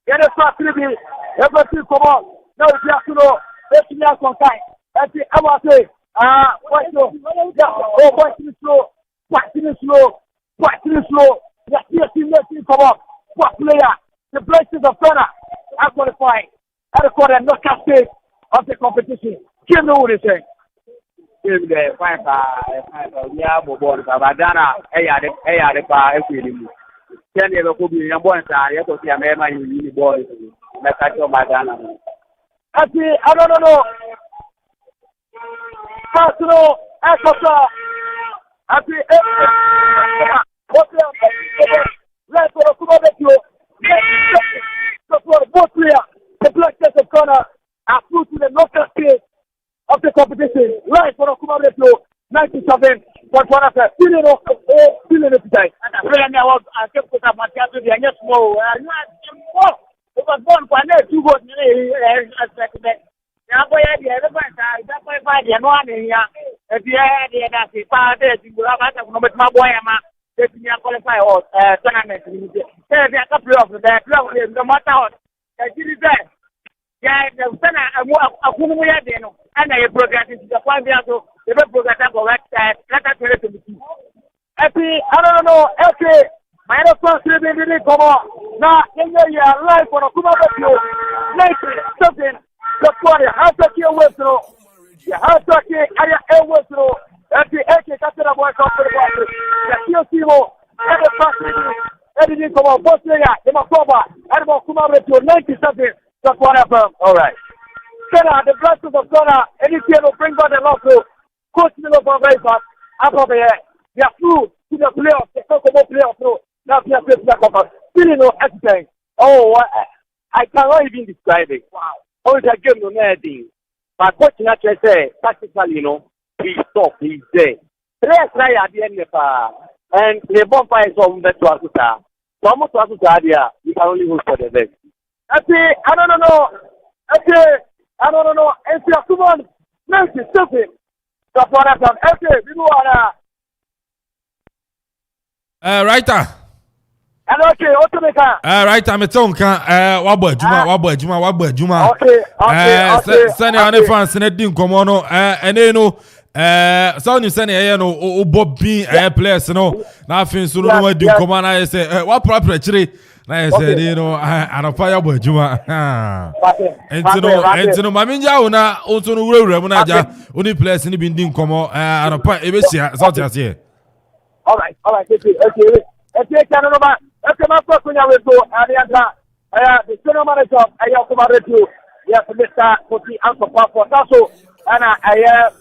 and the facility, everything come on. Now, if you have to know, let's be out on time. And see, I want to say, what's slow? Yeah, oh, what's slow? Quite slow. Yes, come on. What player? The places of Ghana are qualified at the quarter knockout stage of the competition. Give me what they say. Give the fine yeah, board, Ghana, the car, everything. Can you go be a boy? You go see a man, you need boys. Let's go by Ghana. I don't know. Personal, Ecuador. I see let's go to you. Both players, the Black Stars of Ghana are through to the knockout stage of the competition. Right for Okuma Radio 97.1 FM. Feeling it today. And I really know I kept put up my cat to the young small. It was born for an 2 votes. Now, boy, I did that's why I did one here. If you had the that's part of you have my boy, if you qualify or tournament. There's a couple of that, no matter what. I did it there. Yeah, the center a woman we had, and I progress into the point there to the progress of that. Let us get to the happy, I don't know, okay. My responsibility really come on. Now, in your life on a Kuma Radio, something, the party, how to kill with through. How to kill, I was through. Okay, that's what I'm working on for the party. The Kimo, and the facility, everything come on, both there, in October, and about Kuma Radio 90-something. That's what happened. All right. Ghana, the blessings of Ghana, anything will bring God the love to Coach Milo for very fast. After the year, they are through to the playoffs, the Kokomo playoffs through. Now they are facing the conference. Still no everything. Oh, I cannot even describe it. Wow. Oh, it's a game no anything. But Coach Nacho say, practically, he's top, he's there. Players try at the end of and the bonfire is on the Tuasuta. So almost Tuasuta, you can only hope for the best. I don't know. And see, come on. Nice, stupid. That's what I've done. We go on. Writer. And okay, Otomeka. Writer, I'm a tonka. Wabo Juma. Okay. Send your fans and Eddie Comono. And then, so you send a Bob B. Players, nothing sooner than do come on. I say, what proper actually. I said, and a fire boy, Juma. And to Maminja, also no Ramunaja, only place in the binding como and a part of such as here. All right, okay, Canada. Okay, my first thing I will do, the general manager, I have come out to yes, Mr. Koti and for Tasso, and I have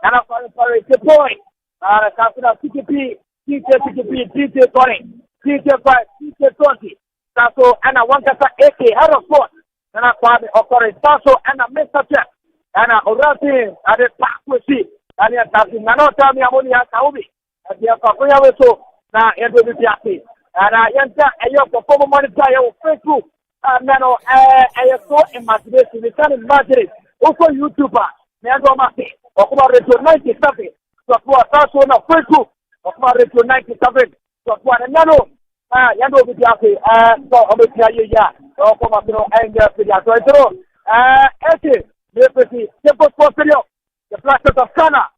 and I'm sorry, the point. CTP, TJ 20. TJ 5, TJ 20. Tasso and I want to say AK, head of sport. And I found the occurrence. Tasso and I Mr. Chef. And I already at the park with you. And yes, I tell me I'm only at Taobi. And the Kakuya was so now it will be happy. And I enter a year for former monitor on Facebook. And then I saw in my situation, we can imagine also YouTuber, Nando Mati, Okuma Radio 97. So for Tasso on Facebook, Okuma Radio 97. So for Nano. Yando bi happy so obetia ya o ko ma no enge pedia so etro eke le petit tempo sportio the Blasters of Ghana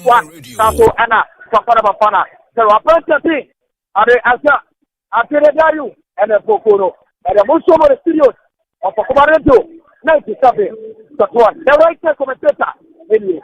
one so ana papara bafana so apparently are asa apere dayu ene pokoro ene muso mo studios of Okuma Radio 97 so one the right commentator anyway.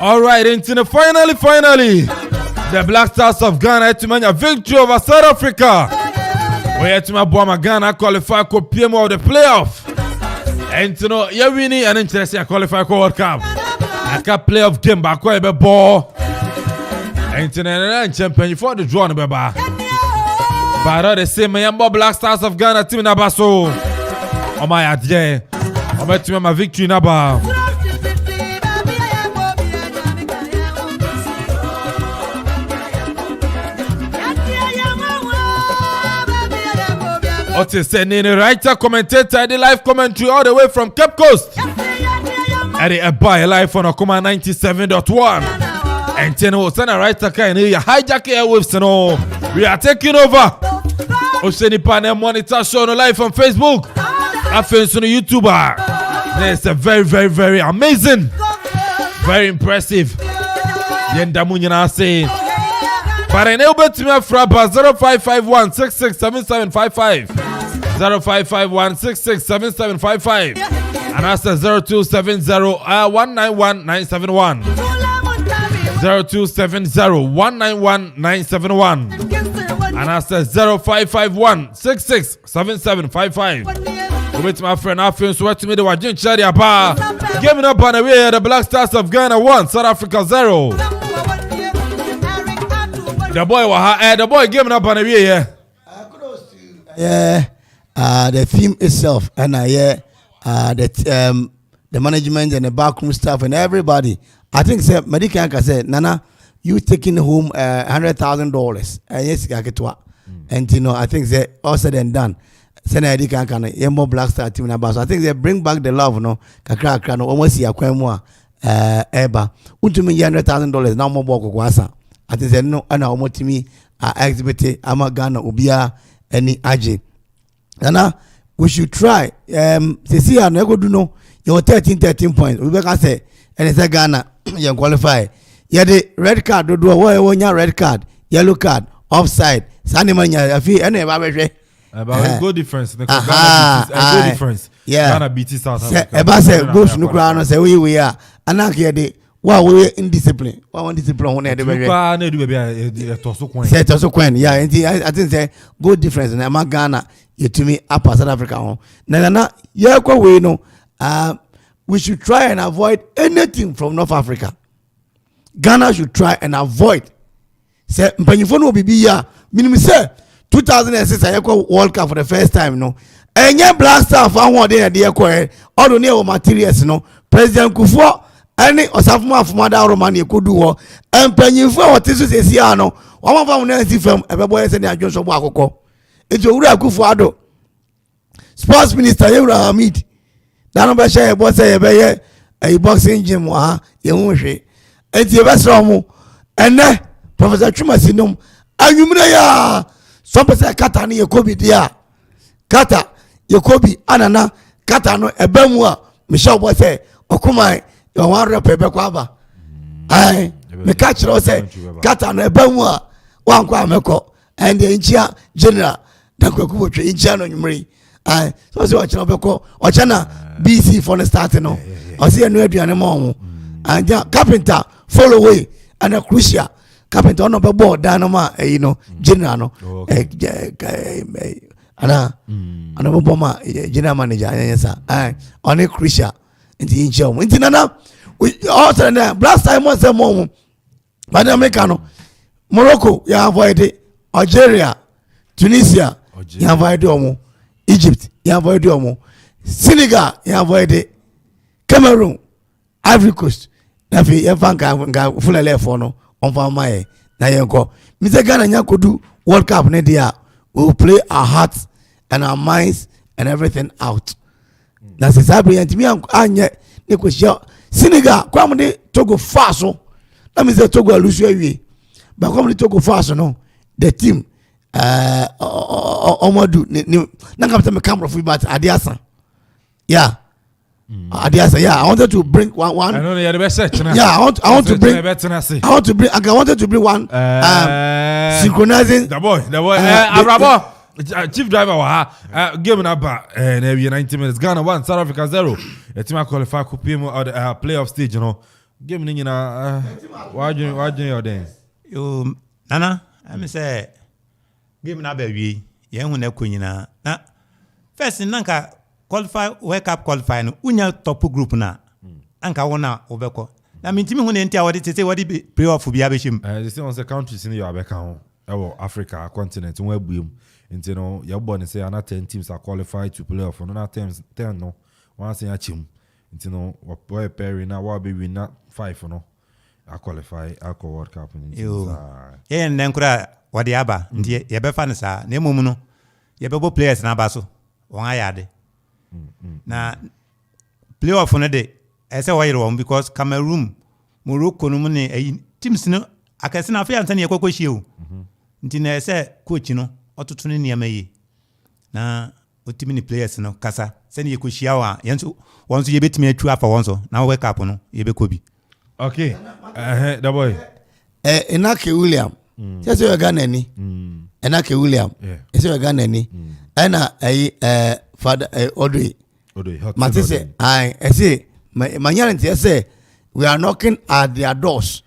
All right, into finally, the Black Stars of Ghana to manage a victory over South Africa. We had to my boy Ghana qualify for PMO of the playoff. And to know, you're winning and interesting qualify for World Cup. I can playoff game back where the ball. And to the champion for the draw, baby. But the same Mayamba Black Stars of Ghana team in Abaso. Oh my idea. I'm going to my victory in Abaso. Otis sending a writer, commentator, the live commentary all the way from Cape Coast. And the buy live on Okuma 97.1. And then send a writer kind of hijack airwaves and all. We are taking over. Osheni Panel Monitor show live on Facebook. After on YouTuber. It's a very, very, very amazing. Very impressive. Yenda munyana say. But I know bet me from 0551 667755. 0551 667755. And I said 0270 191 971. 0270 191 971. And I said 0551 667755. With my friend Afin, so what to me the Wajin Chadi Apa. Giving up on the way, the Black Stars of Ghana 1, South Africa 0. The boy giving up on the way, yeah. The theme itself, and the management and the backroom staff and everybody. I think say Medicanka said, Nana, you taking home $100,000. Yes, and you know, I think they all said and done. More Black Star team na so I think they bring back the love no kakra no almost ya kwamwa eba untumi $100,000 na mo boko kwasa I think they no ana omotimi exhibit ama Ghana obia any aje Nana we should try see no go do no your 13 points we can say and say Ghana you qualify ya the red card do wonya red card yellow card offside sanimanya afi ene ba behwe about goal difference. Goal difference. Yeah. Ghana beat South Africa. Eba say goals no kra no say we are. Anake de wa we indiscipline. Wa one discipline ho na de be. Kwa na do be to so kwan. Say to so kwan. Yeah, I think say goal difference na ma Ghana yetumi up South Africa ho. Na ye kwa we no we should try and avoid anything from North Africa. Ghana should try and avoid. Say mpanyifo no bibi ya minimum say 2006 I go World Cup for the first time no enye Black Star for one day dey ekọ all near materials no President Kufuor any osafuma afuma da Romania kodu ho empanyifo otisu sesi ano won fa won na si fam ebebo yese ne adwonso bo akokọ eti owura Kufuor ado sports minister Yewura Hamid da no be share bo say be ye a boxing gym ha ye hu hwe eti e be sro mu ene Professor Chumasinum anwumre ya some person kata ni Yakobi dia kata Yakobi anana kata no ebemu a Michelle boy say okuma you wan rep ebe kwa ba ai me catch ro say kata no ebemu a wan kwa meko and the inchia general da kwaku botwe inchia no nwumre ai so say ochina beko ochana BC for the start no o say enu aduane mo and carpenter follow way and a crucial carpenter on the board danoma you know general no ana boma general manager yes on a crucial into inchum into nana we all na blast time was a mom but Americano Morocco you avoid it Algeria Tunisia you avoid omo Egypt you avoid omo Senegal you avoid it Cameroon Ivory Coast na fi efanka fulele for no on for my na yenko Mr. Ghana nya kodu World Cup ne dia we will play our hearts and our minds and everything out na se sabre yantimi anye ne ko sha Senegal kwa mo Togo fast so na me say Togo alusu awie ba kwa mo Togo fast no the team Omodu na kapta me camera for but Adiasa yeah Adiasa, yeah, I wanted to bring one. I know you're the best. Yeah, I want to bring. I wanted to bring one. Synchronizing. The boy. Arabo, chief driver. Game number. Every 90 minutes. Ghana 1, South Africa 0. The team qualify to playoff stage. You know, game ni na. Why do you dance? You, Nana, I say, game na baby. Yang hune kunyina. Na first nanka. Qualify World Cup qualify no unya top group na anka wona obeko na mintimi hu ne ntia wodi tete wodi playoff bia behim they say on the countries in your abeka ho ewo Africa continent won abuem nti no your born say ana 10 teams are qualified to playoff no na 10 no one say achim nti no we pair na wa be win na 5 no a qualify a World Cup ni ye nenkura wodi aba nti ye be fa ne sa na emom no ye be bo players na ba so won ayade na playoff no de ese wayiro won because Cameroon Morocco no ne teams no akase na afia ntane yakoko hie o nti na ese coach no ototo ne niam yi na otimi ni players no kasa sɛne yɛkɔhyia wo a yɛnso wɔn nso yɛbɛtumi atu afa wɔn so na World Cup no yɛbɛkɔ bi. Okay, the boy. Enake William. Sɛ yɛ Ghana ni. Enake William. Sɛ yɛ Ghana ni. Ɛna father Audrey. Mate say I say my young say we are knocking at their doors.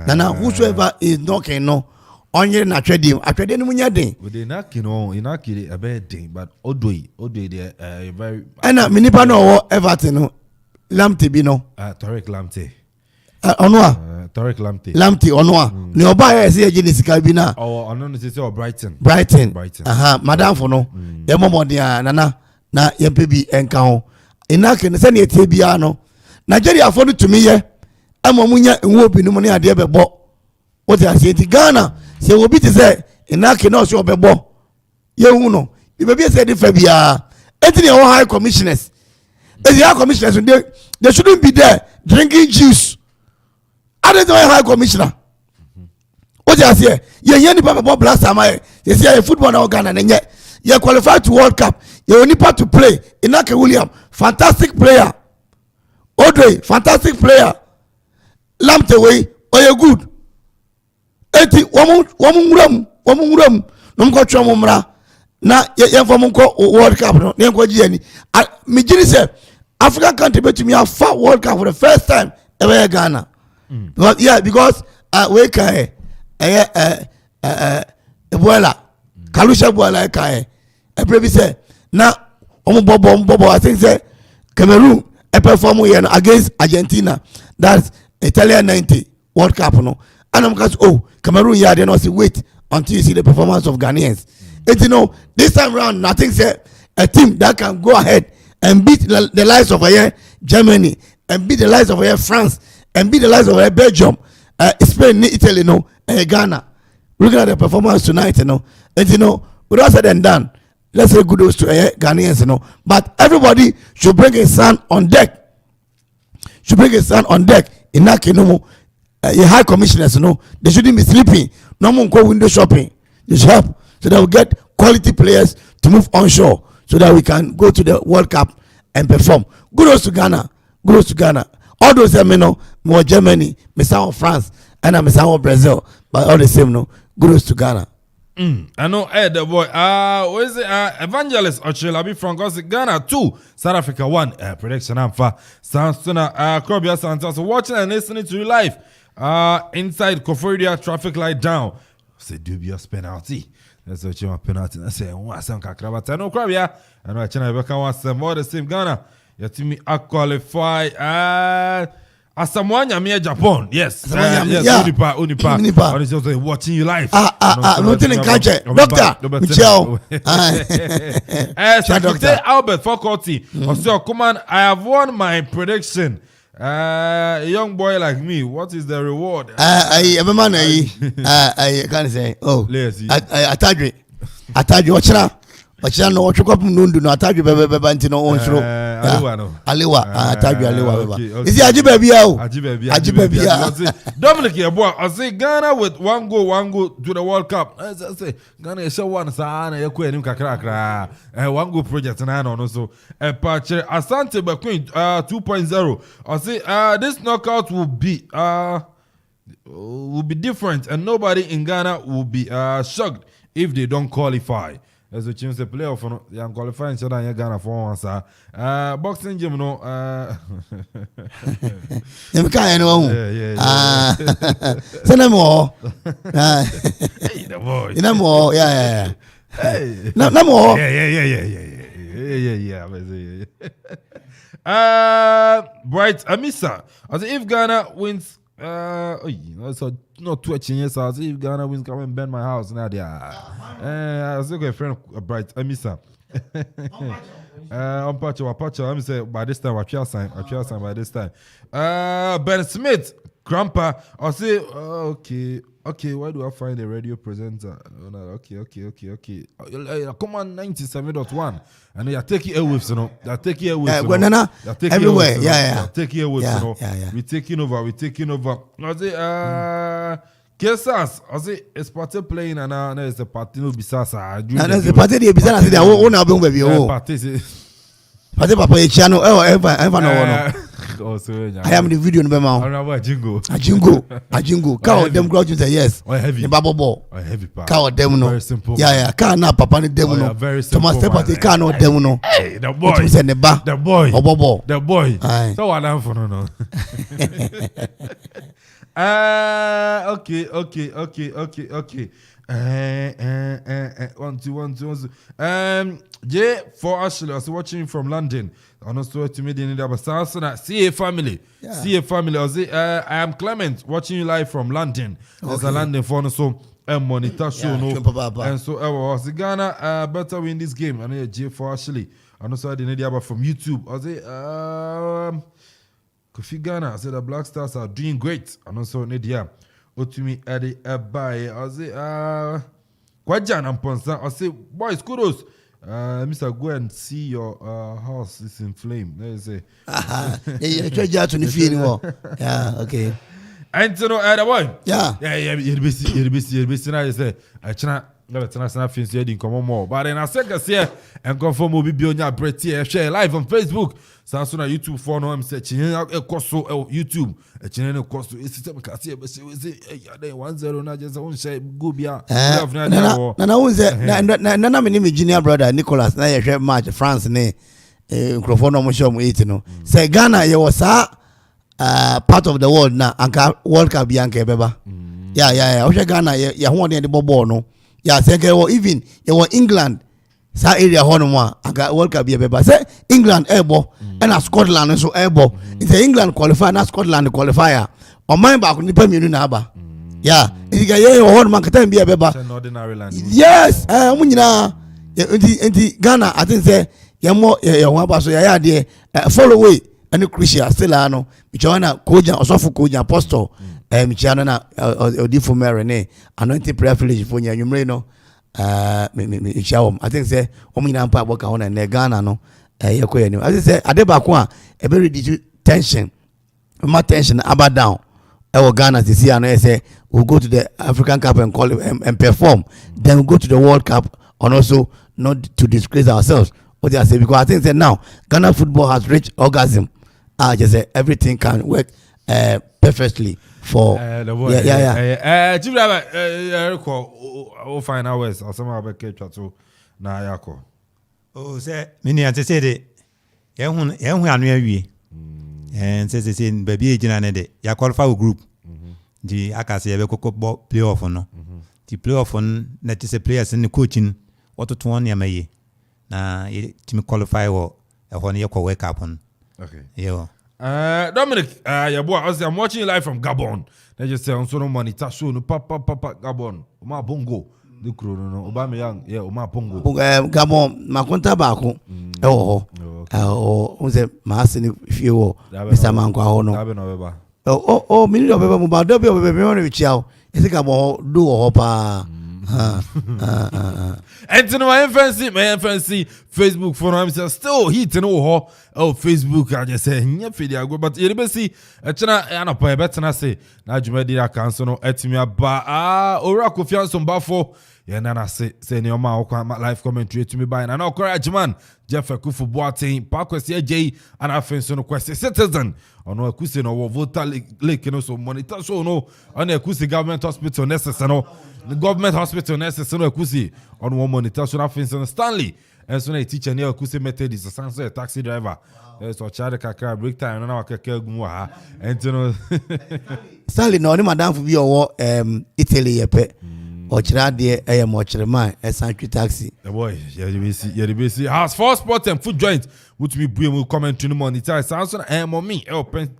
Now whosoever is knocking no onye na twede no munya den. We dey knocking no, you knock it a bad thing, but Odoi dey very. Ɛna minipa no Everton no Lamptey bi no. Tariq Lamptey. Onwa. Tariq Lamptey. Lamptey onwa. Ne oba ya say je ne sika bi na. Ono no say Brighton. Brighton. Madam for no. E momodin nana na yempe bi enka ho. Enake ne se ne tie bia no. Nigeria for no tumi ye. Ama munya enwo bi no mo ne ade bebo. What you say Ghana say obi ti say Enake na so bebo. Ye hu no. Bi be say different bia. Enti ne high commissioners. If high commissioners they shouldn't be there drinking juice. I don't know high commissioner. What you say? You ni papa blast am I. You say football na Ghana na nye. You qualified to World Cup. You only part to play. Enake William, fantastic player. Audrey, fantastic player. Lamptey way, you good. Eti wamunguram. Nomko chomumra. Na ye from World Cup no. Ye nko jieni. Me jini say African country bet me a far World Cup for the first time ever in Ghana. Because we can Ebola Kalusha Bola kai e previ say na bobo I think say Cameroon e perform against Argentina. That's Italian 90 World Cup no. And I'm because Cameroon they not see wait until you see the performance of Ghanaians. This time round nothing say a team that can go ahead and beat the likes of Germany and beat the likes of France and beat the likes of Belgium, Spain, Italy, Ghana. Looking at the performance tonight, and with all said and done, let's say kudos to Ghanaians, but everybody should bring a son on deck. In that high commissioners, they shouldn't be sleeping. No more go window shopping. They should help so that we get quality players to move onshore so that we can go to the World Cup and perform. Kudos to Ghana. All those more Germany, Messiah France, and Messiah Brazil, but all the same, kudos to Ghana. I know, the boy. Where's the Evangelist Ochelabi from Ghana 2, South Africa 1. Prediction for Sansona Krobia Santos watching and listening to you live. Inside Koforidua traffic light down. Say dubious penalty. That's what you want penalty. I say, some Kakrabata. No Krabia. I know China Becca wants some more the same Ghana. Your team qualify. Asamoah Nyamia Japan, yes. Unipa. Watching you live. Nothing in country. Doctor Michelle. Secretary Albert Fokorti. Also, come on, I have won my prediction. A young boy like me, what is the reward? I can't say. Atadri, watch now. Ochira no ochukwa nundu no atadwe bebe ntino onshuro Alewa atadwe isi ajibe bia o ajibe bia Dominic Yeboah I say Ghana with one goal to the World Cup I say Ghana is one sa na yakọ enim kakra one goal project na no so patch Asante Bequeen 2.0 I say this knockout will be different and nobody in Ghana will be shocked if they don't qualify. As a chance to play off, they are qualifying so that you Ghana for one, sir. Boxing gym, no. You can't know. Send them all. Hey, the boy. You know more, yeah. Hey, no more. Yeah. Bright Amisa. I say if Ghana wins. So not twitching yes. I see if Ghana wins, come and burn my house now. I still got a friend, Bright Amisa. Pacho. Let me say by this time, I shall sign by this time. Ben Smith, Grandpa. I say okay. Where do I find a radio presenter? Okay. Come on, 97.1. And you're taking airwaves, You're taking airwaves, everywhere. Yeah. Taking airwaves, Yeah. We're taking over. I say, Kesas, I say, it's party playing and now it's a party no bisasa. And there's a party the bisasa. They won't have been with you. Pate papa echiano ever no no. I am the video no be ma. Ajingo. Car them go to say yes. Heavy. The babo ball. Heavy pa. Car them no. Very simple. Yeah. Car na papa ni them no. Very simple. Thomas Pate car no them no. Hey, the boy. Say ne ba. The boy. Obobo. The boy. Aye. So what am for no. Okay. 1 2. J for Ashley, I was watching from London. I also to me the but CA family. Yeah. CA family. I am Clement watching you live from London. There's a London phone so monitor show and so was Ghana better win this game. And J for Ashley. And also the idea from YouTube. I say Kofi Ghana. I said the Black Stars are doing great. And also Nadia. Otumi Eddie Abai. I say Kwajan and Ponsa. I say boys kudos. Mr. Go and see your house is in flame. There you say. Yeah, try to the anymore. Yeah, okay. And you know, the boy. Yeah. You'll be see. Now you say, I chana. International fins here in common more. But then I said here and confirm will be on your bread here. Share live on Facebook. So as soon as YouTube for no I'm searching a cost so YouTube. A channel cost to system kasi but say 10 na just on share go bia. Na unze na me ni junior brother Nicholas na ye hwe match France ne microphone no mo show mo 8 no. Say Ghana ye was part of the world na anka World Cup bianca beba. Yeah. O Ghana ye ho de ball no. Yeah, say even you England, sa area honoma, aga World Cup be say England ebo and Scotland so ebo. It's England qualify na Scotland qualifier. On my back ni paminu na aba. Yeah, it ga ye honoma ka time be Northern Ireland. Yes, munyina enti Ghana I think say ye mo ye ho aba so ya de follow way and Christian still ano. Bichona koja osofu koja apostle Michiano na Odifo Mary anointing prayer village for nya nwumre no I think say omina mpa boka hona na Ghana no yekoye ni I think say adebako a e be reduce tension my tension about down e Ghana this year no say we'll go to the African Cup and call and perform then we'll go to the World Cup and also not to disgrace ourselves what they say because I think say now Ghana football has reached orgasm just say everything can work perfectly for Chief Driver recall find hours or somehow be capture to na yako. Oh say mini ante say de hu anu awie and say baby ejina ne de ya qualify group di akase be kokko playoff no di playoff na ti say players ni coaching what to one yamaye na team qualify wo e ho ne yakọ World Cup on. Okay. Yeah. Dominic, your boy, I'm watching you live from Gabon. They just say on so no money, show no papa Gabon. Oma bongo, the crew no. Obama young, yeah, Oma bongo. Gabon, makonta bako. Unze maasini fiwo. Mr. Manko hono. Minute of Beba Muba, don't be over me with you. I think I'm do hopa. And to my fancy Facebook for him still hitting Facebook I just say go but you be see chana pa better na say na djuma di akanso no etimi aba ora Kofianso Mbafo ye na say ne o ma okwa live commentary to me by na encourage man Jeff Akufo Boateng Pakwesi AJ and afenso no kwesi citizen ono akuse no voter lake no so monitor so no on akuse government hospital necessary no the government hospital necessary no akuse on one monitor so afenso Stanley and so na teacher ne akuse Methodist so a taxi driver so chare kakra break time na wakeke gumu ha entino Stanley no ni madam fu bi owo Italy yepe ochira de mo chirema Sanctuary taxi the boy you be see has four sports and food joint which me buy commentary no monitor Samson mommy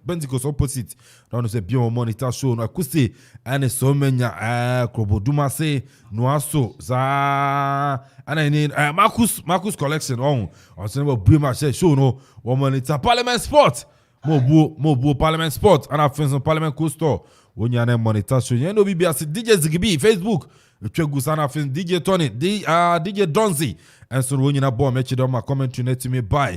Pentecost opposite don't say bio monitor show no akuse and so manya Kroboduma say no aso za and ni Marcus collection on so no buy ma show no one monitor Parliament Sport mo Parliament Sport and after Parliament Coastal wonya na monitor show you know BBS DJ Zigibi Facebook Chegu sana fin DJ Tony DJ Donzi and so wonya na bomb echi don ma commentary net me by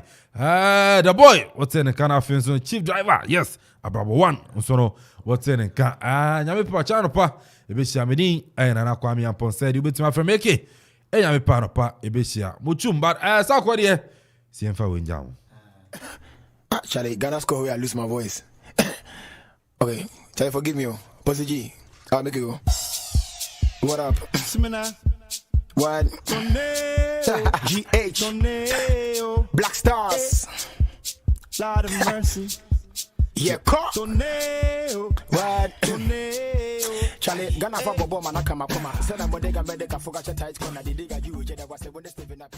the boy what's in kana fin so chief driver yes Abrabo 1 so no what's in ka nyame pa chano pa ebeshia medin na Kwame Ampon said you betima from eke nyame pa no pa ebeshia muchum but sa ko de si emfa wenjam Charlie, Ghana score where I lose my voice. Okay, Charlie, forgive me. Pussy G, I'll make it go. What up? Simina. What? GH. Black Stars. Lord of mercy. Yeah, cut. What? Charlie, Ghana for Bobo, man, I come up. Said I'm going to get a tight corner. The digger you, Jedi was when they step in a